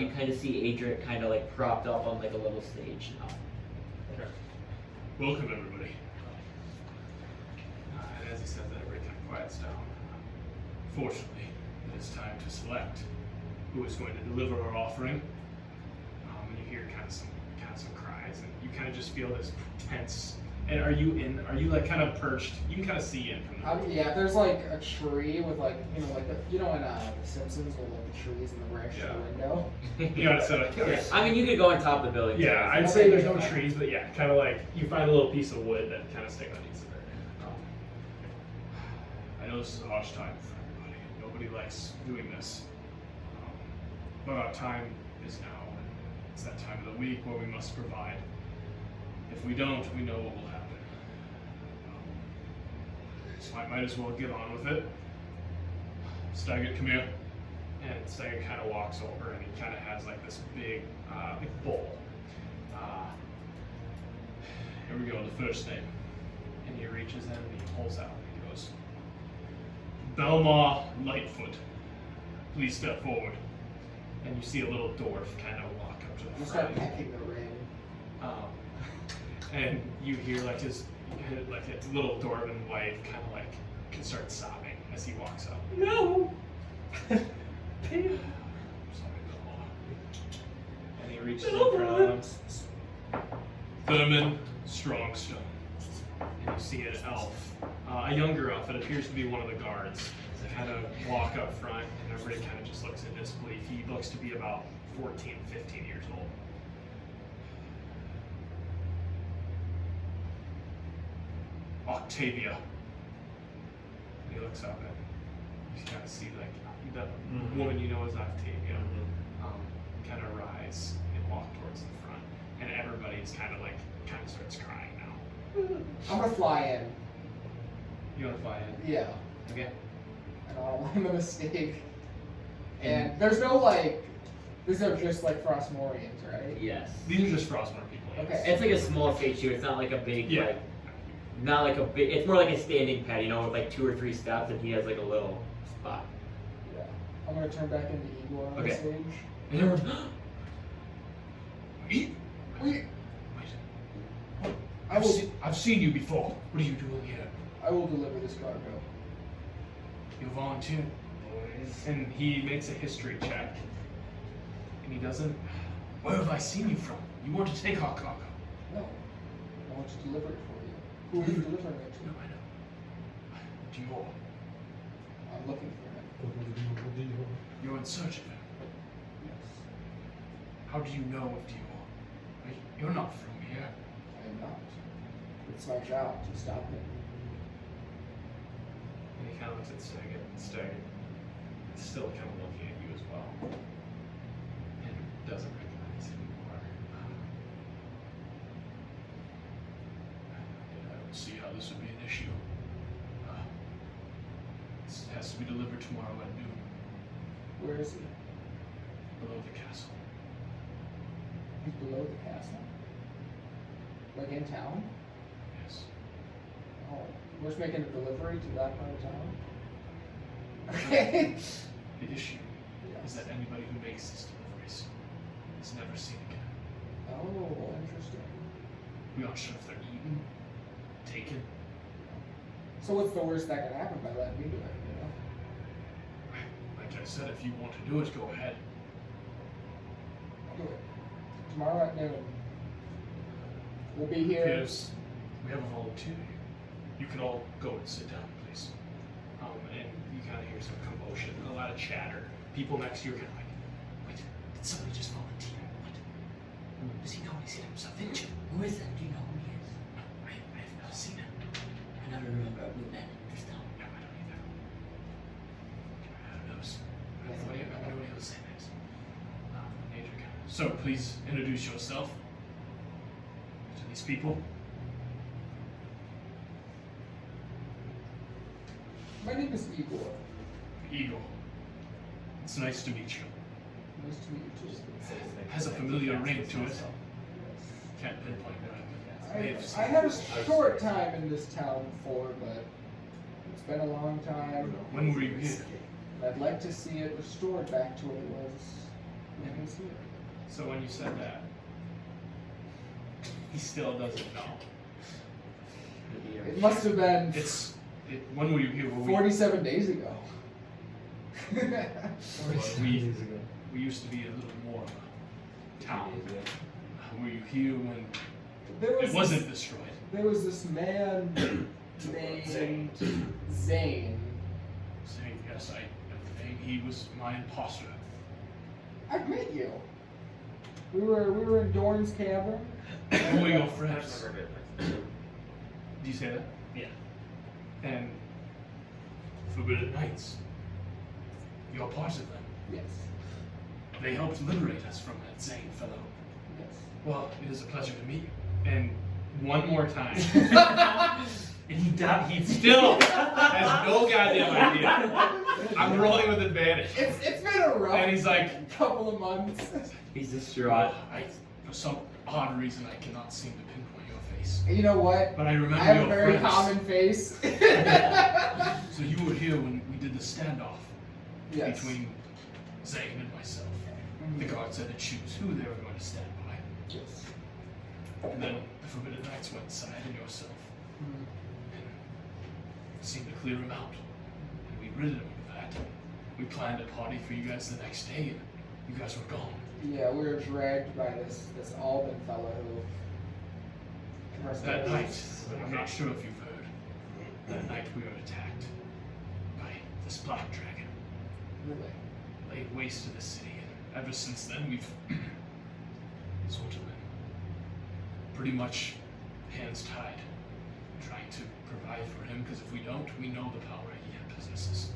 you kind of see Adric kind of like propped up on like a little stage now. Welcome, everybody. And as he says that, everybody kind of quiets down. Fortunately, it is time to select who is going to deliver our offering. And you hear kind of some cries, and you kind of just feel this tense. And are you like kind of perched? You can kind of see in from the Yeah, if there's like a tree with like, in The Simpsons with like the trees and the branch to the window. You gotta set up. Yeah, I mean, you could go on top of the building. Yeah, too. I'd say there's no trees, but yeah, kind of like you find a little piece of wood that kind of stick underneath it. I know this is a harsh time for everybody. Nobody likes doing this. But our time is now. It's that time of the week where we must provide. If we don't, we know what will happen. So I might as well get on with it. Stagger, come here. And Stagger kind of walks over, and he kind of has like this big bowl. Here we go, the first name. And he reaches in and he pulls out. He goes, Belmar Lightfoot, please step forward. And you see a little dwarf kind of walk up to the You front. start pecking the ring. And you hear like his little dwarven wife kind of like can start sobbing as he walks up. No. Sorry, Belmar. And he reaches in front of them. Thurman Strongstone. And you see an elf, a younger elf that appears to be one of the guards. They kind of walk up front, and everybody kind of just looks in disbelief. He looks to be about 14, 15 years old. Octavia. And he looks up, and you kind of see like that woman you know is Octavia kind of rise and walk towards the front, and everybody's kind of starts crying now. I'm gonna fly in. You want to fly in? Yeah. Okay. I don't want to make a mistake. And there's no like, these are just like Frostmoorians, right? Yes. These are just Frostmoore people. Yes. Okay. It's like a small statue. It's not like a big Yeah. like. Not like a big. It's more like a standing pad, you know, with like 2 or 3 steps, and he has like a little spot. Yeah. I'm gonna turn back into Igor on Okay. the stage. And everyone, Wait. Wait. I've seen you before. What are you doing here? I will deliver this cargo. You volunteered. And he makes a history check. And he doesn't. Where have I seen you from? You want to take our cargo? No. I want to deliver it for you. Who are you delivering it No, to? I know. Deorr. I'm looking for him. You're in search of him. Yes. How do you know of Deorr? You're not from here. I am not. It's my job to stop him. And he kind of looks at Stagger. Stagger is still kind of looking at you as well. And doesn't recognize him anymore. I don't see how this would be an issue. This has to be delivered tomorrow at noon, Where is he? below the castle. He's below the castle. Like in town? Yes. Oh, we're just making a delivery to that part of town? Okay. The issue is Yes. that anybody who makes these deliveries is never seen again. Oh, interesting. We aren't sure if they're eaten, taken. So what's the worst that could happen by letting me do it, you know? Like I said, if you want to do it, go ahead. I'll do it. Tomorrow at noon. We'll be here. Appears we have a volunteer here. You can all go and sit down, please. And you kind of hear some commotion, a lot of chatter. People next to you are kind of like, wait, did somebody just volunteer? What? Does he know he's hit himself into? who is that? Do you know who he is? I have not seen him. I never remember a blue man in this town. No, I don't either. Who knows? I have no idea what to say next. Adric. So, please introduce yourself to these people. My name is Igor. Igor. It's nice to meet you. Nice to meet you too. Has a familiar ring to it. Can't pinpoint that. I had a short time in this town before, but it's been a long time. When were you here? I'd like to see it restored back to what it was when I was here. So when you said that, he still doesn't know. It must have been When were you here? Were we, 47 days ago. we used to be a little more of a town. Were you here when it wasn't destroyed? There was this man named Zane. Saying yes, he was my imposter. I've met you. We were in Dorn's cavern. Who were your friends? Did you say that? Yeah. And Forbidden Knights. You're part of them. Yes. They helped liberate us from that Zane fellow. Yes. Well, it is a pleasure to meet you. And one more time. And he still has no goddamn idea. I'm rolling with advantage. It's been a rough And he's like, couple of months. He's distraught. For some odd reason, I cannot seem to pinpoint your face. You know what? But I remember I have your a very friends. common face. So you were here when we did the standoff Yes. between Zane and myself. The guards had to choose who they were going to stand by. Yes. And then the Forbidden Knights went inside and yourself. Mhm. And seemed to clear him out. And we ridded him of that. We planned a party for you guys the next day, and you guys were gone. Yeah, we were dragged by this Alban fellow who. That night, I'm not sure if you've heard, that night we were attacked by this black dragon. Really? Laid waste to the city, and ever since then we've sort of been pretty much hands tied, trying to provide for him, because if we don't, we know the power he possesses.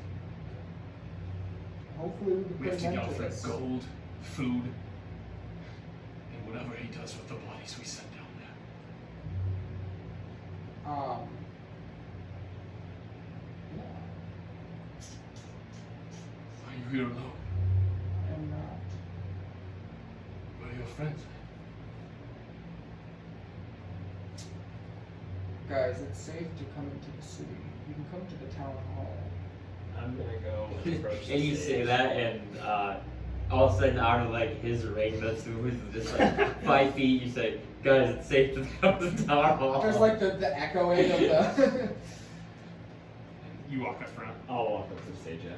Hopefully we can We have to put an go end to for this. gold, food, and whatever he does with the bodies we send down there. Yeah, Are you here alone? I'm not. Where are your friends? Guys, it's safe to come into the city. You can come to the town hall. I'm gonna go and approach the And you stage. say that, and all of a sudden, out of like his ring, that's just like 5 feet. You say, "Guys, it's safe to come to the town hall." There's like the echoing of the. You walk up front. I'll walk up to the stage, yeah.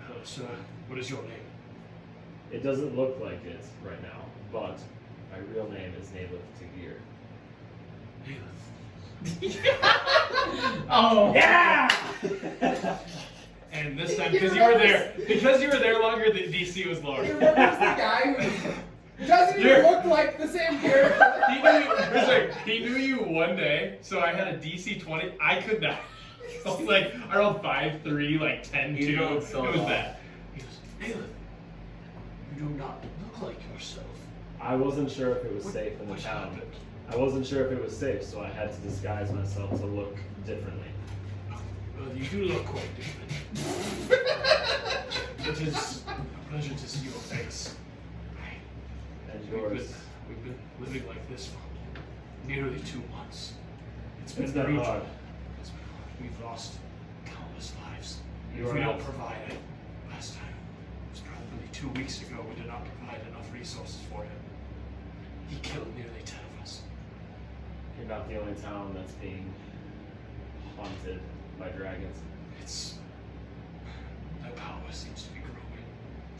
Hello, sir. What is your name? It doesn't look like it right now, but my real name is Nalith Tagir. Oh Yeah! And this time, because you were there longer, the DC was lower. He remembers the guy who doesn't even You're- look like the same character. He knew you one day, so I had a DC 20. I could not. I was like, I rolled 5-3, like 10-2. You rolled so it was low. bad. He goes, Nalith, you do not look like yourself. I wasn't sure if it was safe in the What town. happened? I wasn't sure if it was safe, so I had to disguise myself to look differently. Well, you do look quite different. It is a pleasure to see your face. And We've yours. been living like this for nearly 2 months. It's been been brutal. hard. It's been hard. We've lost countless lives. You If are we don't not- provide it, last time, it was probably 2 weeks ago, we did not provide enough resources for him. He killed nearly 10 of us. You're not the only town that's being haunted by dragons. It's... their power seems to be growing.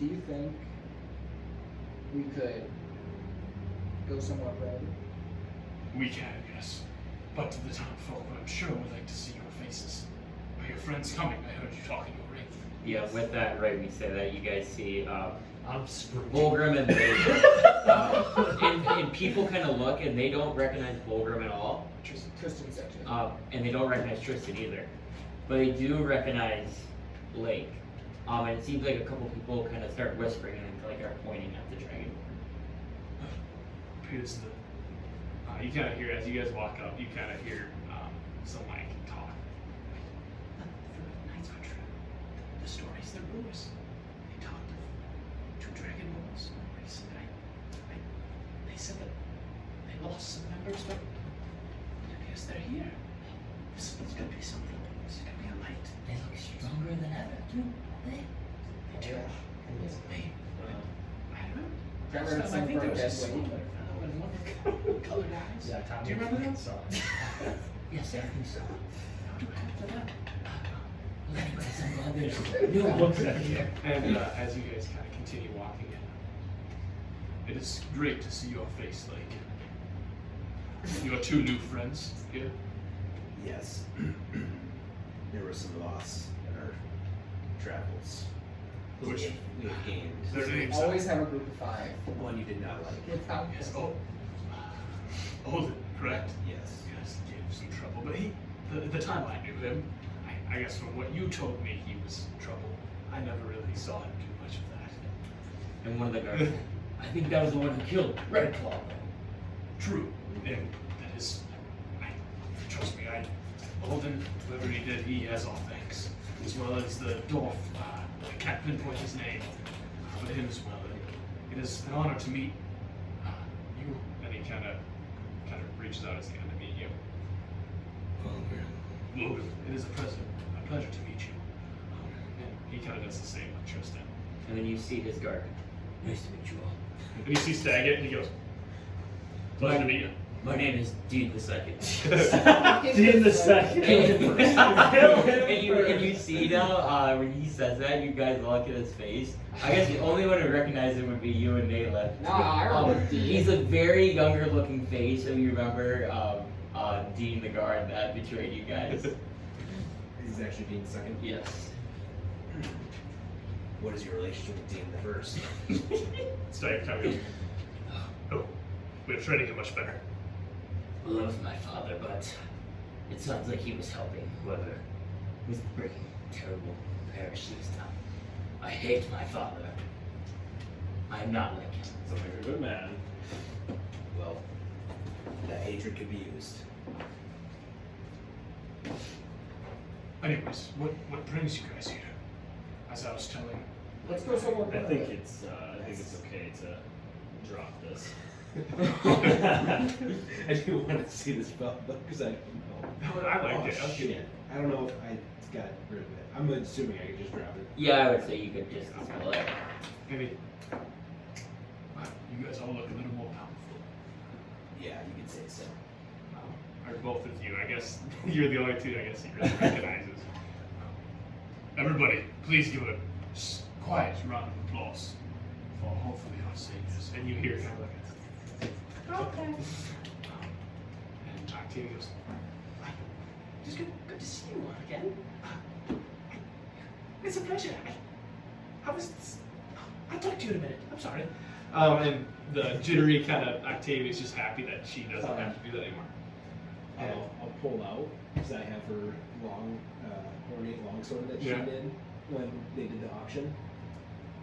Do you think we could go somewhere better? We can, yes. But to the town folk, I'm sure would like to see your faces. Are your friends coming? I heard you talking to a ring. Yeah, with that, right, we say that you guys see I'm screwed. Vulgrim and and people kind of look and they don't recognize Vulgrim at all, Tristan said it. and they don't recognize Tristan either, but they do recognize Blake. And it seems like a couple people kind of start whispering and like are pointing at the dragon. Appears the... you kind of hear, as you guys walk up, you kind of hear some like talk. The nights are true. The stories, they're rumors. They talked of 2 dragon lords. Trevor had some for a dead weight. Colored eyes. Yeah, Tommy. Do you remember that? Saw. Yes, I think so. How do I have that? And as you guys kind of continue walking in, it is great to see your face, Lake. Your two new friends here. Yes. There was some loss in our travels. Which- we have gained. Their names. Always have a group of 5. One you did not like. Without Yes. Olden, correct? Yes. Yes, gave some trouble, but the time I knew him, I guess from what you told me, he was trouble. I never really saw him do much of that. And one of the guards. I think that was the one who killed Red Claw. True, and that is, trust me, Olden, whoever he did, he has all thanks, as well as the dwarf. I can't pinpoint his name, but him as well. And it is an honor to meet you. And he kind of reaches out his hand to meet you. Vulgrim, it is a pleasure to meet you. And he kind of does the same with Tristan. And then you see his guard. Nice to meet you all. And you see Staggett, and he goes, "Pleasure to meet you." My name is Dean the Second. Dean the second. and you see now, when he says that, you guys look at his face. I guess the only one to recognize him would be you and Nayla. No, I remember Dean. He's a very younger looking face, so you remember Dean the guard that betrayed you guys. He's actually Dean second. Yes. What is your relationship with Dean the first? Staggett kind of goes, "Oh, we're treating him much better." Well, that was my father, but it sounds like he was helping whoever was bringing terrible parachutes down. I hate my father. I'm not like him. Sounds like a good man. Well, that hatred could be used. Anyways, what brings you guys here? As I was telling. Let's go somewhere. I think it's okay to drop this. I do want to see this spell though, because I don't know. I liked it. Oh, shit. I don't know if I got rid of it. I'm assuming I could just drop it. Yeah, I would say you could just spell it. Maybe. Wow, you guys all look a little more powerful. Yeah, you could say so. Or both of you. I guess you're the only two. I guess he really recognizes. Everybody, please give a quiet round of applause for hopefully our saviors. And you hear kind of like. Okay. And Octavia goes, Just good to see you all again. It's a pleasure. I'll talk to you in a minute. I'm sorry. and the jittery kind of Octavia's just happy that she doesn't have to do that anymore. I'll pull out because I have her long, ornate longsword that she Yeah. did when they did the auction,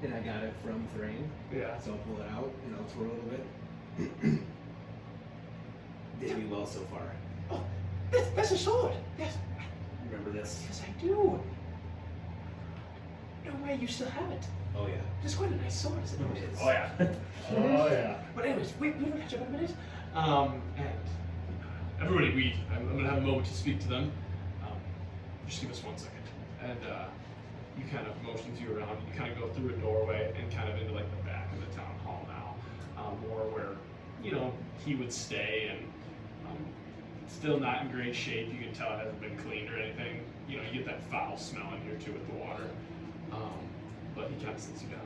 and I got it from Thrain. Yeah. So I'll pull it out and I'll twirl it a bit. Did me well so far. Oh, that's a sword. Yes, Remember this? yes, I do. No way, you still have it. Oh yeah. It's quite a nice sword, isn't it? It is. Oh yeah. Oh yeah. But anyways, we will catch up in a minute. And everybody, I'm gonna have a moment to speak to them. Just give us 1 second. And you kind of motions you around. You kind of go through a doorway and kind of into like the back of the town hall now, more where he would stay, and still not in great shape. You can tell it hasn't been cleaned or anything. You get that foul smell in here too with the water. But he kind of sits you down.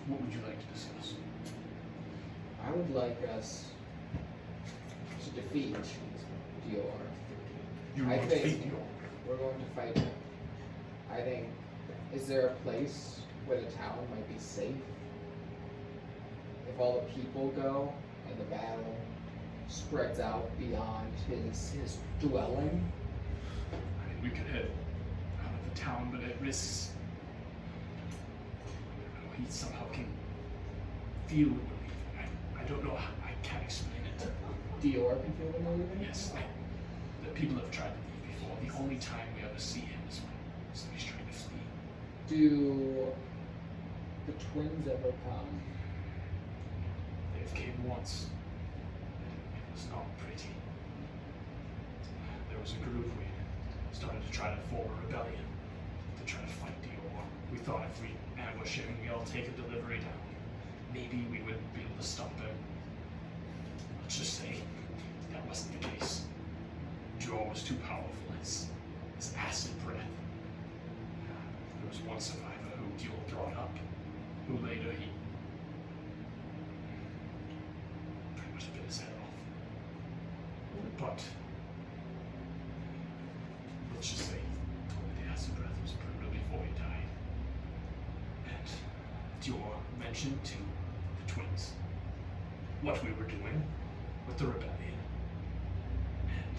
What would you like to discuss? I would like us to defeat Deorr. You I want to think defeat Igor. we're going to fight him. I think, is there a place where the town might be safe? If all the people go and the battle spreads out beyond his dwelling? I mean, we could head out of the town, but it risks. He somehow can feel what we're leaving. I don't know how. I can't explain it. Deorr can feel the moving? Yes, the people have tried to leave before. The only time we ever see him is when somebody's trying to flee. Do the twins ever come? They've came once. It was not pretty. There was a group we started to try to form a rebellion to try to fight Deorr. We thought if we ambush him and we all take a delivery down, maybe we would be able to stop him. Let's just say that wasn't the case. Deorr was too powerful. His acid breath. There was one survivor who Deorr brought up, who later he pretty much bit his head off. But let's just say the acid breath was brutal before he died. And Deorr mentioned to the twins what we were doing with the rebellion. And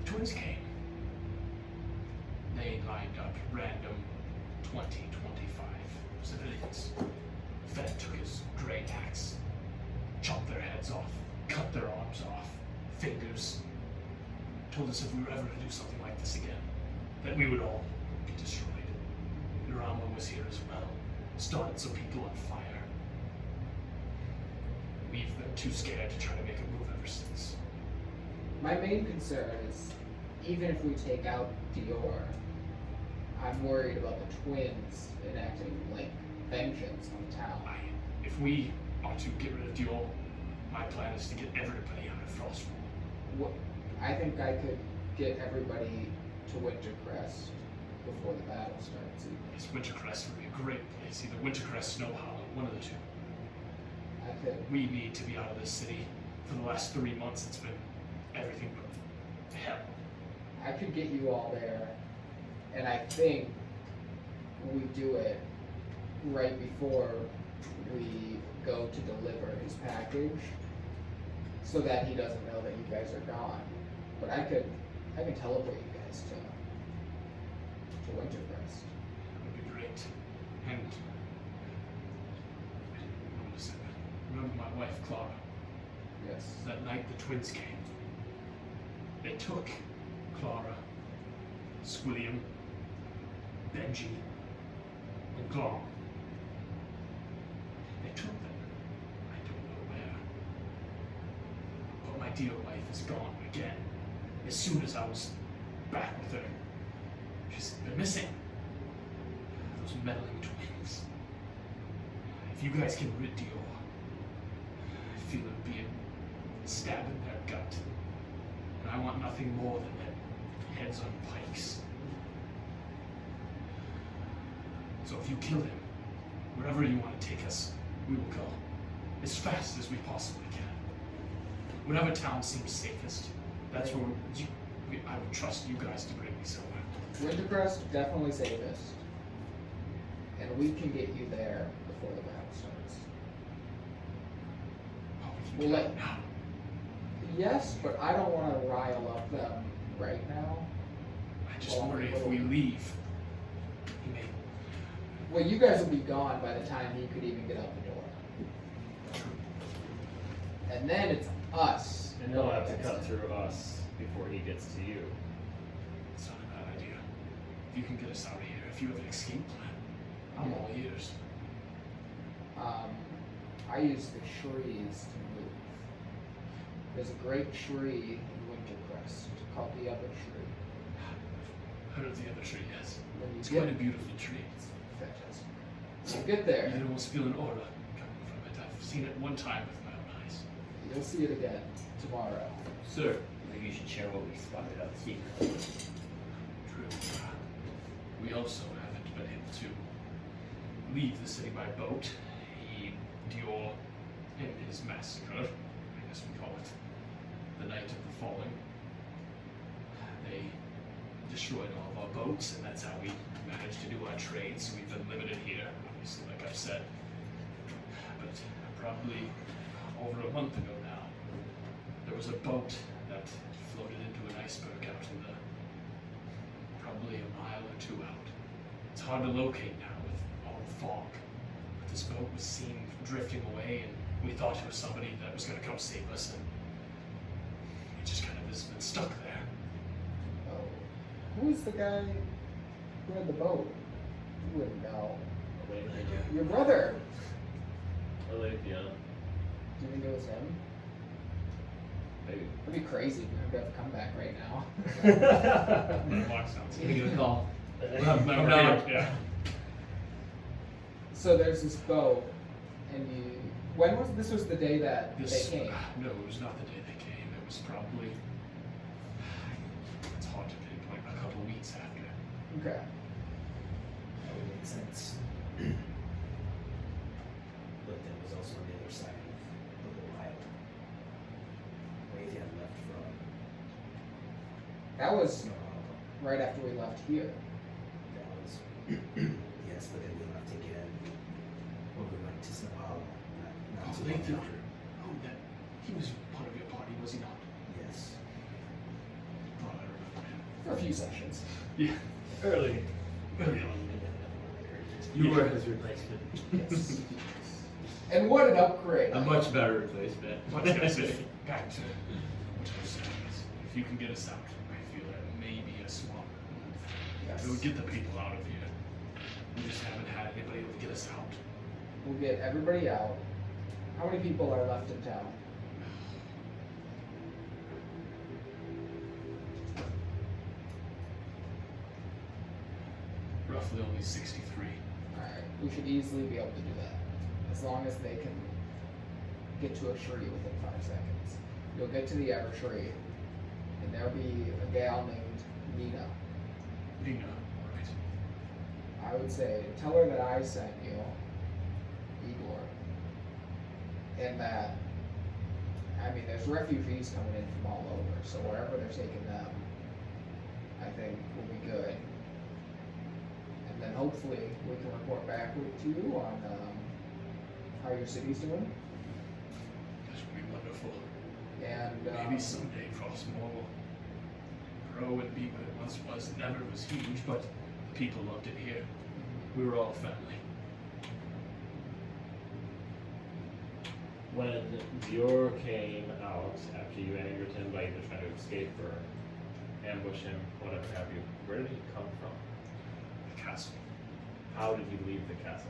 the twins came. They lined up random 20, 25 civilians. Fed took his great axe, chopped their heads off, cut their arms off, fingers. Told us if we were ever to do something like this again, that we would all be destroyed. Rama was here as well, started some people on fire. We've been too scared to try to make a move ever since. My main concern is, even if we take out Deorr, I'm worried about the twins enacting, like, vengeance on town. If we are to get rid of Deorr, my plan is to get everybody out of Frostmoore. I think I could get everybody to Wintercrest before the battle starts. Yes, Wintercrest would be a great place. Either Wintercrest, Snow Hollow, one of the two. I could. We need to be out of this city. For the last 3 months, it's been everything but hell. I could get you all there, and I think we do it right before we go to deliver his package, so that he doesn't know that you guys are gone. But I can teleport you guys to Wintercrest. That would be great. And remember my wife, Clara? Yes. That night the twins came. They took Clara, Squilliam, Benji, and Glom. They took them. I don't know where. But my dear wife is gone again. As soon as I was back with her, she's been missing. Those meddling twins. If you guys can rid Deorr, I feel it would be a stab in their gut. And I want nothing more than their heads on pikes. So if you kill him, wherever you want to take us, we will go. As fast as we possibly can. Whatever town seems safest, that's where I would trust you guys to bring me somewhere. Wintercrest, definitely safest. And we can get you there before the battle starts. Oh, we We'll can let- go now. Yes, but I don't want to rile up them right now. I just worry if we leave, he may. Well, you guys will be gone by the time he could even get out the door. And then it's us. And he'll have to cut through us before he gets to you. It's not a bad idea. If you can get us out of here, if you have an escape plan, I'm all ears. I use the trees to move. There's a great tree in Wintercrest called the Evertree. Heard of the Evertree, yes. When you It's get quite a beautiful tree. fantastic. When you get there, You can almost feel an aura coming from it. I've seen it one time with my own eyes. you'll see it again tomorrow. Sir, maybe you should share what we spotted out secret. True. We also haven't been able to leave the city by boat. Deorr, in his massacre, I guess we call it, the Night of the Falling, they destroyed all of our boats, and that's how we managed to do our trade. So we've been limited here, obviously, like I've said. But probably over a month ago now, there was a boat that floated into an iceberg out in the, probably a mile or two out. It's hard to locate now with all the fog. But this boat was seen drifting away, and we thought it was somebody that was going to come save us, and it just kind of has been stuck there. Oh. Who's the guy who had the boat? You wouldn't know. Your brother. Olivia. Do you think it was him? Maybe. It'd be crazy for him to have to come back right now. Walks down. Give me a call. Come down. Yeah. So there's this boat, and you. When was this? Was the day that they came? No, it was not the day they came. It was probably. It's hard to pinpoint. A couple weeks after. Okay. That would make sense. But that was also on the other side of the little island. Where you had left from. That was Snow Hollow. right after we left here. That was. Yes, but then we left again when we went to Snow Hollow. Not too long after. Oh, that he was part of your party, was he not? Yes. Thought I remembered him. For a few sessions. Yeah. Early on. You were his replacement. Yes. And what an upgrade! A much better replacement. What can I say? Back to what I was saying is, if you can get us out, I feel that may be a swamp. Yes. It would get the people out of here. We just haven't had anybody able to get us out. We'll get everybody out. How many people are left in town? Roughly only 63. Alright, we should easily be able to do that. As long as they can get to a tree within 5 seconds. You'll get to the Evertree, and there'll be a gal named Nina. Nina, right. I would say, tell her that I sent you, Igor. And that, I mean, there's refugees coming in from all over, so wherever they're taking them, I think will be good. And then hopefully we can report back to you on how your city's doing. This would be wonderful. And Maybe someday Frostmoore will grow and be what it once was. It never was huge, but the people loved it here. We were all family. When Deorr came out after you angered him by either trying to escape or ambush him, whatever have you, where did he come from? The castle How did he leave the castle?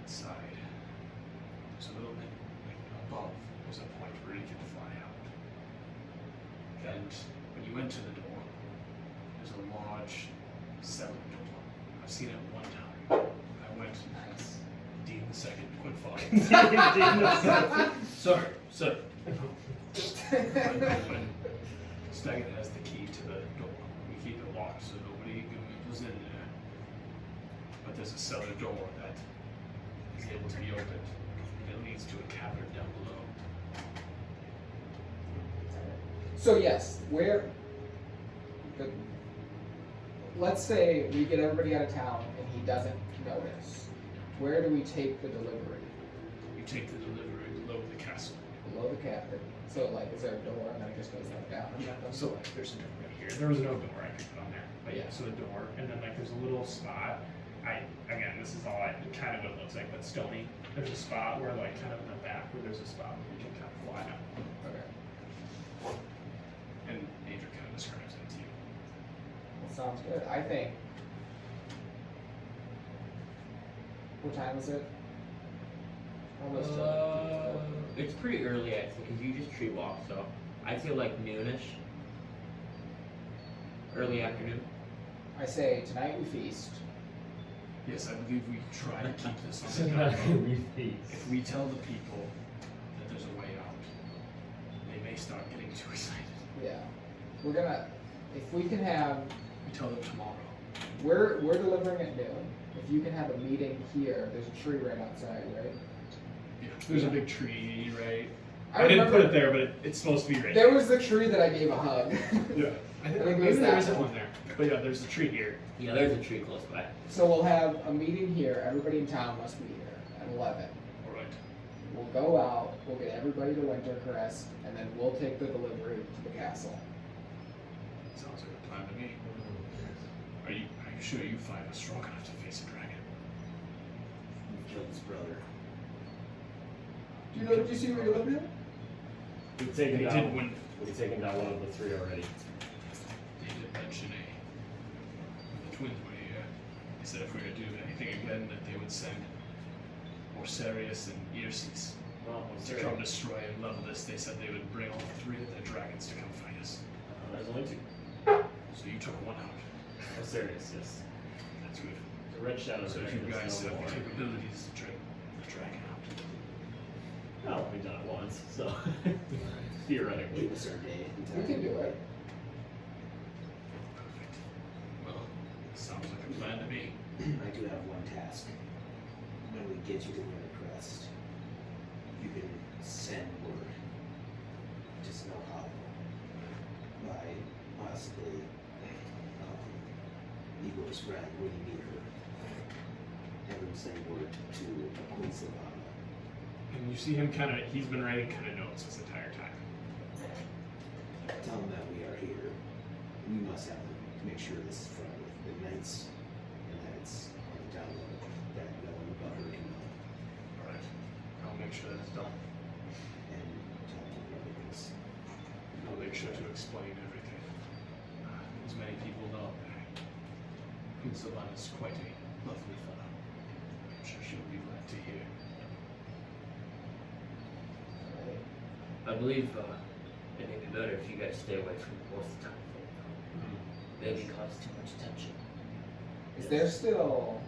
inside. There's a little bit like above. There's a point where he could fly out. And when you enter the door, there's a large cellar door. I've seen it one time. I went. nice. Dean the second, quit falling. Sorry, sir. When Staggett has the key to the door, we keep it locked so nobody goes in there. But there's a cellar door that is able to be opened, and it leads to a cavern down below. So yes, let's say we get everybody out of town and he doesn't notice. Where do we take the delivery? You take the delivery below the castle. Below the cabin. So like, is there a door and then it just goes like down? So like, there's a door right here. There was no door I could put on there, but yeah, so a door, and then like there's a little spot. Again, this is all kind of what it looks like, but stony. There's a spot where like kind of in the back where there's a spot where you can kind of fly out. Okay. And Adric kind of describes it to you. Well, sounds good. I think. What time is it? Almost. It's pretty early actually, because you just tree walk, so I feel like noonish. Early afternoon. I say tonight we feast. Yes, I believe we try to keep this on the down low. If we tell the people that there's a way out, they may start getting too excited. Yeah. We're gonna. If we can have. We tell them tomorrow. We're delivering at noon. If you can have a meeting here, there's a tree right outside, right? Yeah, there's a big tree, right? I I didn't remember- put it there, but it's supposed to be right There was the tree that I gave a hug. Yeah. I think think it maybe was there that isn't one. one there. But yeah, there's a tree here. Yeah, there's a tree close by. So we'll have a meeting here. Everybody in town must be here at 11. Alright. We'll go out. We'll get everybody to Wintercrest, and then we'll take the delivery to the castle. Sounds like a plan to me. Are you sure you find us strong enough to face a dragon? We killed his brother. Do you know? Did you see where you lived in? We've taken They down. did when We've taken down one of the three already. they did mention the twins were here. They said if we were to do anything again, that they would send Orsarius and Earces Well, to come destroy and level this. They said they would bring all three of their dragons to come fight us. there's only two. So you took one out. Osiris, yes. That's good. The red shadow So if dragon you guys is no have more. the capabilities to drag the dragon out. Well, we've done it once, so theoretically. Give us our day. We can do it. Perfect. Well, sounds like a plan to me. I do have one task. When we get you to Wintercrest, you can send word to Snow Hollow by possibly Igor's friend when you meet her. Have him send word to Queen Savannah. And you see him he's been writing kind of notes this entire time. Tell him that we are here. We must have them make sure this is from the Knights and that it's on the down low, that no one but her can know. Alright. I'll make sure that's done. And tell them everything's I'll make sure to explain everything. As many people know, Queen Savannah is quite a lovely fellow. I'm sure she'll be glad to hear. I believe it may be better if you guys stay away from both the town folk. Maybe cause too much tension. Is there still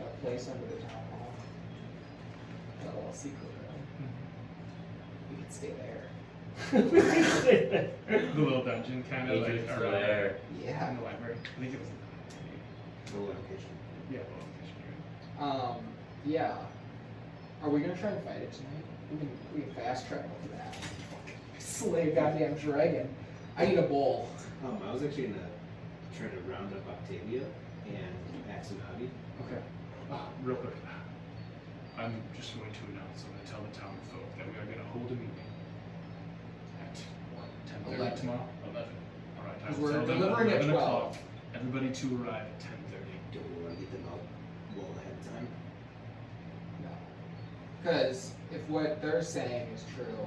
a place under the town hall? That little secret room. We could stay there. The little dungeon kind of like Agents are around there. Yeah. in the library. I think it was no location. yeah, well, Yeah. Are we gonna try and fight it tonight? We can fast travel to that. Slay a goddamn dragon. I need a bowl. I was actually trying to round up Octavia and Axonati. Okay. real quick. I'm just going to announce, I'm going to tell the town folk that we are going to hold a meeting at 10:30 11. tomorrow? 11. All right, I Because will we're tell them delivering at 11 12. o'clock. Everybody to arrive at 10:30. Don't we want to get them out well ahead of time? No. Because if what they're saying is true,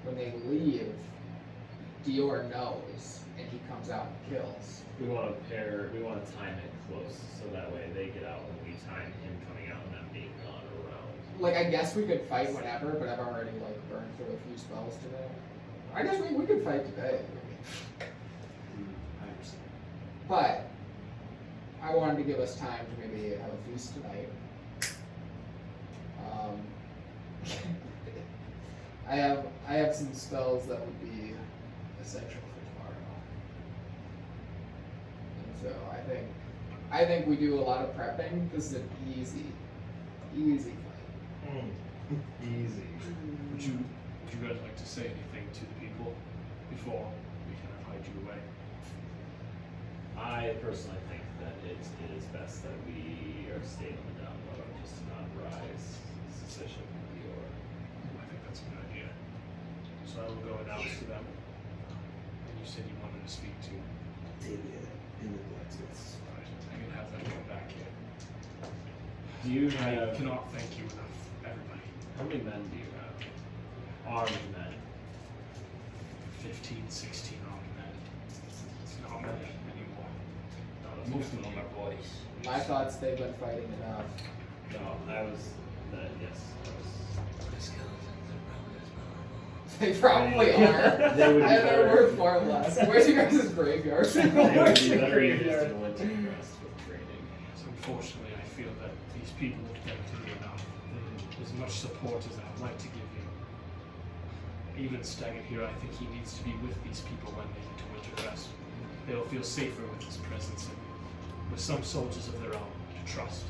when they leave, Deorr knows, and he comes out and kills. We want to time it close, so that way they get out when we time him coming out and them being gone around. Like, I guess we could fight whenever, but I've already, like, burned through a few spells today. I guess we could fight today. I understand. But, I wanted to give us time to maybe have a feast tonight. I have some spells that would be essential for tomorrow. And so I think we do a lot of prepping. This is an easy fight. Easy. Would you guys like to say anything to the people before we kind of hide you away? I personally think that it is best that we are staying on the down low, just to not rise suspicion from Deorr. I think that's a good idea. So I will go announce to them. And you said you wanted to speak to. Octavia and the blacksmiths. Right, I can have them come back here. Do you I have cannot thank you enough, everybody. how many men do you have? Armed men. 15, 16 armed men. It's not many anymore. Most of them are boys. My thoughts, they've been fighting enough. No, I was that yes. The skeletons are probably as powerful. They probably are. They would be And they're better. worth far less. Where's your guys' graveyard? They would be better used Graveyard. in Wintercrest with training. So unfortunately, I feel that these people have benefited enough. And as much support as I'd like to give you. Even staggered here, I think he needs to be with these people when they get to Wintercrest. They'll feel safer with his presence and with some soldiers of their own to trust.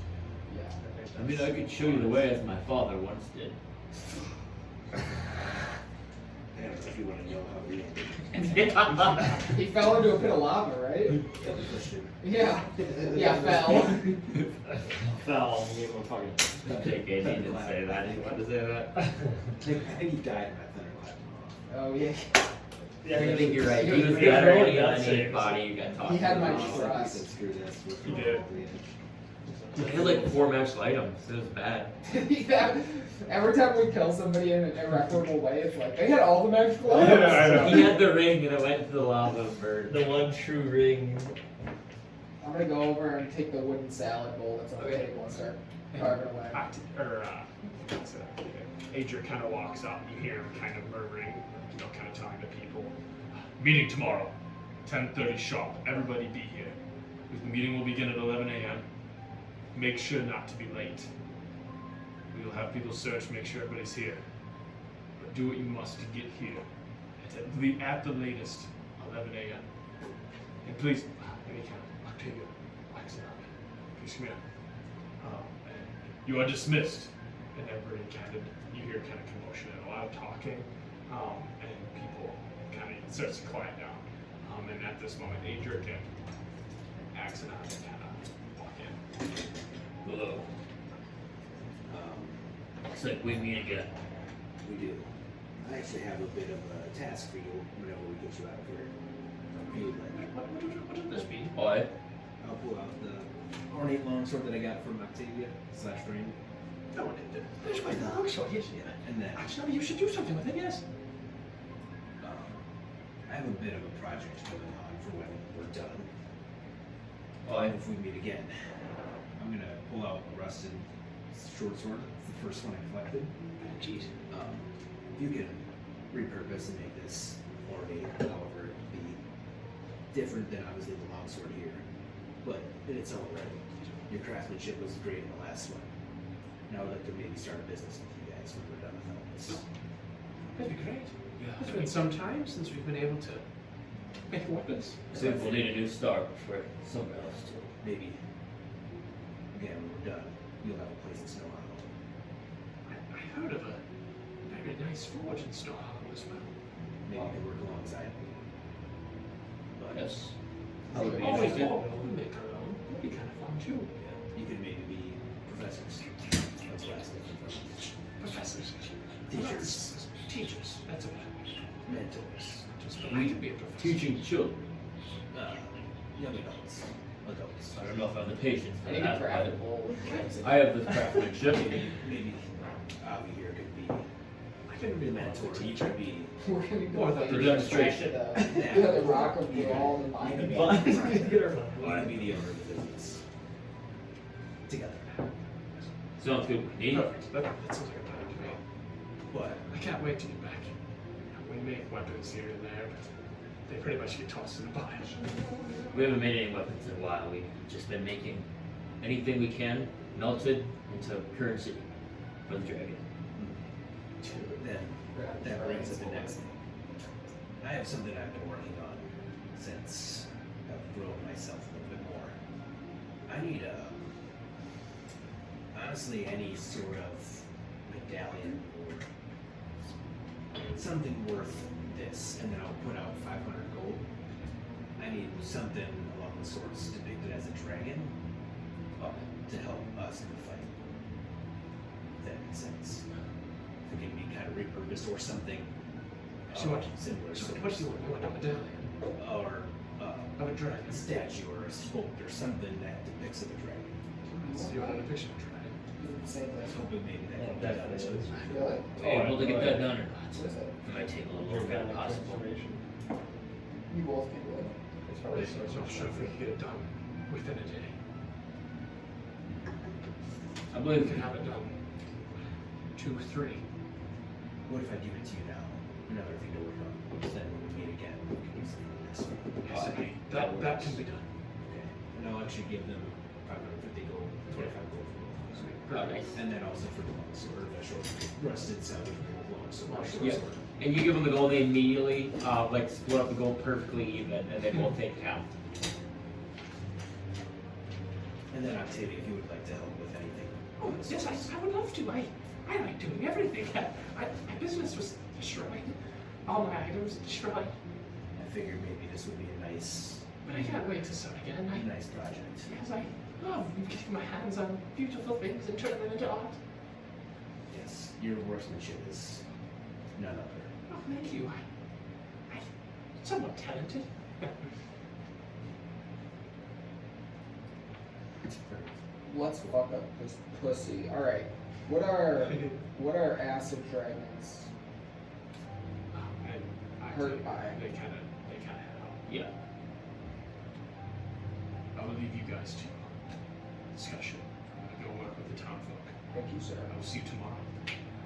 Yeah. I mean, I could show you the way as my father once did. I don't know if you want to know how we ended. He fell into a pit of lava, right? Question. Yeah. Yeah, fell. Fell, gave him a fucking. JK, he didn't say that. He wanted to say that. I think he died and my thunder clapped him off. Oh, yeah. I think you're right. He He was was better really than gut any saves. body you got talking He had my about. trust. He said, screw this. He did. He had like 4 magical items. It was bad. Yeah. Every time we kill somebody in an irreparable way, it's like, they had all the magical Yeah, items. I know. He had the ring and it went to the lava for The one true ring. I'm gonna go over and take the wooden salad bowl that's on the Okay. table and start carving away. Adric kind of walks out and you hear him kind of murmuring, kind of telling the people, meeting tomorrow, 10:30 sharp, everybody be here. The meeting will begin at 11 a.m. Make sure not to be late. We will have people search, make sure everybody's here. But do what you must to get here. At the latest, 11 a.m. And please, Octavia, wax it up. Please come here. And you are dismissed. And everybody you hear kind of commotion and a lot of talking. And people kind of starts to quiet down. And at this moment, Adric and Axonon kind of walk in. Hello. Looks like we meet again. We do. I actually have a bit of a task for you whenever we get you out of here. If you would like. What would this be? What? I'll pull out the ornate longsword that I got from Octavia / Frame. No, there's my longsword. Yes, yeah. And then Actually, you should do something with it. Yes. I have a bit of a project going on for when we're done. What? If we meet again, I'm gonna pull out a rusted short sword. It's the first one I collected. Jeez. If you can repurpose and make this ornate, however, it be different than obviously the longsword here, but in its own right. Your craftsmanship was great in the last one. And I would like to maybe start a business with you guys when we're done with all this. That'd be great. It's been some time since we've been able to make weapons. So we'll need a new start for somewhere else too. Maybe, again, when we're done, you'll have a place in Snow Hollow. I heard of a very nice forge in Snow Hollow as well. Maybe you can work alongside me. But Yes. Oh, I would be we interested. make our own. That'd be kind of fun too. you could maybe be professors. That's what I said. Professors. Teachers. Teachers. That's what. Mentors. I could be a professor. Teaching children. Young adults. Adults. I don't know if I have the patience I for need to that. craft a but bowl. I have the craftsmanship. Maybe Avi here could be I can be the a mentor. mentor. You could be. We're gonna go Or the find demonstration. the rock of the all and find You it. could be the owner of the business. Together. Sounds good with me. Perfect. That sounds like a plan to me. But I can't wait to get back. We make weapons here and there, but they pretty much get tossed in the pile. We haven't made any weapons in a while. We've just been making anything we can melted into currency for the dragon. then that brings up the next thing. I have something I've been working on since I've grown myself a little bit more. I need honestly any sort of medallion or something worth this, and then I'll put out 500 gold. I need something along the sorts depicted as a dragon to help us in the fight. If that makes sense. If it can be kind of repurposed or something So what? similar. So what do you want? You want a medallion Or of a dragon? a statue or a sculpt or something that depicts of a dragon. So you want a depiction of a dragon? Same I was place. hoping maybe that could be Definitely. done. Really? Are we able to get that done or not? What is it? It might take a little longer than possible. You both can do it. I'm not sure if we can get it done within a day. I We believe can have it done 2, 3. What if I give it to you now? Another thing to work on. Because then when we meet again, we can use it for this. Yes, that can be done. Okay. And I'll actually give them 550 gold, 25 gold for both. Oh, nice. And then also for the longsword, the short rusted salvageable longsword. Yeah. And you give them the gold, they immediately like split up the gold perfectly even, and they both take half. And then Octavia, if you would like to help with anything. Oh, yes, I would love to. I like doing everything. My business was destroyed. All my items destroyed. I figured maybe this would be a nice, But I can't wait to start again. nice project. Yes, I love getting my hands on beautiful things and turning them into art. Yes, your workmanship is none other. Oh, thank you. I'm somewhat talented. Let's fuck up this pussy. Alright. What are acid dragons? And I Hurt by. They kind of head out. Yeah. I will leave you guys to discussion. Go work with the town folk. Thank you, sir. I will see you tomorrow.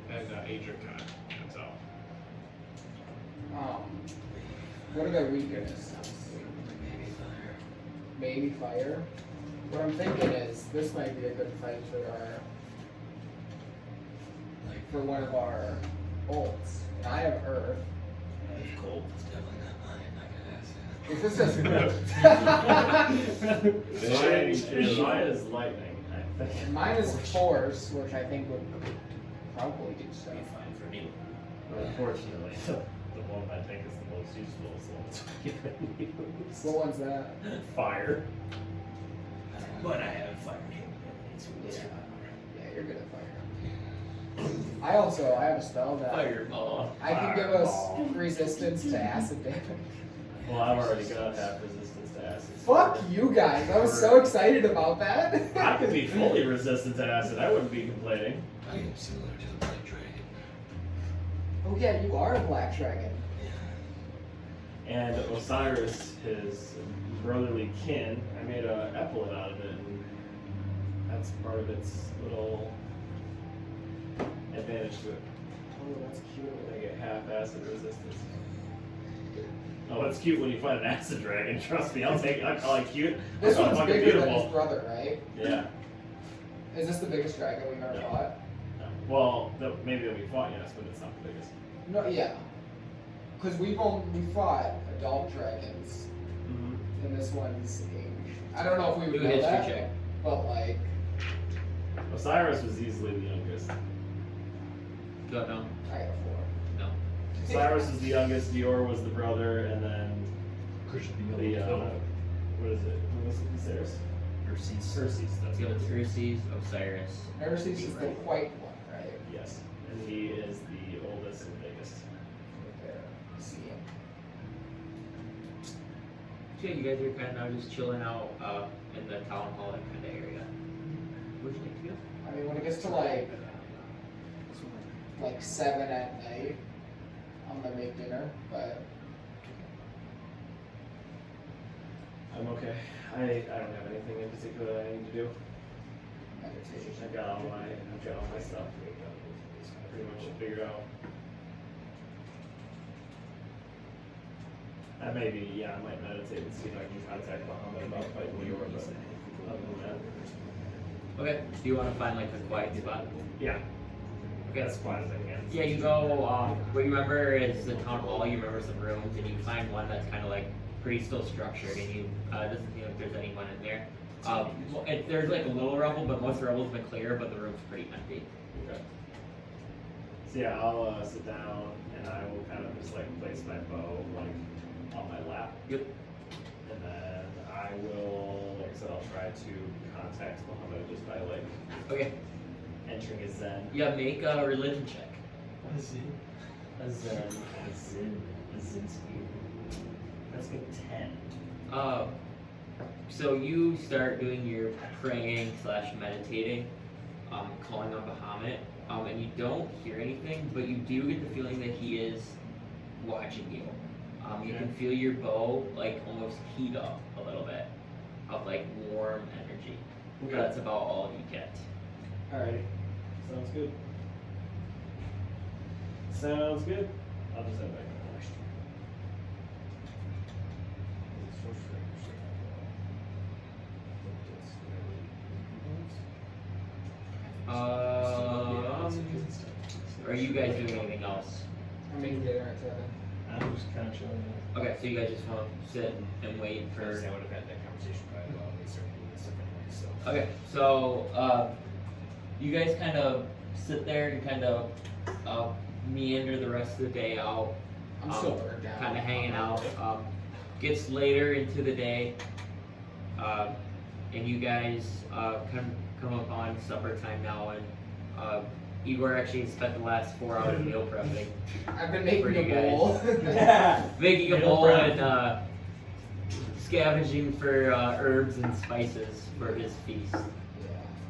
And Adric comes out. What are their weaknesses? maybe fire. What I'm thinking is this might be a good fight for one of our bolts. And I have earth. It's cold. It's definitely not mine. I can ask it. If this is Mine is lightning, I think. mine is force, which I think would probably do stuff. Be fine for me. Unfortunately, the one I think is the most useful is the one that's given you. What one's that? Fire. But I have fire capabilities. Yeah. Yeah, you're good at fire. I have a spell that Fireball. I can give us Fireball. resistance to acid damage. Well, I've already got half resistance to acid. Fuck you guys! I was so excited about that. I could be fully resistant to acid. I wouldn't be complaining. I am similar to the Black Dragon. Oh yeah, you are a black dragon. And Osiris, his brotherly kin, I made a epaulet out of it, and that's part of its little advantage to it. Oh, that's cute. I get half acid resistance. Oh, it's cute when you fight an acid dragon. Trust me, I'll call it cute. This I'll call it one's fucking bigger than beautiful. his brother, right? Yeah. Is this the biggest dragon we've ever No. fought? No. Well, maybe that we fought, yes, but it's not the biggest. No, yeah. Because we fought adult dragons, Mm-hmm. and this one's age. I don't know if we Do would a know history that, check. but like, Osiris was easily the youngest. Don't know. I got a 4. No. Osiris was the youngest, Deorr was the brother, and then the, what is it? Who was Osiris? Perseus, that's You it. have Circes, Osiris. Neresis is the white one, right? Yes, and he is the oldest and biggest. Right there. See him. So yeah, you guys are kind of now just chilling out in the town hall kind of area. Where'd you think to go? I mean, when it gets to like 7 at night, I'm gonna make dinner, but I'm okay. I don't have anything in particular that I need to do. meditation. I've got all my stuff pretty much figured out. I might meditate and see if I can contact Muhammad about fighting Deorr, but other than that, Okay. Do you want to find like a quiet spot? yeah. Okay, as quiet as I can. Yeah, you go. What you remember is the town hall. You remember some rooms, and you find one that's kind of like pretty still structured, and you doesn't seem like there's anyone in there. There's like a little rubble, but most of the rubble's been clear, but the room's pretty empty. Okay. So yeah, I'll sit down and I will kind of just like place my bow like on my lap. Yep. And then I will, like I said, I'll try to contact Muhammad just by like Okay. entering his Zen. Yeah, make a religion check. A Zen. That's good 10. So you start doing your praying / meditating, calling on Bahamut, and you don't hear anything, but you do get the feeling that he is watching you. You can feel your bow like almost heat up a little bit of like warm energy. But that's about all you get. Alright. Sounds good. Sounds good. I'll just head back to Are you guys doing anything else? I'm making dinner at 7. I'm just kind of chilling. Okay, so you guys just want to sit and wait for. I would have had that conversation probably while we started doing this different ways. So. Okay, so you guys kind of sit there and kind of meander the rest of the day out. I'm still burnt down. Kind of hanging out. Gets later into the day, and you guys come up on supper time now, and Igor actually spent the last 4 hours meal prepping, I've been For making you a bowl. making a Meal bowl prep. and scavenging for herbs and spices for his feast. Yeah.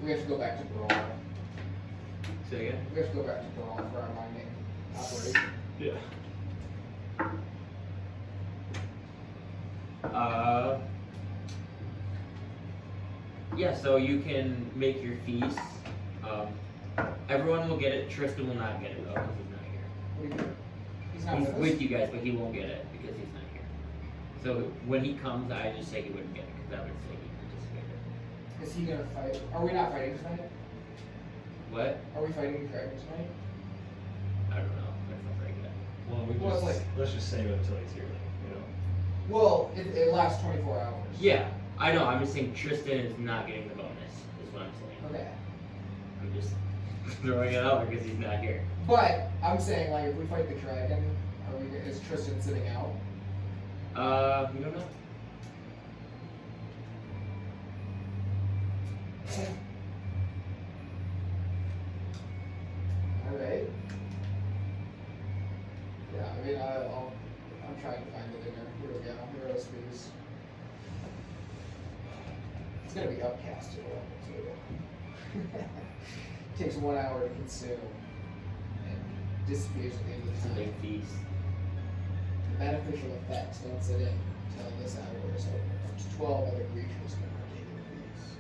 We have to go back to Brawl. So yeah. We have to go back to Brawl for our mining operation. Yeah. Yeah, so you can make your feast. Everyone will get it. Tristan will not get it though, because he's not here. What do you do? He's not He's with us? with you guys, but he won't get it because he's not here. So when he comes, I just say he wouldn't get it because that would say he participated. Is he gonna fight? Are we not fighting tonight? What? Are we fighting the dragon tonight? I don't know. That's not very good. Well, Well, it's like- let's just save it until he's here. You know. Well, it lasts 24 hours. Yeah, I know. I'm just saying Tristan is not getting the bonus. Is what I'm saying. Okay. I'm just throwing it out because he's not here. But I'm saying, like, if we fight the dragon, is Tristan sitting out? We don't know. All right. Yeah, I mean, I'm trying to find the dinner. Here we go. Here are those foods. It's gonna be upcast too. Takes 1 hour to consume and disappears at the end It's a of the big time. feast. The beneficial effects don't set in until this hour is over. Up to 12 other creatures can partake in the feast.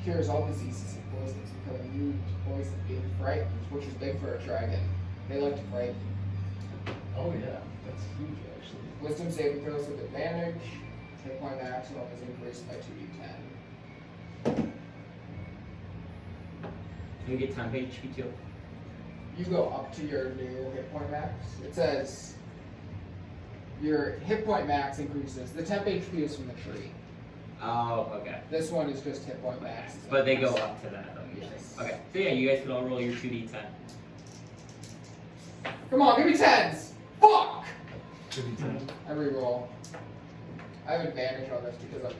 Cures all diseases and poisons, become immune to poison, being frightened, which is big for a dragon. They like to frighten. Oh yeah, that's huge actually. Wisdom saving throws with advantage. Hit point maximum is increased by 2d10. Can we get time HP too? You go up to your new hit point max. It says your hit point max increases. The temp HP is from the tree. Oh, okay. This one is just hit point max. But they go up to that though. Usually. Yes. Okay. So yeah, you guys can all roll your 2d10. Come on, give me 10s! Fuck! Should be 10. I reroll. I have advantage on this because I'm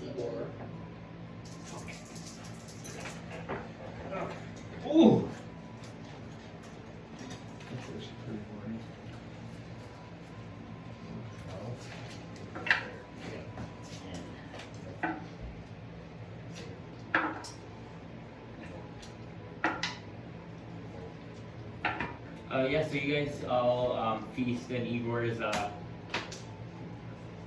Igor. Ooh! That's actually pretty boring. Yeah, so you guys all feast in Igor's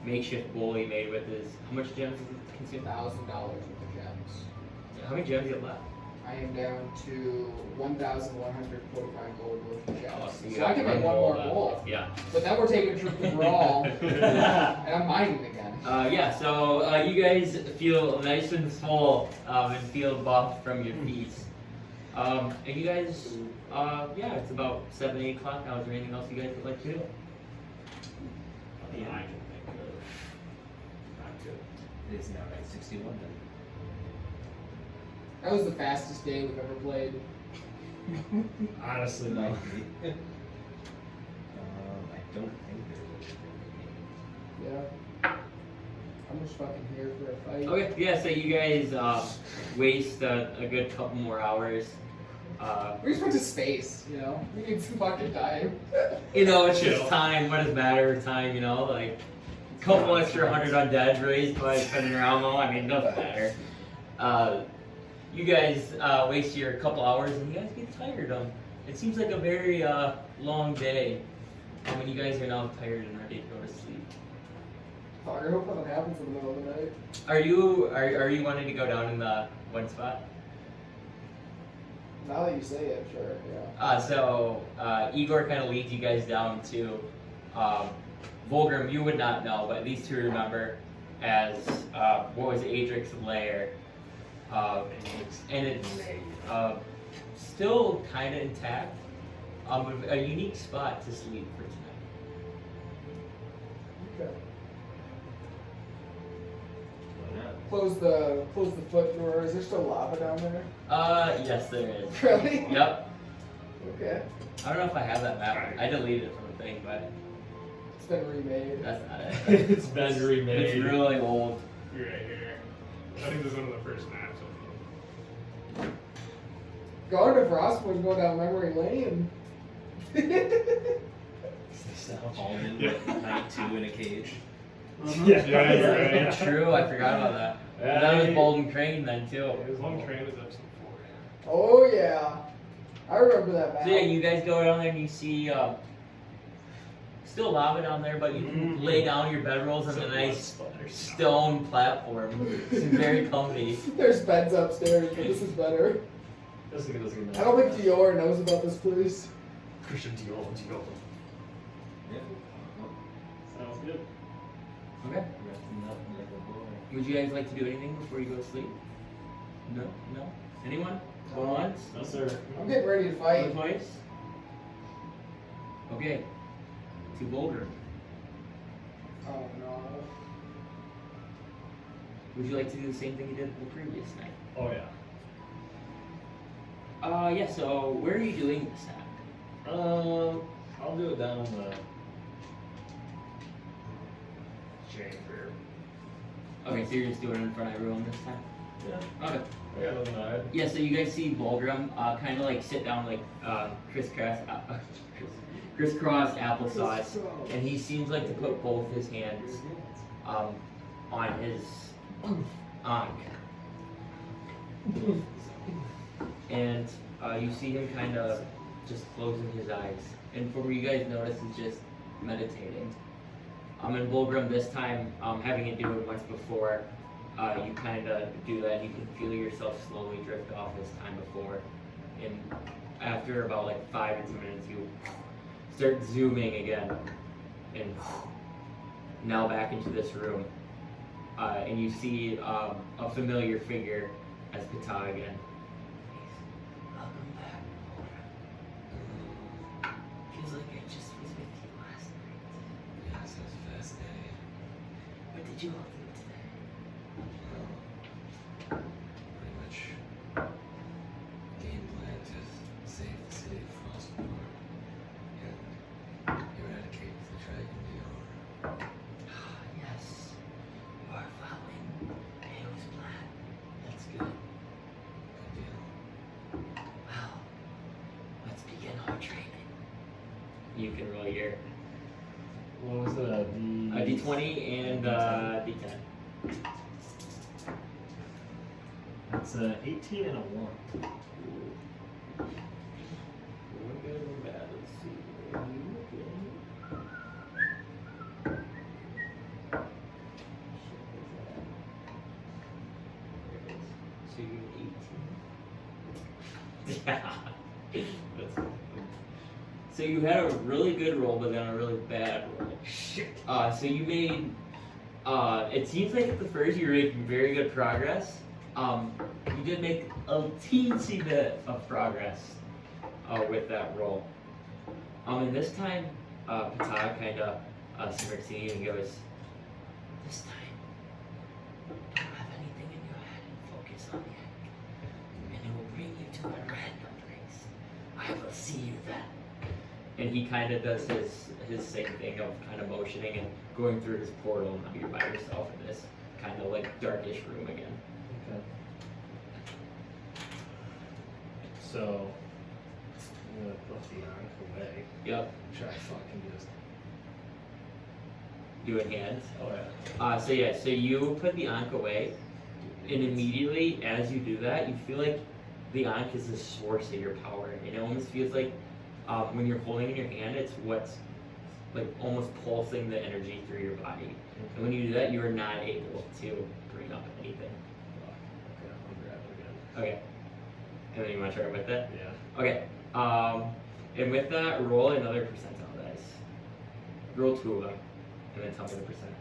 makeshift bowl he made with his. How much gems does it consume? $1,000 worth of gems. How many gems do you have left? I am down to 1,145 gold worth of gems. Oh, you So I got can make one more bowl. Yeah. But then we're taking a trip to Brawl, and I'm mining again. Yeah, so you guys feel nice and full and feel buffed from your feast. And you guys, yeah, it's about 7, 8 o'clock now. Is there anything else you guys would like to do? Yeah, I can think of. Not good. It is now night 61 then. That was the fastest day we've ever played. Honestly, no. Likely. I don't think there's a Yeah. I'm just fucking here for a fight. Okay, yeah, so you guys waste a good couple more hours. We just went to space, you know? We need some fucking time. You know, it's Chill. just time. What does matter? Time, you know, like a couple extra 100 undead raised by spinning around though. I mean, it doesn't matter. You guys waste your couple hours and you guys get tired. It seems like a very long day. When you guys are now tired and ready to go to sleep. Fuck, I hope nothing happens in the middle of the night. Are you wanting to go down in the one spot? Now that you say it, sure, yeah. So Igor kind of leads you guys down to Vulgrim. You would not know, but these two remember as what was Adric's lair, and it's still kind of intact. A unique spot to sleep for tonight. Okay. Why not? Close the foot door. Is there still lava down there? Yes, there is. Really? Yep. Okay. I don't know if I have that map. I deleted it from the thing, but It's been remade. that's not it. It's been remade. It's really old. You're right here. I think this is one of the first maps. Going to Frostmoore, go down memory lane. All in Yeah. night 2 in a cage. Yeah, Yeah, you're right. yeah. True, I forgot about that. And that was Bolden Crane then too. Long Train is episode 4. Oh yeah. I remember that map. So yeah, you guys go down there and you see still lava down there, but you can lay down your bedrolls on a nice stone platform. It's very comfy. There's beds upstairs, but this is better. I don't think Deorr knows about this place. Christian Deorr. Yeah. Well, Yep. Okay. Resting up like a boy. Would you guys like to do anything before you go to sleep? No? No? Anyone? Going once? No, sir. I'm getting ready to Going fight. twice? Okay. To Vulgrim. Oh no. Would you like to do the same thing you did the previous night? Oh, yeah. Yeah, so where are you doing this at? I'll do it down in the chamber. Okay, so you're just doing it in front of everyone this time? Yeah. Okay. I got nothing to hide. Yeah, so you guys see Vulgrim kind of like sit down like crisscross applesauce, and he seems like to put both his hands on his ankh. And you see him kind of just closing his eyes. And from what you guys notice, he's just meditating. And Vulgrim this time, having it do it once before, you kind of do that and you can feel yourself slowly drift off this time before. And after about like 5 to 10 minutes, you start zooming again. And now back into this room. And you see a familiar figure as Pata again. Welcome back, Vulgrim. Feels like I just was with you last night. Yes, it was a fast day. What did you all do today? Well, pretty much game plan to save the city of Frostmoore and eradicate the dragon Deorr. Yes, you are following Neo's plan. That's good. Good deal. Well, let's begin our training. You can roll your What was it? D20 and D10. It's 18 and a 1. One good, one bad. Let's see. Where are you looking? So you're 18. Yeah. That's so you had a really good roll, but then a really bad roll. Shit. So you made. It seems like at the first you were making very good progress. You did make a teensy bit of progress with that roll. And this time, Pata kind of smirks to you and goes, "This time, don't have anything in your head and focus on the egg, and it will bring you to a random place. I will see you then." And he kind of does his same thing of kind of motioning and going through his portal, and now you're by yourself in this kind of like darkish room again. Okay. So, I'm gonna put the ankh away. Yep, Try fucking just. doing hands. Oh yeah. So yeah, so you put the ankh away, and immediately as you do that, you feel like the ankh is the source of your power, and it almost feels like when you're holding it in your hand, it's what's like almost pulsing the energy through your body. And when you do that, you are not able to bring up anything. Okay, I'll grab it again. Okay. And then you want to try with that? Yeah. Okay. And with that, roll another percentile dice. Roll 2 of them, and then tell me the percent.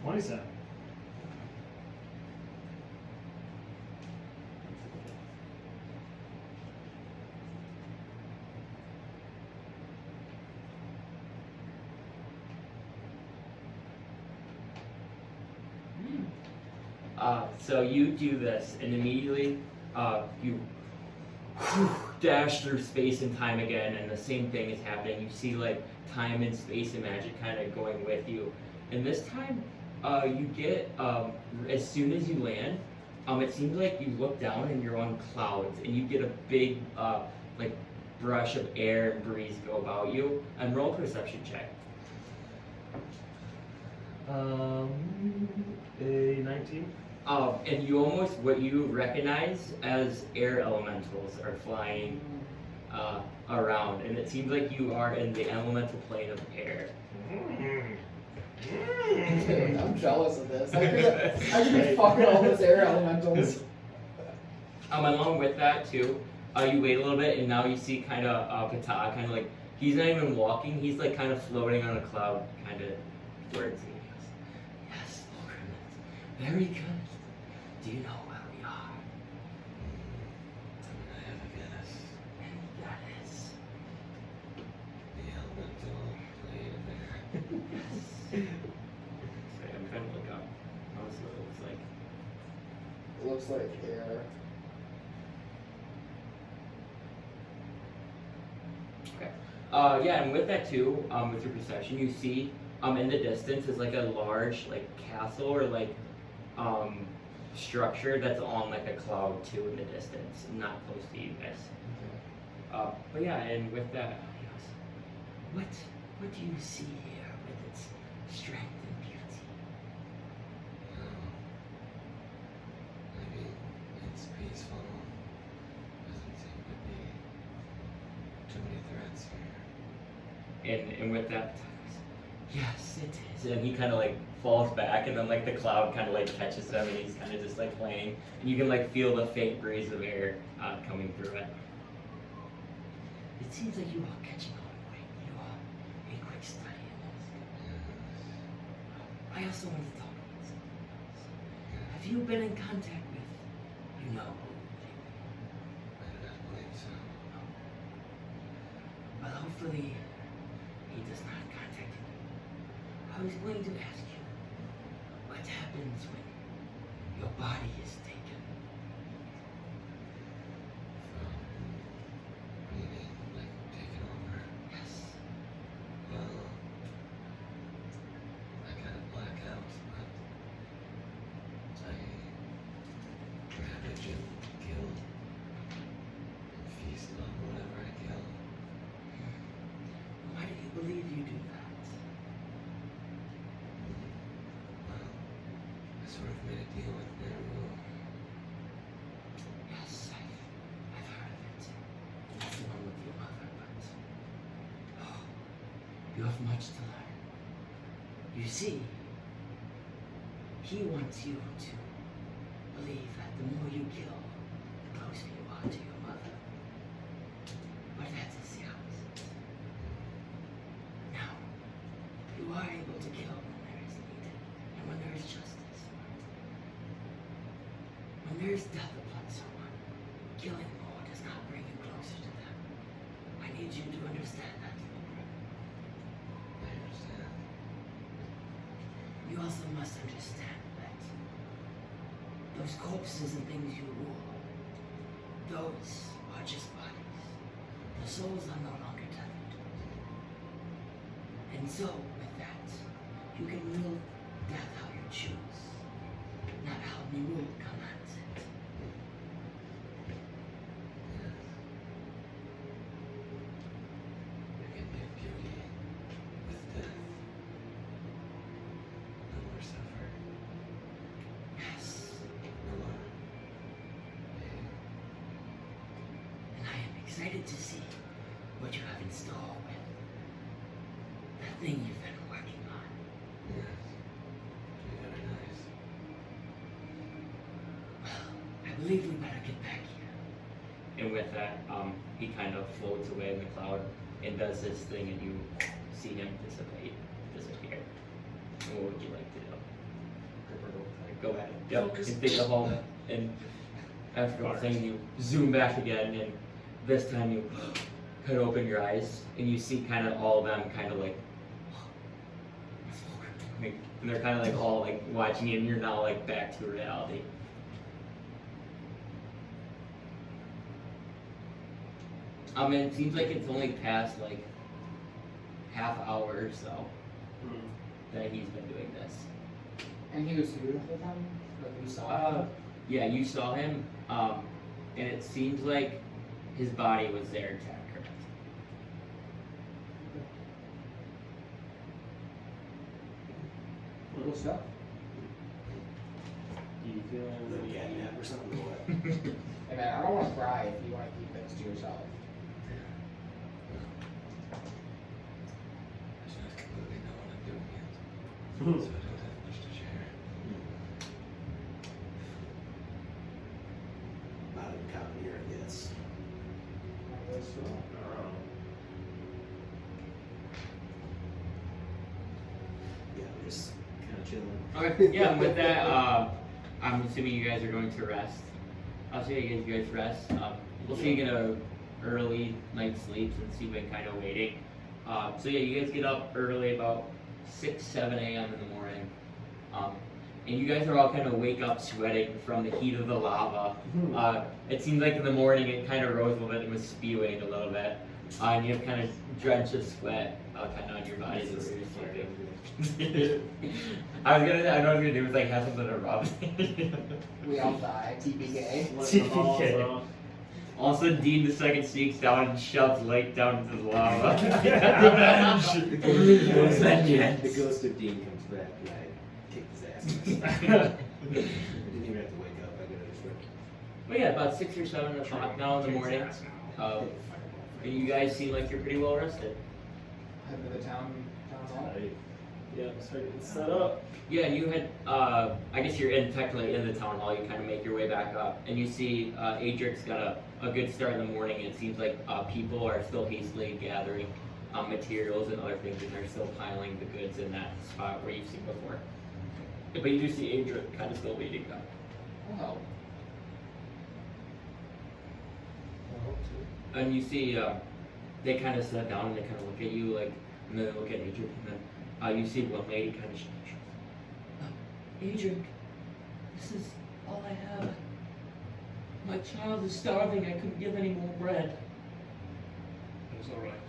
27. So you do this, and immediately you dash through space and time again, and the same thing is happening. You see like time and space and magic kind of going with you. And this time, you get as soon as you land, it seems like you look down and you're on clouds, and you get a big like brush of air and breeze go about you. And roll a perception check. A 19. And you almost, what you recognize as air elementals are flying around, and it seems like you are in the elemental plane of air. Dude, I'm jealous of this. I could be fucking all those air elementals. Along with that too, you wait a little bit, and now you see kind of Pata, kind of like he's not even walking. He's like kind of floating on a cloud, kind of towards you. He goes, "Yes, Vulgrim, that's very good. Do you know where we are?" I have a guess. And that is The elemental plane there. Sorry, I'm trying to look up. Honestly, what it looks like. It looks like air. Yeah, and with that too, with your perception, you see in the distance is like a large like castle or like structure that's on like a cloud too in the distance, not close to you guys. But yeah, and with that, he goes, what do you see here with its strength and beauty? Maybe it's peaceful. Doesn't seem to be too many threats here. And with that, he goes, yes, it is. And he kind of like falls back, and then like the cloud kind of like catches him, and he's kind of just like laying, and you can like feel the faint breeze of air coming through it. It seems like you are catching on quick. You are a quick study in this. I also want to talk about something else. Have you been in contact with, you know who? I do not believe so. Well, hopefully he does not contact you. I was going to ask you, what happens when your body is taken? Meaning, like, taken over. Yes. Well, I kind of black out, but I ravage and kill and feast on whatever I kill. Why do you believe you do that? Well, I sort of made a deal with their rule. Yes, I've heard of it. That's the one with your mother, but you have much to learn. You see, he wants you to believe that the more you kill, the closer you are to your mother. But that is the opposite. Now, you are able to kill when there is needed and when there is justice. When there is death upon someone, killing more does not bring you closer to them. I need you to understand that, Vulgrim. I understand. You also must understand that those corpses and things you rule, those are just bodies. The souls are no longer tethered. And so, with that, you can rule death how you choose, not how Nirul commands it. Yes. You can give beauty with death. No more suffering. Yes, No more pain. and I am excited to see what you have in store with that thing you've been working on. Yes. Be very nice. Well, I believe we better get back here. And with that, he kind of floats away in the cloud and does his thing, and you see him disappear. And what would you like to do? Go ahead. Yep. Focus. And take the home. And after the thing, you zoom back again, and this time you kind of open your eyes, and you see kind of all of them kind of like, and they're kind of like all like watching you, and you're now like back to reality. And it seems like it's only past like half hour or so that he's been doing this. And he was here the whole time? Like you saw him? Yeah, you saw him, and it seems like his body was there intact, correct? Cool stuff. Do you feel Little cat nap or something or what? Hey man, I don't want to cry if you want to keep things to yourself. I just completely know what I'm doing yet. So I don't have much to share. Not uncommon here, I guess. just kind of chilling. Okay, yeah, and with that, I'm assuming you guys are going to rest. I'll see you guys rest. We'll see you get a early night's sleep since you've been kind of waiting. So yeah, you guys get up early, about 6, 7 a.m. in the morning. And you guys are all kind of wake up sweating from the heat of the lava. It seems like in the morning it kind of rose a little bit and was spewing a little bit. And you have kind of drenched of sweat kind of on your bodies as you're sleeping. I know what I was gonna do was like have something to rub. We all die. TPK. TPK. All of a sudden, Dean the second sneaks down and shoves Lake down into the lava. The ghost of Dean comes back and I kick his ass. I didn't even have to wake up. I got to just Well, yeah, about 6 or 7 o'clock now in the morning. And you guys seem like you're pretty well rested. Head to the town hall. Yeah, start getting set up. Yeah, you had, I guess you're technically in the town hall, you kind of make your way back up, and you see Adric's got a good start in the morning, and it seems like people are still hastily gathering materials and other things, and they're still piling the goods in that spot where you've seen before. But you do see Adric kind of still waiting up. Well, And you see they kind of sit down and they kind of look at you, like, and then they look at Adric, and then you see one lady kind of Adric, this is all I have. My child is starving. I couldn't give any more bread. It's all right.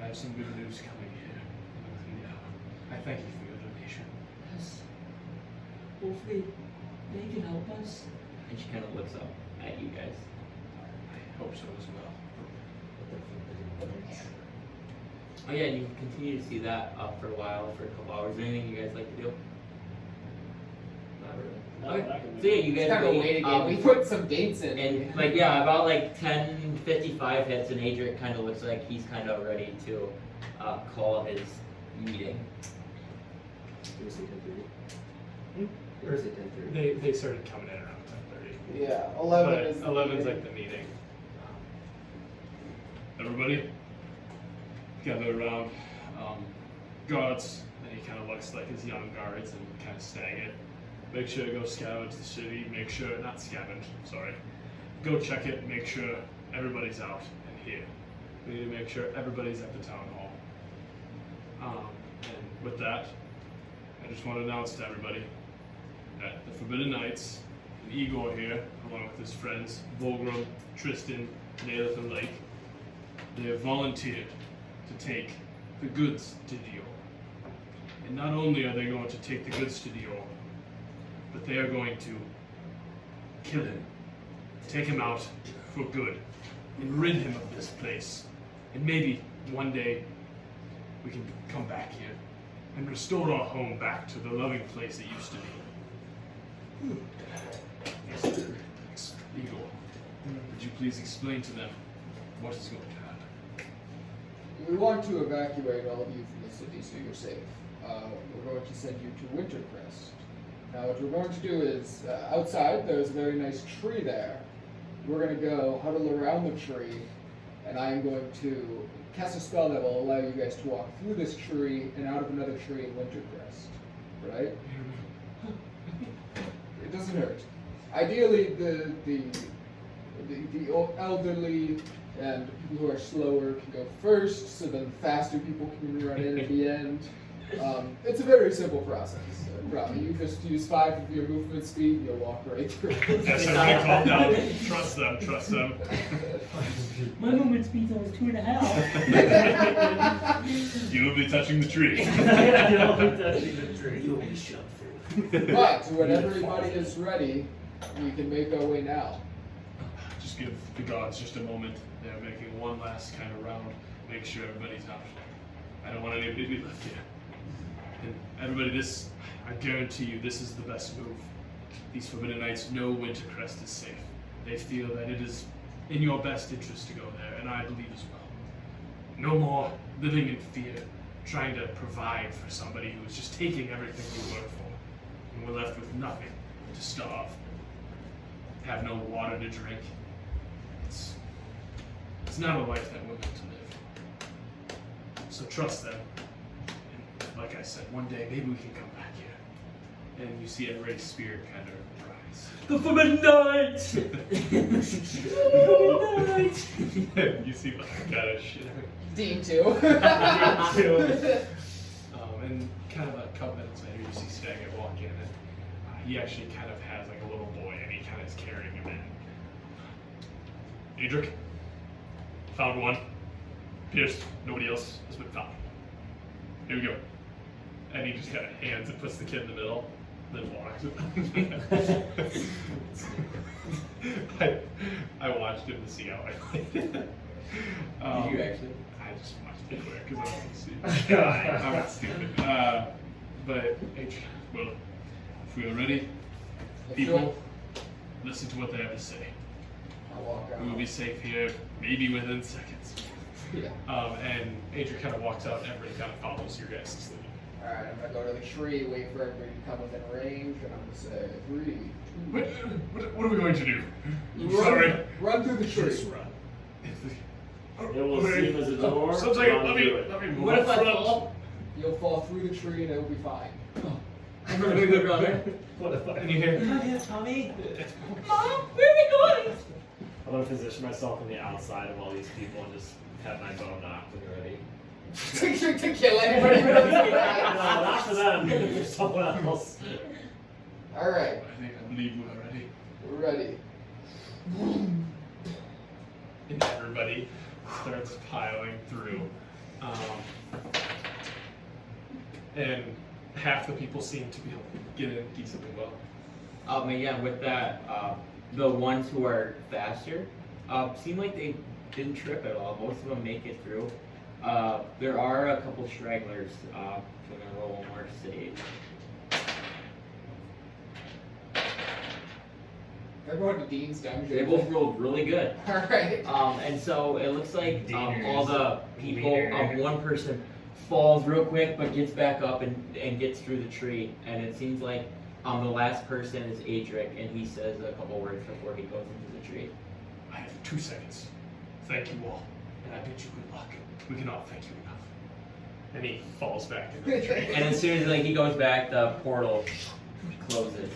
I have some good news coming here. I thank you for your donation. Yes. Hopefully, they can help us. And she kind of looks up at you guys. I hope so as well. Oh yeah, and you continue to see that up for a while, for a couple hours. Anything you guys like to do? Okay. So yeah, you guys kind of wait, waiting game. We put some dates in. and like yeah, about like 10:55 hits, and Adric kind of looks like he's kind of ready to call his meeting. Or is it 10:30? Or is it 10:30? They started coming in around 10:30. Yeah, 11 But is. 11's like the meeting. Everybody gather around. Guards, and he kind of looks like his young guards and kind of stagger. Make sure to go scavenge the city. Make sure, not scavenge, sorry. Go check it, make sure everybody's out and here. We need to make sure everybody's at the town hall. And with that, I just want to announce to everybody that the Forbidden Knights and Igor here, along with his friends, Vulgrim, Tristan, Naileth, and Lake, they have volunteered to take the goods to Deorr. And not only are they going to take the goods to Deorr, but they are going to kill him, take him out for good, and rid him of this place. And maybe one day we can come back here and restore our home back to the loving place it used to be. Yes, sir. Igor, would you please explain to them what is going to happen? We want to evacuate all of you from the city so you're safe. We're going to send you to Wintercrest. Now what we're going to do is, outside there's a very nice tree there. We're going to go huddle around the tree, and I am going to cast a spell that will allow you guys to walk through this tree and out of another tree in Wintercrest. Right? It doesn't hurt. Ideally, the elderly and people who are slower can go first, so then faster people can run in at the end. It's a very simple process. Probably you just use 5 of your movement speed, you'll walk right through. Yes, everybody calm down. Trust them, trust them. My movement speed's only 2.5. You will be touching the tree. You'll be touching the tree. You will be shoved through. But when everybody is ready, we can make our way now. Just give the gods just a moment. They're making one last kind of round. Make sure everybody's out. I don't want anybody to be left here. And everybody, I guarantee you, this is the best move. These Forbidden Knights know Wintercrest is safe. They feel that it is in your best interest to go there, and I believe as well. No more living in fear, trying to provide for somebody who is just taking everything you work for, and we're left with nothing to starve. Have no water to drink. It's not a life that we're meant to live. So trust them. And like I I said, one day maybe we can come back here. And you see everybody's spirit kind of rise. The Forbidden Night! You see like kind of shit. Dean too. And kind of a couple minutes later, you see Staggett walk in, and he actually kind of has like a little boy, and he kind of is carrying him in. Adric, found one. Pierce, nobody else has been found. Here we go. And he just kind of hands and puts the kid in the middle, then walks. I watched him to see how I played it. Did you actually? I just watched it quick because I wanted to see. I'm not stupid. But, well, if we are ready, people, listen to what they have to say. I'll walk out. We will be safe here, maybe within seconds. Yeah. And Adrian kind of walks out, and everybody kind of follows your guys' lead. Alright, I'm gonna go to the tree, wait for everybody to come within range, and I'm gonna say 3, 2. What are we going to do? Run through the tree. Just run. It will seem as a door. So it's like, Run let me through it. move What up if I front. fall? You'll fall through the tree and it'll be fine. I'm a really good runner. What if I? And you hear, Come here, Tommy. Mom, where are we going? I'm gonna position myself on the outside of all these people and just have my bow knocked and ready. To kill anybody who doesn't No, die. not for them. For someone else. Alright, I believe we're ready. we're ready. And everybody starts piling through. And half the people seem to be able to get in decently well. Again, with that, the ones who are faster seem like they didn't trip at all. Most of them make it through. There are a couple stragglers. So I'm gonna roll one more to save. They're going to Dean's dungeon. They both rolled really good. Alright. And so it looks like Deaners. all the people, Wiener. one person falls real quick but gets back up and gets through the tree. And it seems like the last person is Adric, and he says a couple words before he goes into the tree. I have 2 seconds. Thank you all, and I bid you good luck. We cannot thank you enough. And he falls back into the tree. And as soon as he goes back, the portal closes.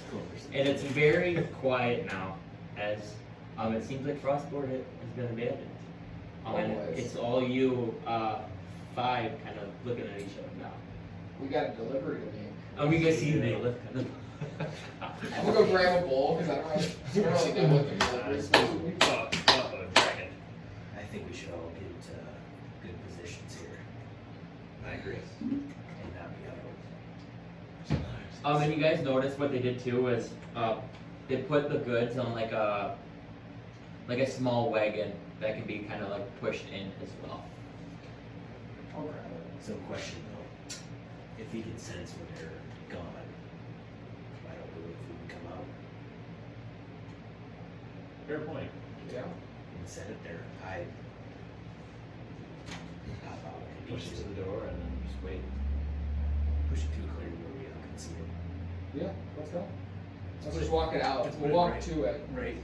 And it's very quiet now, as it seems like Frostmoore has been abandoned. And Always. it's all you 5 kind of looking at each other now. We got a delivery to make. We can see they lift. I'm gonna go grab a bowl because I don't really know what the delivery is supposed to be. Dragon. I think we should all get into good positions here. I agree. And not be out. And you guys notice what they did too was they put the goods on like a small wagon that can be kind of like pushed in as well. I'll grab it. So question though, if we can sense when they're gone, why don't we wait for them to come out Fair point. Yeah. and set it there? I hop out and Push it to the door and then just wait. push it to a clear where we can see it. Yeah, let's go. Let's just walk it out. We'll walk to it. Right.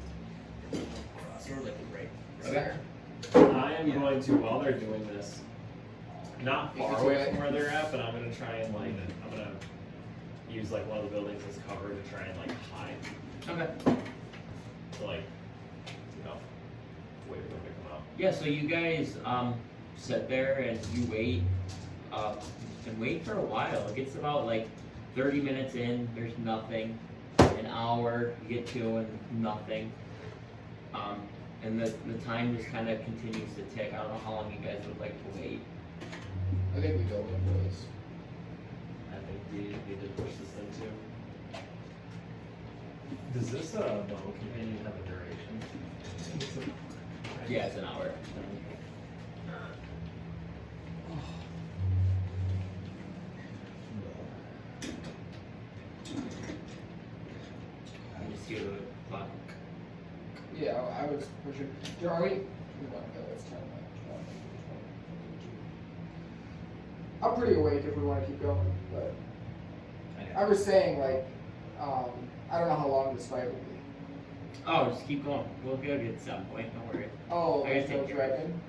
Cross or like right. There. I am going to, while they're doing this, not You far can away do it. from where they're at, but I'm gonna try and like, I'm gonna use like one of the buildings as cover to try and like hide. Okay. To like, wait for them to come out. Yeah, so you guys sit there and you wait and wait for a while. It gets about like 30 minutes in, there's nothing. An hour, you get to and nothing. And the time just kind of continues to tick. I don't know how long you guys would like to wait. I think we go with this. I think we need to push this in too. Does this bow companion have a duration? Yeah, it's an hour. You just hear the clock. Yeah, I was pushing. Are we? It's 10. I'm pretty awake if we want to keep going, but I was saying like, I don't know how long this fight will be. Oh, just keep going. We'll get to some point, don't worry. Oh, I there's gotta no take care of dragon.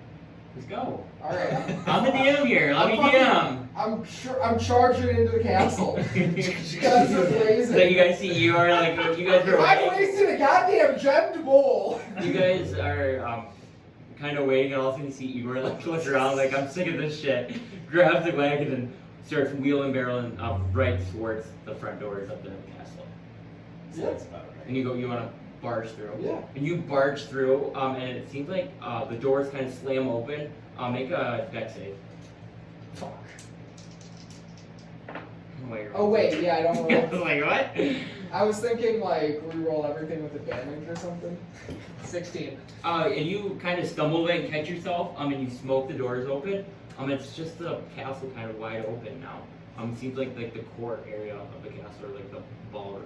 Let's go. All right. I'm the DM here. Let me DM. I'm charging into the castle. Guns are blazing. So you guys see Igor, like you guys are. I wasted a goddamn gemmed bowl. You guys are kind of waiting, and all of a sudden you see Igor like looks around, like I'm sick of this shit. Grabs the wagon and starts wheeling barreling right towards the front doors of the castle. So that's about right. And you want to barge through. Yeah. And you barge through, and it seems like the doors kind of slam open. Make a dex save. Fuck. Oh wait, yeah, I don't I know. was like, what? I was thinking like re-roll everything with advantage or something. 16. And you kind of stumble and catch yourself, and you smoke the doors open. It's just the castle kind of wide open now. It seems like the court area of the castle, or like the ballroom,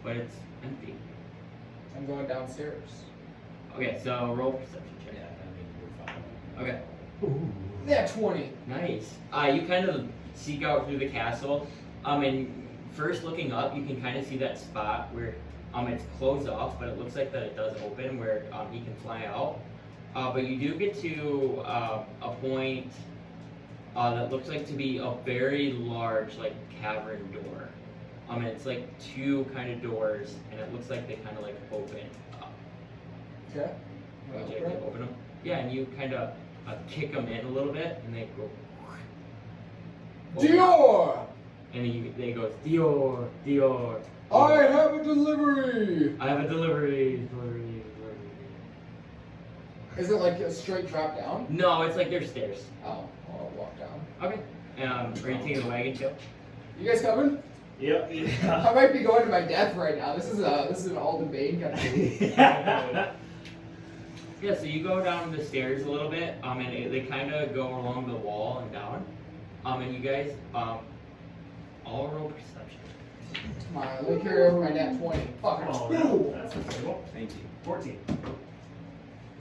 but it's empty. I'm going downstairs. Okay, so roll perception check. Yeah, I mean, we're fine. Okay, Yeah, 20. nice. You kind of seek out through the castle, and first looking up, you can kind of see that spot where it's closed off, but it looks like that it does open where he can fly out. But you do get to a point that looks like to be a very large, like, cavern door. It's like two kind of doors, and it looks like they kind of like open up. Okay. Would you like to open them? Yeah, and you kind of kick them in a little bit, and they go. Deorr! And then they go, Deorr, Deorr. I have a delivery! I have a delivery. Is it like a straight drop down? No, it's like there's stairs. Oh, I'll walk down. Okay. Are you taking the wagon too? You guys coming? Yep. I might be going to my death right now. This is an Alden Bane kind of thing. Yeah, so you go down the stairs a little bit, and they kind of go along the wall and down. And you guys all roll perception. Come on, let me carry over my nat 20. Fuck it. Oh, no. That's reasonable. Thank you. 14.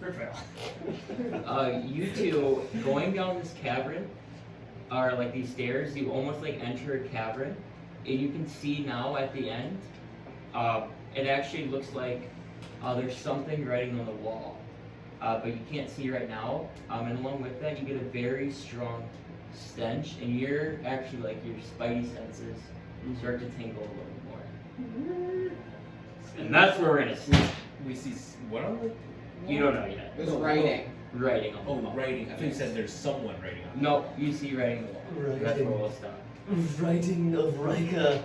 Crit fail. You two going down this cavern, or like these stairs, you almost like enter a cavern, and you can see now at the end, it actually looks like there's something writing on the wall, but you can't see right now. And along with that, you get a very strong stench, and you're actually like your spidey senses start to tingle a little more. And that's where we're gonna stop. We see what on the? You don't know yet. There's writing. Writing on the Oh, wall. writing. I think you said there's someone writing on. No, you see writing on the wall. That's where we'll stop. Writing of Rika.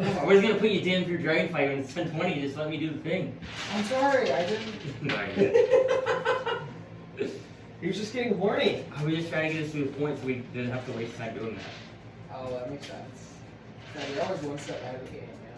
I was gonna put you down for your dragon fight when it's 10:20. Just let me do the thing. I'm sorry, I didn't. No, you didn't. He was just getting horny. I was just trying to get us to the point so we didn't have to waste time doing that. Oh, that makes sense. Yeah, you're always one step ahead of the game, man.